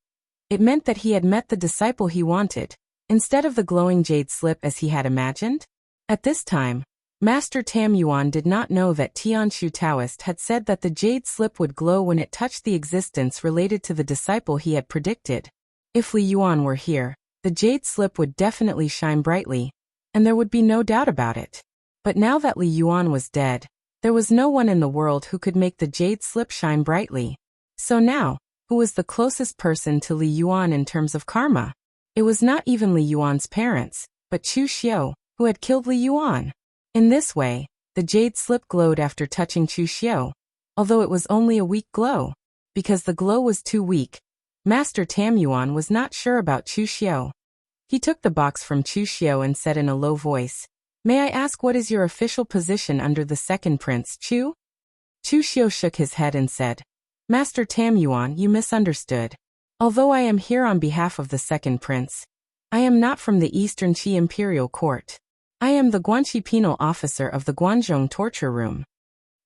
it meant that he had met the disciple he wanted, instead of the glowing jade slip as he had imagined. At this time, Master Tam Yuan did not know that Tianshu Taoist had said that the jade slip would glow when it touched the existence related to the disciple he had predicted. If Li Yuan were here, the jade slip would definitely shine brightly, and there would be no doubt about it. But now that Li Yuan was dead, there was no one in the world who could make the jade slip shine brightly. So now, who was the closest person to Li Yuan in terms of karma? It was not even Li Yuan's parents, but Chu Xiu, who had killed Li Yuan. In this way, the jade slip glowed after touching Chu Xiu, although it was only a weak glow. Because the glow was too weak, Master Tam Yuan was not sure about Chu Xiu. He took the box from Chu Xiu and said in a low voice, May I ask what is your official position under the second prince, Chu? Chu Xiu shook his head and said, Master Tam Yuan, you misunderstood. Although I am here on behalf of the second prince, I am not from the Eastern Qi Imperial Court. I am the Guanxi penal officer of the Guanzhong torture room.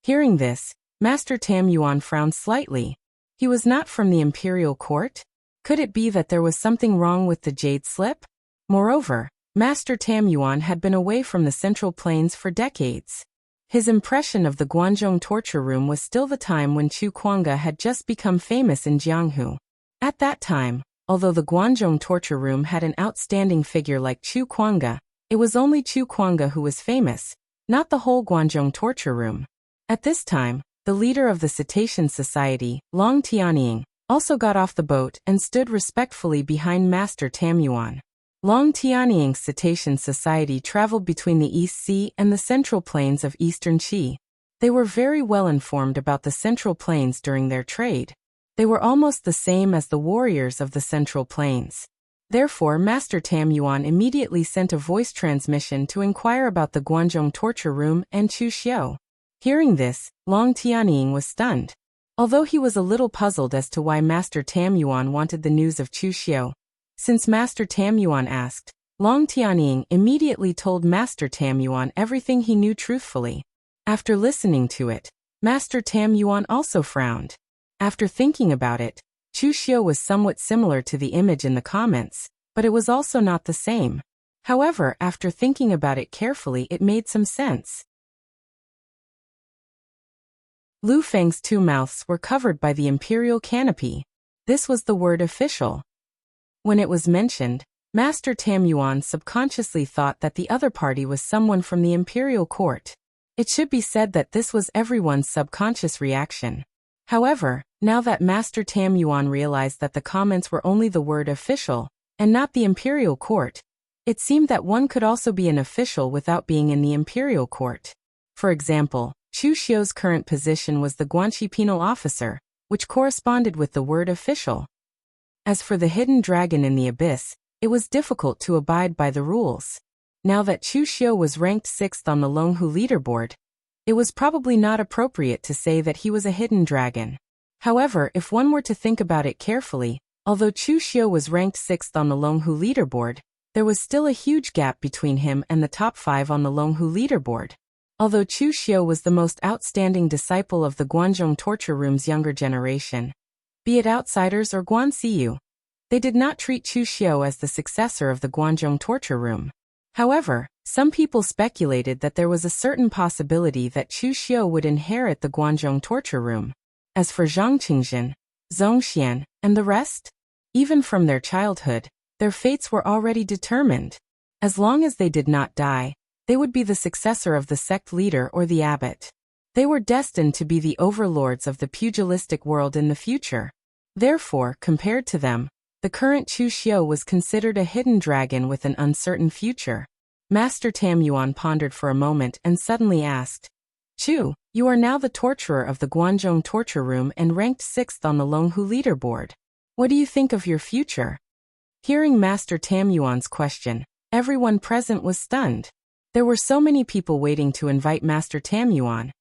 Hearing this, Master Tam Yuan frowned slightly. He was not from the Imperial Court? Could it be that there was something wrong with the jade slip? Moreover, Master Tam Yuan had been away from the Central Plains for decades. His impression of the Guanzhong torture room was still the time when Chu Kuanga had just become famous in Jianghu. At that time, although the Guanzhong torture room had an outstanding figure like Chu Kuanga, it was only Chu Kuanga who was famous, not the whole Guanzhong torture room. At this time, the leader of the Cetacean Society, Long Tianying, also got off the boat and stood respectfully behind Master Tam Yuan. Long Tianying's Cetacean Society traveled between the East Sea and the Central Plains of Eastern Qi. They were very well informed about the Central Plains during their trade. They were almost the same as the warriors of the Central Plains. Therefore, Master Tam Yuan immediately sent a voice transmission to inquire about the Guanzhong torture room and Chu Xiu. Hearing this, Long Tianying was stunned. Although he was a little puzzled as to why Master Tam Yuan wanted the news of Chu Xiu, since Master Tam Yuan asked, Long Tianying immediately told Master Tam Yuan everything he knew truthfully. After listening to it, Master Tam Yuan also frowned. After thinking about it, Chu Xiu was somewhat similar to the image in the comments, but it was also not the same. However, after thinking about it carefully, it made some sense. Lu Feng's two mouths were covered by the imperial canopy. This was the word official. When it was mentioned, Master Tam Yuan subconsciously thought that the other party was someone from the imperial court. It should be said that this was everyone's subconscious reaction. However, now that Master Tam Yuan realized that the comments were only the word official, and not the imperial court, it seemed that one could also be an official without being in the imperial court. For example, Chu Xiu's current position was the Guanxi penal officer, which corresponded with the word official. As for the hidden dragon in the abyss, it was difficult to abide by the rules. Now that Chu Xiu was ranked 6th on the Longhu leaderboard, it was probably not appropriate to say that he was a hidden dragon. However, if one were to think about it carefully, although Chu Xiu was ranked 6th on the Longhu leaderboard, there was still a huge gap between him and the top 5 on the Longhu leaderboard. Although Chu Xiu was the most outstanding disciple of the Guanzhong torture room's younger generation, be it outsiders or Guanxiu, they did not treat Chu Xiu as the successor of the Guanzhong torture room. However, some people speculated that there was a certain possibility that Chu Xiu would inherit the Guanzhong torture room. As for Zhang Qingzhen, Zhong Xian, and the rest, even from their childhood, their fates were already determined. As long as they did not die, they would be the successor of the sect leader or the abbot. They were destined to be the overlords of the pugilistic world in the future. Therefore, compared to them, the current Chu Xiu was considered a hidden dragon with an uncertain future. Master Tam Yuan pondered for a moment and suddenly asked, Chu, you are now the torturer of the Guanzhong torture room and ranked 6th on the Longhu leaderboard. What do you think of your future? Hearing Master Tam Yuan's question, everyone present was stunned. There were so many people waiting to invite Master Tam Yuan.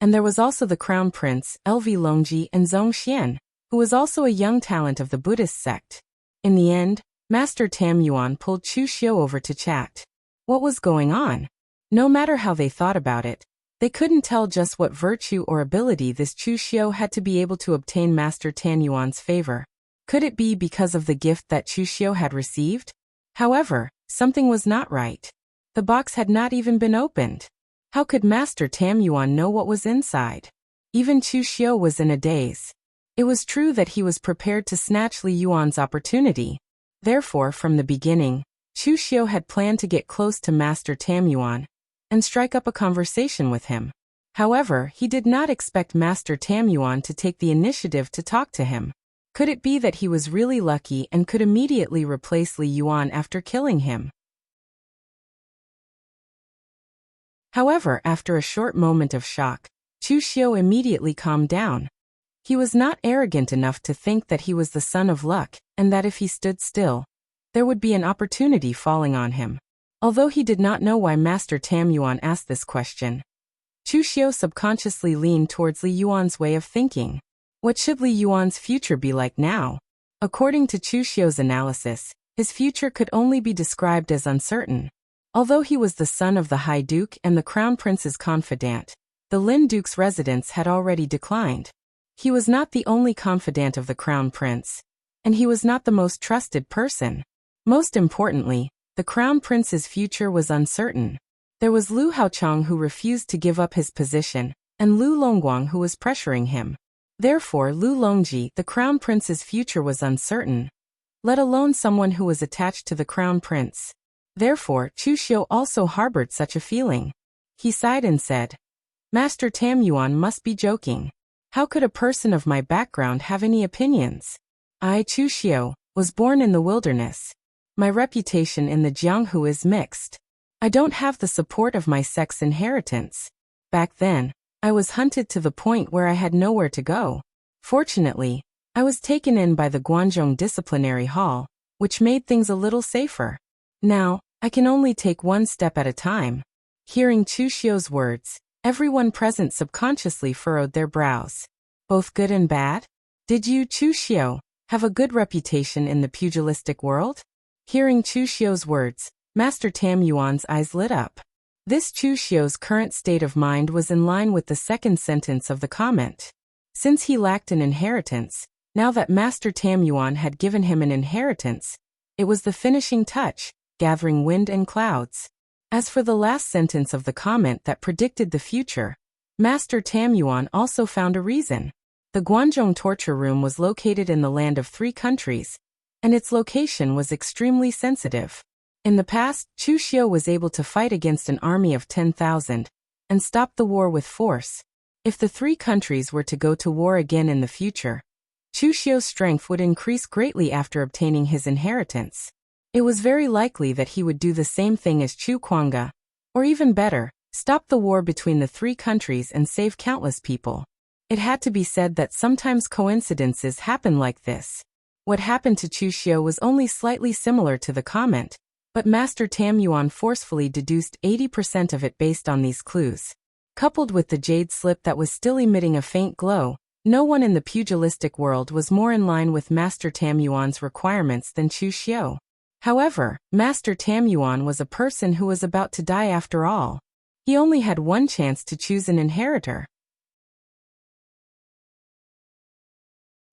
And there was also the Crown Prince, LV Longji, and Zhong Xian, who was also a young talent of the Buddhist sect. In the end, Master Tam Yuan pulled Chu Xiu over to chat. What was going on? No matter how they thought about it, they couldn't tell just what virtue or ability this Chu Xiu had to be able to obtain Master Tam Yuan's favor. Could it be because of the gift that Chu Xiu had received? However, something was not right. The box had not even been opened. How could Master Tam Yuan know what was inside? Even Chu Xiu was in a daze. It was true that he was prepared to snatch Li Yuan's opportunity. Therefore, from the beginning, Chu Xiu had planned to get close to Master Tam Yuan and strike up a conversation with him. However, he did not expect Master Tam Yuan to take the initiative to talk to him. Could it be that he was really lucky and could immediately replace Li Yuan after killing him? However, after a short moment of shock, Chu Xiu immediately calmed down. He was not arrogant enough to think that he was the son of luck, and that if he stood still, there would be an opportunity falling on him. Although he did not know why Master Tam Yuan asked this question, Chu Xiu subconsciously leaned towards Li Yuan's way of thinking. What should Li Yuan's future be like now? According to Chu Xiu's analysis, his future could only be described as uncertain. Although he was the son of the High Duke and the Crown Prince's confidant, the Lin Duke's residence had already declined. He was not the only confidant of the Crown Prince, and he was not the most trusted person. Most importantly, the Crown Prince's future was uncertain. There was Lu Haochang who refused to give up his position, and Lu Longguang who was pressuring him. Therefore, Lu Longji, the Crown Prince's future was uncertain, let alone someone who was attached to the Crown Prince. Therefore, Chu Xiu also harbored such a feeling. He sighed and said, Master Tam Yuan must be joking. How could a person of my background have any opinions? I, Chu Xiu, was born in the wilderness. My reputation in the Jianghu is mixed. I don't have the support of my sex inheritance. Back then, I was hunted to the point where I had nowhere to go. Fortunately, I was taken in by the Guanzhong Disciplinary Hall, which made things a little safer. Now, I can only take one step at a time. Hearing Chu Xiu's words, everyone present subconsciously furrowed their brows. Both good and bad? Did you, Chu Xiu, have a good reputation in the pugilistic world? Hearing Chu Xiu's words, Master Tam Yuan's eyes lit up. This Chu Xiu's current state of mind was in line with the second sentence of the comment. Since he lacked an inheritance, now that Master Tam Yuan had given him an inheritance, it was the finishing touch, gathering wind and clouds. As for the last sentence of the comment that predicted the future, Master Tam Yuan also found a reason. The Guanzhong torture room was located in the land of 3 countries, and its location was extremely sensitive. In the past, Chu Xiu was able to fight against an army of 10,000 and stop the war with force. If the 3 countries were to go to war again in the future, Chu Xiu's strength would increase greatly after obtaining his inheritance. It was very likely that he would do the same thing as Chu Kuanga, or even better, stop the war between the 3 countries and save countless people. It had to be said that sometimes coincidences happen like this. What happened to Chu Xiu was only slightly similar to the comment, but Master Tam Yuan forcefully deduced 80% of it based on these clues. Coupled with the jade slip that was still emitting a faint glow, no one in the pugilistic world was more in line with Master Tam Yuan's requirements than Chu Xiu. However, Master Tam Yuan was a person who was about to die after all. He only had one chance to choose an inheritor.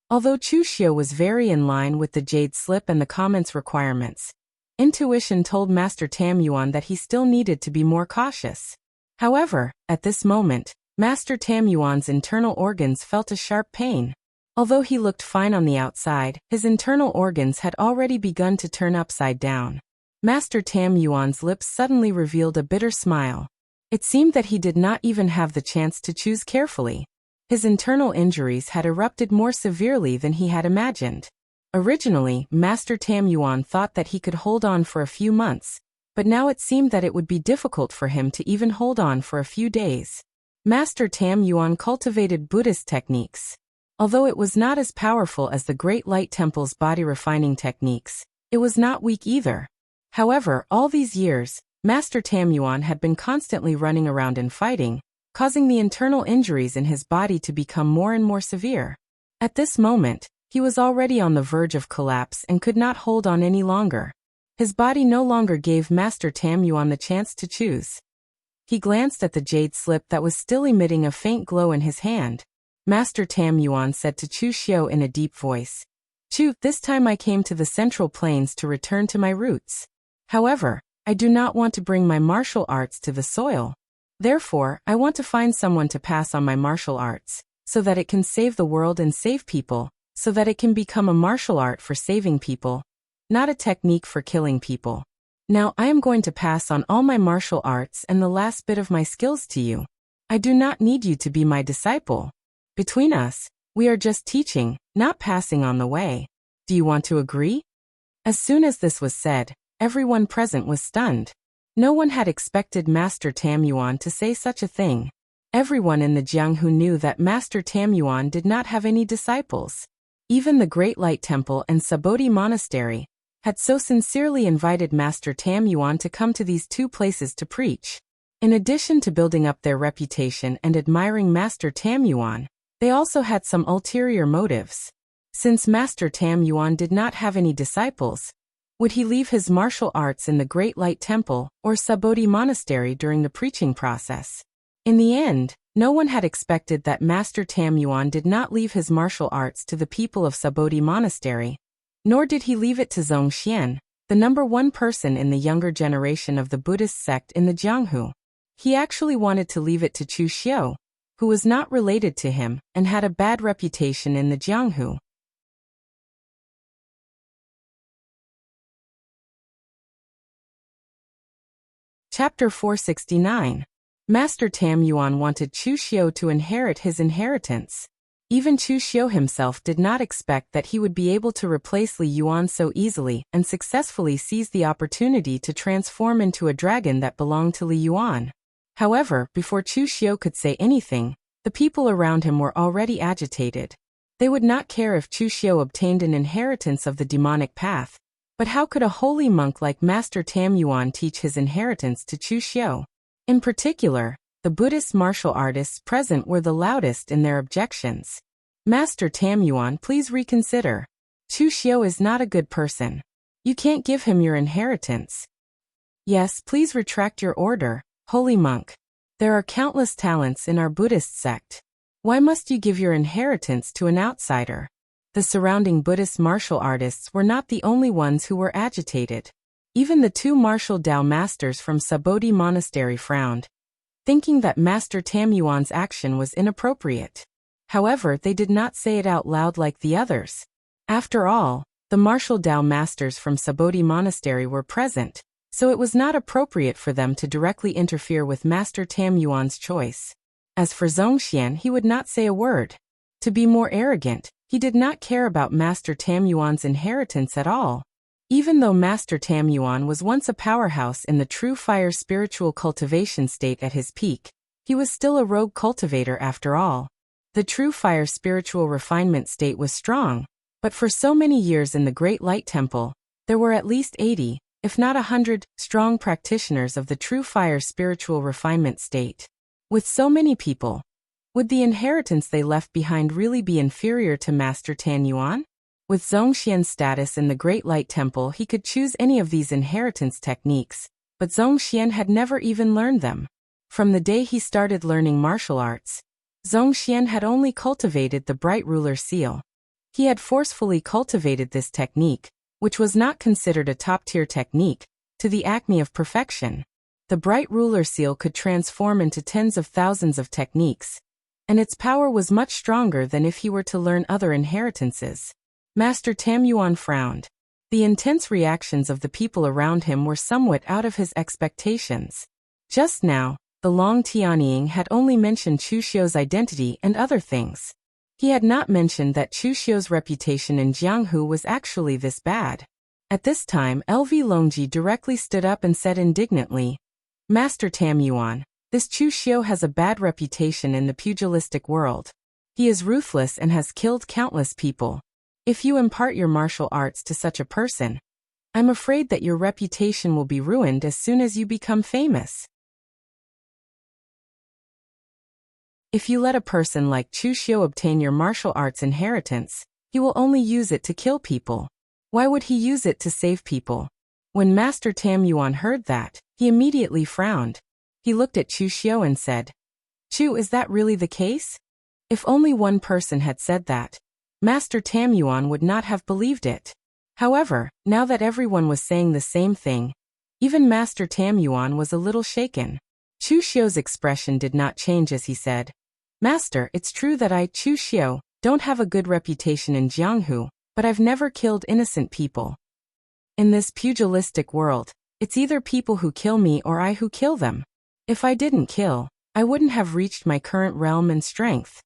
Although Chu Xiu was very in line with the jade slip and the comment's requirements, intuition told Master Tam Yuan that he still needed to be more cautious. However, at this moment, Master Tam Yuan's internal organs felt a sharp pain. Although he looked fine on the outside, his internal organs had already begun to turn upside down. Master Tam Yuan's lips suddenly revealed a bitter smile. It seemed that he did not even have the chance to choose carefully. His internal injuries had erupted more severely than he had imagined. Originally, Master Tam Yuan thought that he could hold on for a few months, but now it seemed that it would be difficult for him to even hold on for a few days. Master Tam Yuan cultivated Buddhist techniques. Although it was not as powerful as the Great Light Temple's body-refining techniques, it was not weak either. However, all these years, Master Tam Yuan had been constantly running around and fighting, causing the internal injuries in his body to become more and more severe. At this moment, he was already on the verge of collapse and could not hold on any longer. His body no longer gave Master Tam Yuan the chance to choose. He glanced at the jade slip that was still emitting a faint glow in his hand. Master Tam Yuan said to Chu Xiu in a deep voice, Chu, this time I came to the Central Plains to return to my roots. However, I do not want to bring my martial arts to the soil. Therefore, I want to find someone to pass on my martial arts, so that it can save the world and save people, so that it can become a martial art for saving people, not a technique for killing people. Now I am going to pass on all my martial arts and the last bit of my skills to you. I do not need you to be my disciple. Between us, we are just teaching, not passing on the way. Do you want to agree? As soon as this was said, everyone present was stunned. No one had expected Master Tam Yuan to say such a thing. Everyone in the Jianghu knew that Master Tam Yuan did not have any disciples. Even the Great Light Temple and Sabodhi Monastery, had so sincerely invited Master Tam Yuan to come to these two places to preach. In addition to building up their reputation and admiring Master Tam Yuan, they also had some ulterior motives. Since Master Tam Yuan did not have any disciples, would he leave his martial arts in the Great Light Temple or Sabodhi Monastery during the preaching process? In the end, no one had expected that Master Tam Yuan did not leave his martial arts to the people of Sabodhi Monastery, nor did he leave it to Zongxian, the #1 person in the younger generation of the Buddhist sect in the Jianghu. He actually wanted to leave it to Chu Xiu, who was not related to him and had a bad reputation in the Jianghu. Chapter 469. Master Tam Yuan wanted Chu Xiu to inherit his inheritance. Even Chu Xiu himself did not expect that he would be able to replace Li Yuan so easily and successfully seize the opportunity to transform into a dragon that belonged to Li Yuan. However, before Chu Xiu could say anything, the people around him were already agitated. They would not care if Chu Xiu obtained an inheritance of the demonic path, but how could a holy monk like Master Tam Yuan teach his inheritance to Chu Xiu? In particular, the Buddhist martial artists present were the loudest in their objections. Master Tam Yuan, please reconsider. Chu Xiu is not a good person. You can't give him your inheritance. Yes, please retract your order, holy monk. There are countless talents in our Buddhist sect. Why must you give your inheritance to an outsider? The surrounding Buddhist martial artists were not the only ones who were agitated. Even the two martial Tao masters from Sabodhi Monastery frowned, thinking that Master Tam Yuan's action was inappropriate. However, they did not say it out loud like the others. After all, the martial Tao masters from Sabodhi Monastery were present, so it was not appropriate for them to directly interfere with Master Tam Yuan's choice. As for Zongxian, he would not say a word. To be more arrogant, he did not care about Master Tam Yuan's inheritance at all. Even though Master Tam Yuan was once a powerhouse in the true fire spiritual cultivation state at his peak, he was still a rogue cultivator after all. The true fire spiritual refinement state was strong, but for so many years in the Great Light Temple, there were at least 80, if not 100, strong practitioners of the true fire spiritual refinement state. With so many people, would the inheritance they left behind really be inferior to Master Tam Yuan? With Zongxian's status in the Great Light Temple, he could choose any of these inheritance techniques, but Zongxian had never even learned them. From the day he started learning martial arts, Zongxian had only cultivated the Bright Ruler Seal. He had forcefully cultivated this technique, which was not considered a top-tier technique, to the acme of perfection. The Bright Ruler Seal could transform into tens of thousands of techniques, and its power was much stronger than if he were to learn other inheritances. Master Tam Yuan frowned. The intense reactions of the people around him were somewhat out of his expectations. Just now, the Long Tianying had only mentioned Chu Xiu's identity and other things. He had not mentioned that Chu Xiu's reputation in Jianghu was actually this bad. At this time, LV Longji directly stood up and said indignantly, Master Tam Yuan, this Chu Xiu has a bad reputation in the pugilistic world. He is ruthless and has killed countless people. If you impart your martial arts to such a person, I'm afraid that your reputation will be ruined as soon as you become famous. If you let a person like Chu Xiu obtain your martial arts inheritance, he will only use it to kill people. Why would he use it to save people? When Master Tam Yuan heard that, he immediately frowned. He looked at Chu Xiu and said, Chu, is that really the case? If only one person had said that, Master Tam Yuan would not have believed it. However, now that everyone was saying the same thing, even Master Tam Yuan was a little shaken. Chu Xiu's expression did not change as he said, Master, it's true that I, Chu Xiu, don't have a good reputation in Jianghu, but I've never killed innocent people. In this pugilistic world, it's either people who kill me or I who kill them. If I didn't kill, I wouldn't have reached my current realm and strength.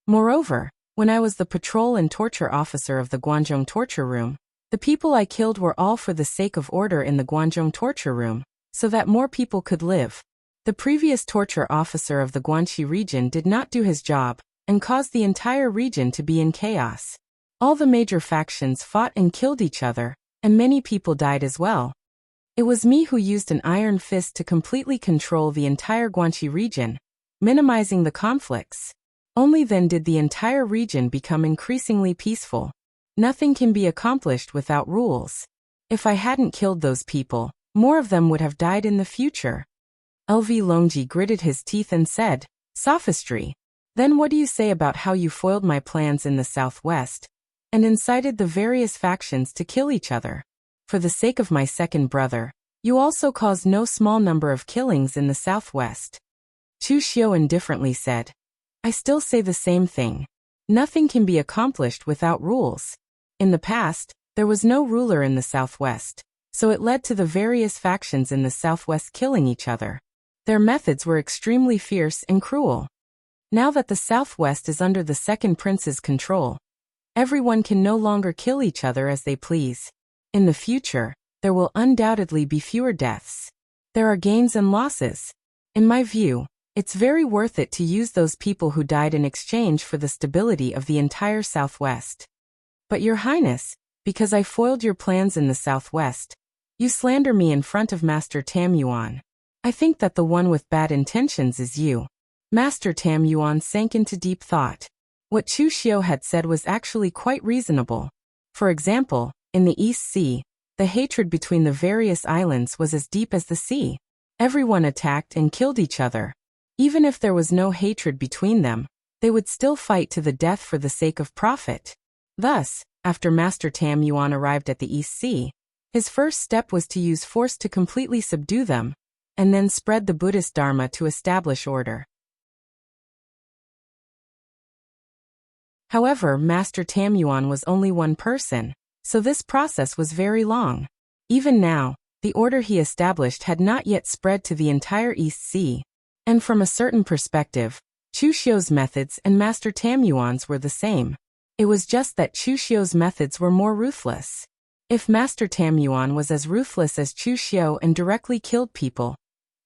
Moreover, when I was the patrol and torture officer of the Guanzhong torture room, the people I killed were all for the sake of order in the Guanzhong torture room, so that more people could live. The previous torture officer of the Guanxi region did not do his job, and caused the entire region to be in chaos. All the major factions fought and killed each other, and many people died as well. It was me who used an iron fist to completely control the entire Guanxi region, minimizing the conflicts. Only then did the entire region become increasingly peaceful. Nothing can be accomplished without rules. If I hadn't killed those people, more of them would have died in the future. LV Longji gritted his teeth and said, "Sophistry. Then what do you say about how you foiled my plans in the southwest, and incited the various factions to kill each other? For the sake of my second brother, you also caused no small number of killings in the southwest." Chu Xiu indifferently said, "I still say the same thing. Nothing can be accomplished without rules. In the past, there was no ruler in the southwest, so it led to the various factions in the southwest killing each other. Their methods were extremely fierce and cruel. Now that the southwest is under the second prince's control, everyone can no longer kill each other as they please. In the future, there will undoubtedly be fewer deaths. There are gains and losses. In my view, it's very worth it to use those people who died in exchange for the stability of the entire southwest. But Your Highness, because I foiled your plans in the southwest, you slander me in front of Master Tam Yuan. I think that the one with bad intentions is you." Master Tam Yuan sank into deep thought. What Chu Xiu had said was actually quite reasonable. For example, in the East Sea, the hatred between the various islands was as deep as the sea. Everyone attacked and killed each other. Even if there was no hatred between them, they would still fight to the death for the sake of profit. Thus, after Master Tam Yuan arrived at the East Sea, his first step was to use force to completely subdue them, and then spread the Buddhist Dharma to establish order. However, Master Tam Yuan was only one person, so this process was very long. Even now, the order he established had not yet spread to the entire East Sea, and from a certain perspective, Chu Xiu's methods and Master Tam Yuan's were the same. It was just that Chu Xiu's methods were more ruthless. If Master Tam Yuan was as ruthless as Chu Xiu and directly killed people,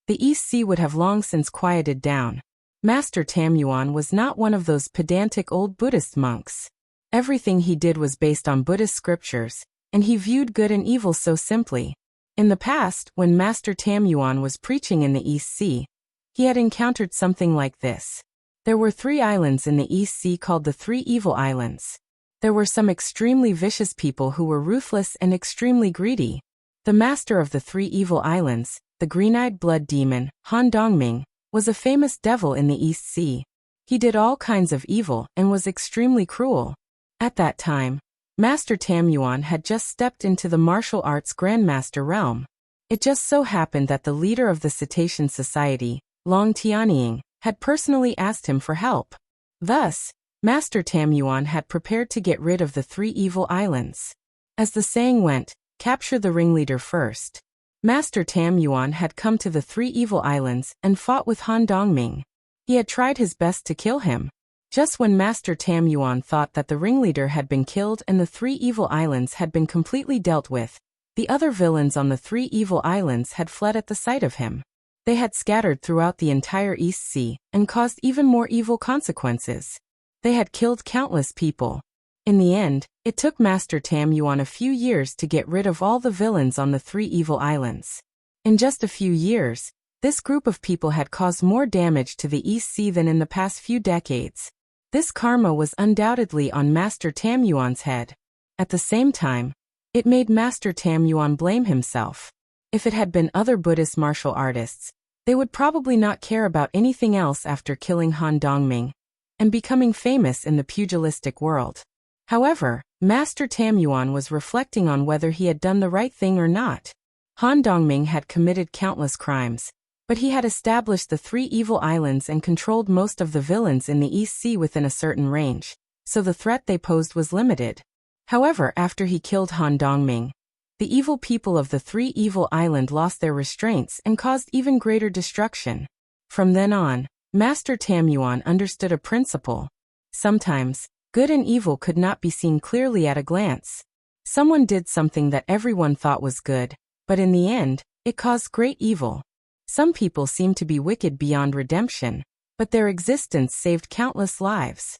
the East Sea would have long since quieted down. Master Tam Yuan was not one of those pedantic old Buddhist monks. Everything he did was based on Buddhist scriptures, and he viewed good and evil so simply. In the past, when Master Tam Yuan was preaching in the East Sea, he had encountered something like this. There were 3 islands in the East Sea called the 3 Evil Islands. There were some extremely vicious people who were ruthless and extremely greedy. The master of the 3 Evil Islands, the green-eyed blood demon, Han Dongming, was a famous devil in the East Sea. He did all kinds of evil and was extremely cruel. At that time, Master Tam Yuan had just stepped into the martial arts grandmaster realm. It just so happened that the leader of the Cetacean Society, Long Tianying, had personally asked him for help. Thus, Master Tam Yuan had prepared to get rid of the 3 Evil Islands. As the saying went, capture the ringleader first. Master Tam Yuan had come to the 3 Evil Islands and fought with Han Dongming. He had tried his best to kill him. Just when Master Tam Yuan thought that the ringleader had been killed and the 3 Evil Islands had been completely dealt with, the other villains on the 3 Evil Islands had fled at the sight of him. They had scattered throughout the entire East Sea and caused even more evil consequences. They had killed countless people. In the end, it took Master Tam Yuan a few years to get rid of all the villains on the 3 Evil Islands. In just a few years, this group of people had caused more damage to the East Sea than in the past few decades. This karma was undoubtedly on Master Tam Yuan's head. At the same time, it made Master Tam Yuan blame himself. If it had been other Buddhist martial artists, they would probably not care about anything else after killing Han Dongming and becoming famous in the pugilistic world. However, Master Tam Yuan was reflecting on whether he had done the right thing or not. Han Dongming had committed countless crimes, but he had established the 3 Evil Islands and controlled most of the villains in the East Sea within a certain range, so the threat they posed was limited. However, after he killed Han Dongming, the evil people of the 3 Evil Island lost their restraints and caused even greater destruction. From then on, Master Tam Yuan understood a principle. Sometimes, good and evil could not be seen clearly at a glance. Someone did something that everyone thought was good, but in the end, it caused great evil. Some people seem to be wicked beyond redemption, but their existence saved countless lives.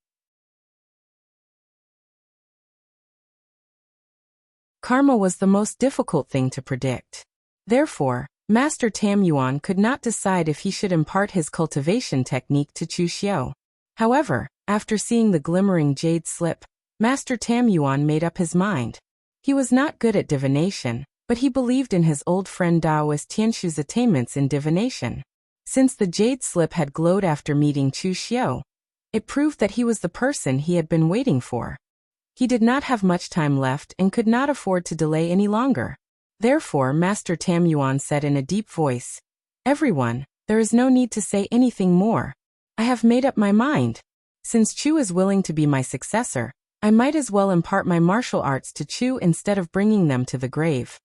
Karma was the most difficult thing to predict. Therefore, Master Tam Yuan could not decide if he should impart his cultivation technique to Chu Xiu. However, after seeing the glimmering jade slip, Master Tam Yuan made up his mind. He was not good at divination, but he believed in his old friend Daoist Tianshu's attainments in divination. Since the jade slip had glowed after meeting Chu Xiu, it proved that he was the person he had been waiting for. He did not have much time left and could not afford to delay any longer. Therefore, Master Tam Yuan said in a deep voice, "Everyone, there is no need to say anything more. I have made up my mind. Since Chu is willing to be my successor, I might as well impart my martial arts to Chu instead of bringing them to the grave."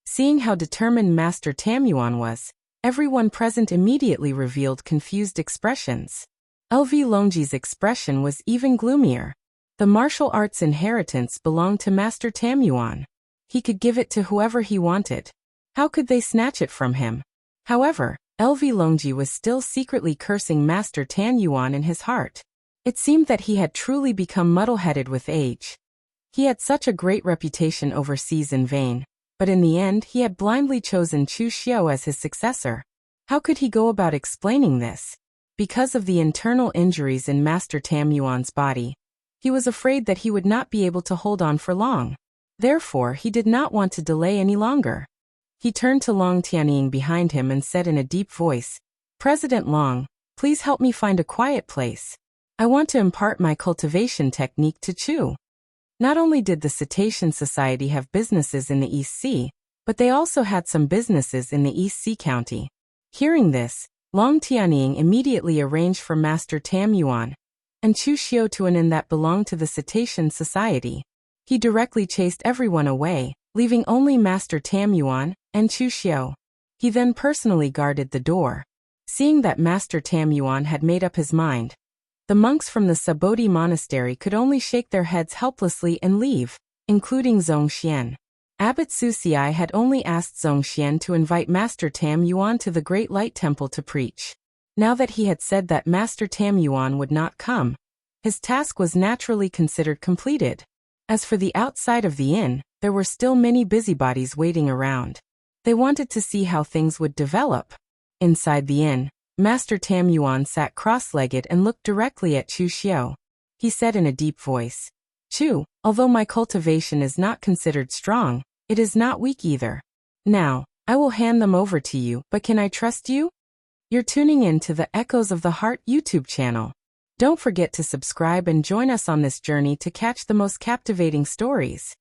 Seeing how determined Master Tam Yuan was, everyone present immediately revealed confused expressions. LV Longji's expression was even gloomier. The martial arts inheritance belonged to Master Tam Yuan. He could give it to whoever he wanted. How could they snatch it from him? However, LV Longji was still secretly cursing Master Tam Yuan in his heart. It seemed that he had truly become muddle-headed with age. He had such a great reputation overseas in vain, but in the end he had blindly chosen Chu Xiu as his successor. How could he go about explaining this? Because of the internal injuries in Master Tam Yuan's body, he was afraid that he would not be able to hold on for long. Therefore, he did not want to delay any longer. He turned to Long Tianying behind him and said in a deep voice, "President Long, please help me find a quiet place. I want to impart my cultivation technique to Chu." Not only did the Cetacean Society have businesses in the East Sea, but they also had some businesses in the East Sea County. Hearing this, Long Tianying immediately arranged for Master Tam Yuan and Chu Xiu to an inn that belonged to the Cetacean Society. He directly chased everyone away, leaving only Master Tam Yuan and Chu Xiu. He then personally guarded the door. Seeing that Master Tam Yuan had made up his mind, the monks from the Sabodhi monastery could only shake their heads helplessly and leave, including Zongxian. Abbot Susiai had only asked Zongxian to invite Master Tam Yuan to the Great Light Temple to preach. Now that he had said that Master Tam Yuan would not come, his task was naturally considered completed. As for the outside of the inn, there were still many busybodies waiting around. They wanted to see how things would develop. Inside the inn, Master Tam Yuan sat cross-legged and looked directly at Chu Xiu. He said in a deep voice, "Chu, although my cultivation is not considered strong, it is not weak either. Now, I will hand them over to you, but can I trust you?" You're tuning in to the Echoes of the Heart YouTube channel. Don't forget to subscribe and join us on this journey to catch the most captivating stories.